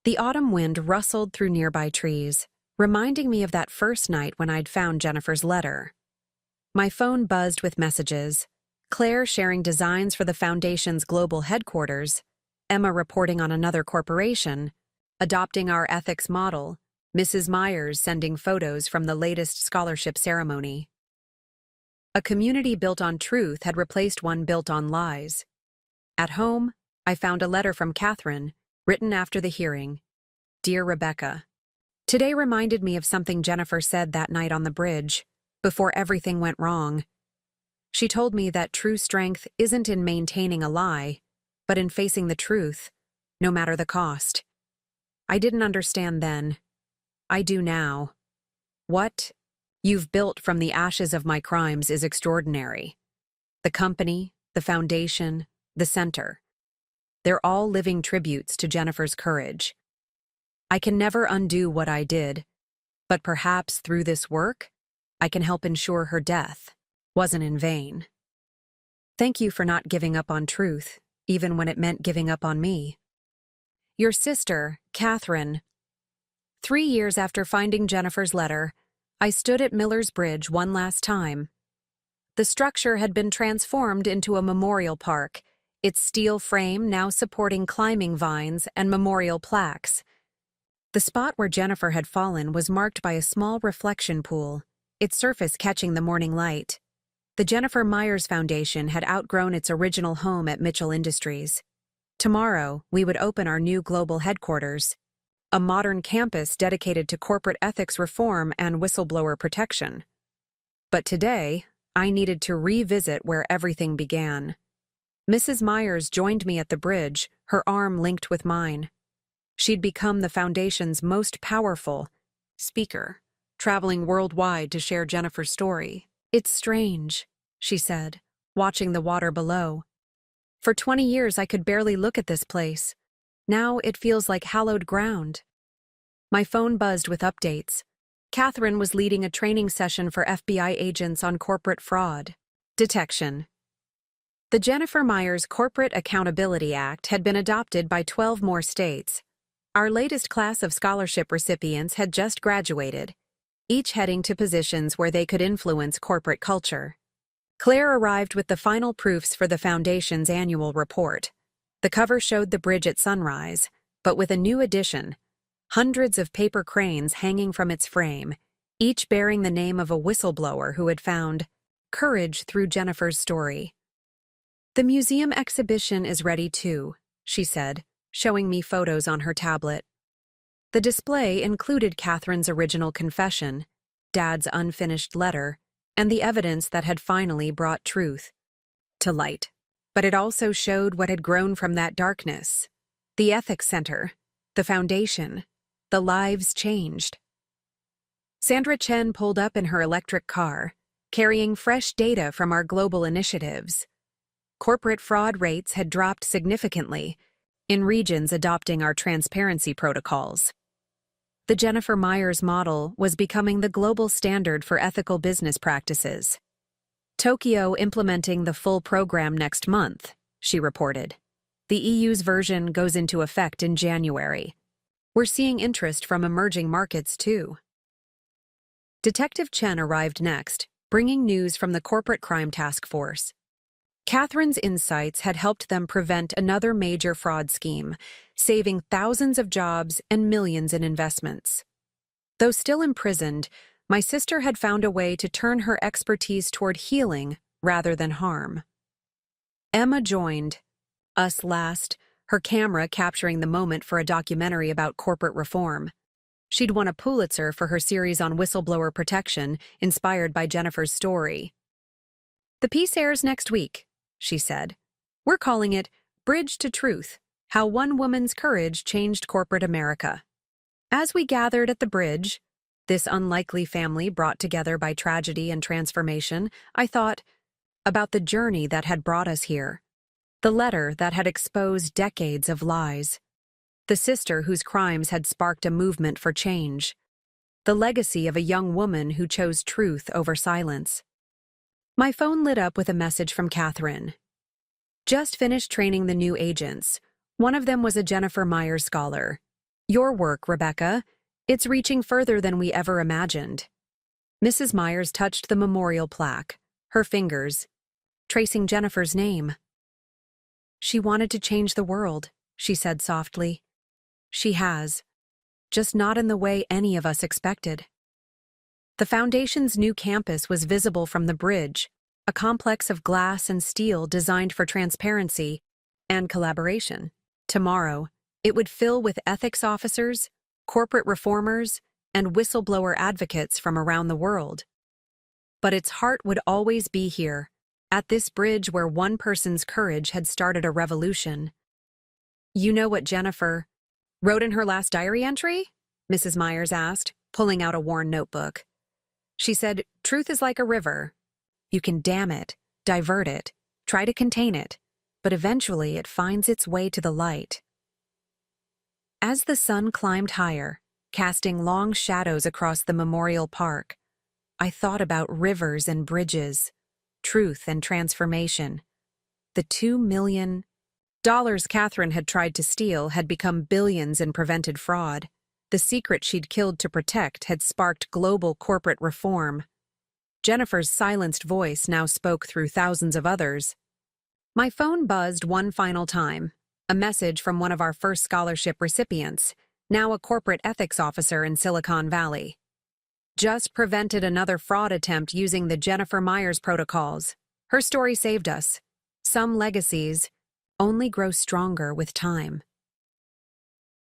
The autumn wind rustled through nearby trees, reminding me of that first night when I'd found Jennifer's letter. My phone buzzed with messages: Claire sharing designs for the Foundation's global headquarters, Emma reporting on another corporation, adopting our ethics model, Mrs. Myers sending photos from the latest scholarship ceremony. A community built on truth had replaced one built on lies. At home, I found a letter from Catherine, written after the hearing. "Dear Rebecca, today reminded me of something Jennifer said that night on the bridge, before everything went wrong. She told me that true strength isn't in maintaining a lie, but in facing the truth, no matter the cost. I didn't understand then. I do now. What you've built from the ashes of my crimes is extraordinary. The company, the foundation, the center. They're all living tributes to Jennifer's courage. I can never undo what I did, but perhaps through this work, I can help ensure her death wasn't in vain. Thank you for not giving up on truth, even when it meant giving up on me. Your sister, Catherine." 3 years after finding Jennifer's letter, I stood at Miller's Bridge one last time. The structure had been transformed into a memorial park, its steel frame now supporting climbing vines and memorial plaques. The spot where Jennifer had fallen was marked by a small reflection pool, its surface catching the morning light. The Jennifer Myers Foundation had outgrown its original home at Mitchell Industries. Tomorrow, we would open our new global headquarters, a modern campus dedicated to corporate ethics reform and whistleblower protection. But today, I needed to revisit where everything began. Mrs. Myers joined me at the bridge, her arm linked with mine. She'd become the Foundation's most powerful speaker, traveling worldwide to share Jennifer's story. "It's strange," she said, watching the water below. "For 20 years I could barely look at this place. Now it feels like hallowed ground." My phone buzzed with updates. Catherine was leading a training session for FBI agents on corporate fraud detection. The Jennifer Myers Corporate Accountability Act had been adopted by 12 more states. Our latest class of scholarship recipients had just graduated, each heading to positions where they could influence corporate culture. Claire arrived with the final proofs for the Foundation's annual report. The cover showed the bridge at sunrise, but with a new addition: hundreds of paper cranes hanging from its frame, each bearing the name of a whistleblower who had found courage through Jennifer's story. "The museum exhibition is ready too," she said, showing me photos on her tablet. The display included Catherine's original confession, Dad's unfinished letter, and the evidence that had finally brought truth to light. But it also showed what had grown from that darkness: the Ethics Center, the Foundation, the lives changed. Sandra Chen pulled up in her electric car, carrying fresh data from our global initiatives. Corporate fraud rates had dropped significantly in regions adopting our transparency protocols. The Jennifer Myers model was becoming the global standard for ethical business practices. "Tokyo implementing the full program next month," she reported. "The EU's version goes into effect in January. We're seeing interest from emerging markets too." Detective Chen arrived next, bringing news from the Corporate Crime Task Force. Catherine's insights had helped them prevent another major fraud scheme, saving thousands of jobs and millions in investments. Though still imprisoned, my sister had found a way to turn her expertise toward healing rather than harm. Emma joined us last, her camera capturing the moment for a documentary about corporate reform. She'd won a Pulitzer for her series on whistleblower protection, inspired by Jennifer's story. "The piece airs next week," she said. "We're calling it Bridge to Truth: How One Woman's Courage Changed Corporate America." As we gathered at the bridge, this unlikely family brought together by tragedy and transformation, I thought about the journey that had brought us here, the letter that had exposed decades of lies, the sister whose crimes had sparked a movement for change, the legacy of a young woman who chose truth over silence. My phone lit up with a message from Catherine. "Just finished training the new agents. One of them was a Jennifer Myers scholar. Your work, Rebecca, it's reaching further than we ever imagined." Mrs. Myers touched the memorial plaque, her fingers tracing Jennifer's name. "She wanted to change the world," she said softly. "She has, just not in the way any of us expected." The Foundation's new campus was visible from the bridge, a complex of glass and steel designed for transparency and collaboration. Tomorrow, it would fill with ethics officers, corporate reformers, and whistleblower advocates from around the world. But its heart would always be here, at this bridge where one person's courage had started a revolution. "You know what Jennifer wrote in her last diary entry?" Mrs. Myers asked, pulling out a worn notebook. She said, "Truth is like a river. You can dam it, divert it, try to contain it, but eventually it finds its way to the light." As the sun climbed higher, casting long shadows across the memorial park, I thought about rivers and bridges, truth and transformation. The $2 million Catherine had tried to steal had become billions in prevented fraud. The secret she'd killed to protect had sparked global corporate reform. Jennifer's silenced voice now spoke through thousands of others. My phone buzzed one final time, a message from one of our first scholarship recipients, now a corporate ethics officer in Silicon Valley. "Just prevented another fraud attempt using the Jennifer Myers protocols. Her story saved us. Some legacies only grow stronger with time."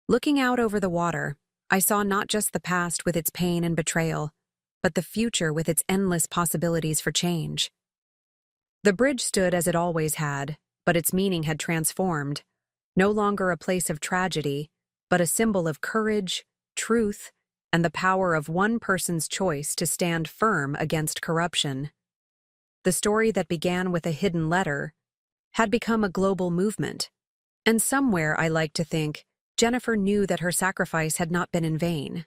Looking out over the water, I saw not just the past with its pain and betrayal, but the future with its endless possibilities for change. The bridge stood as it always had, but its meaning had transformed, no longer a place of tragedy, but a symbol of courage, truth, and the power of one person's choice to stand firm against corruption. The story that began with a hidden letter had become a global movement, and somewhere I like to think Jennifer knew that her sacrifice had not been in vain.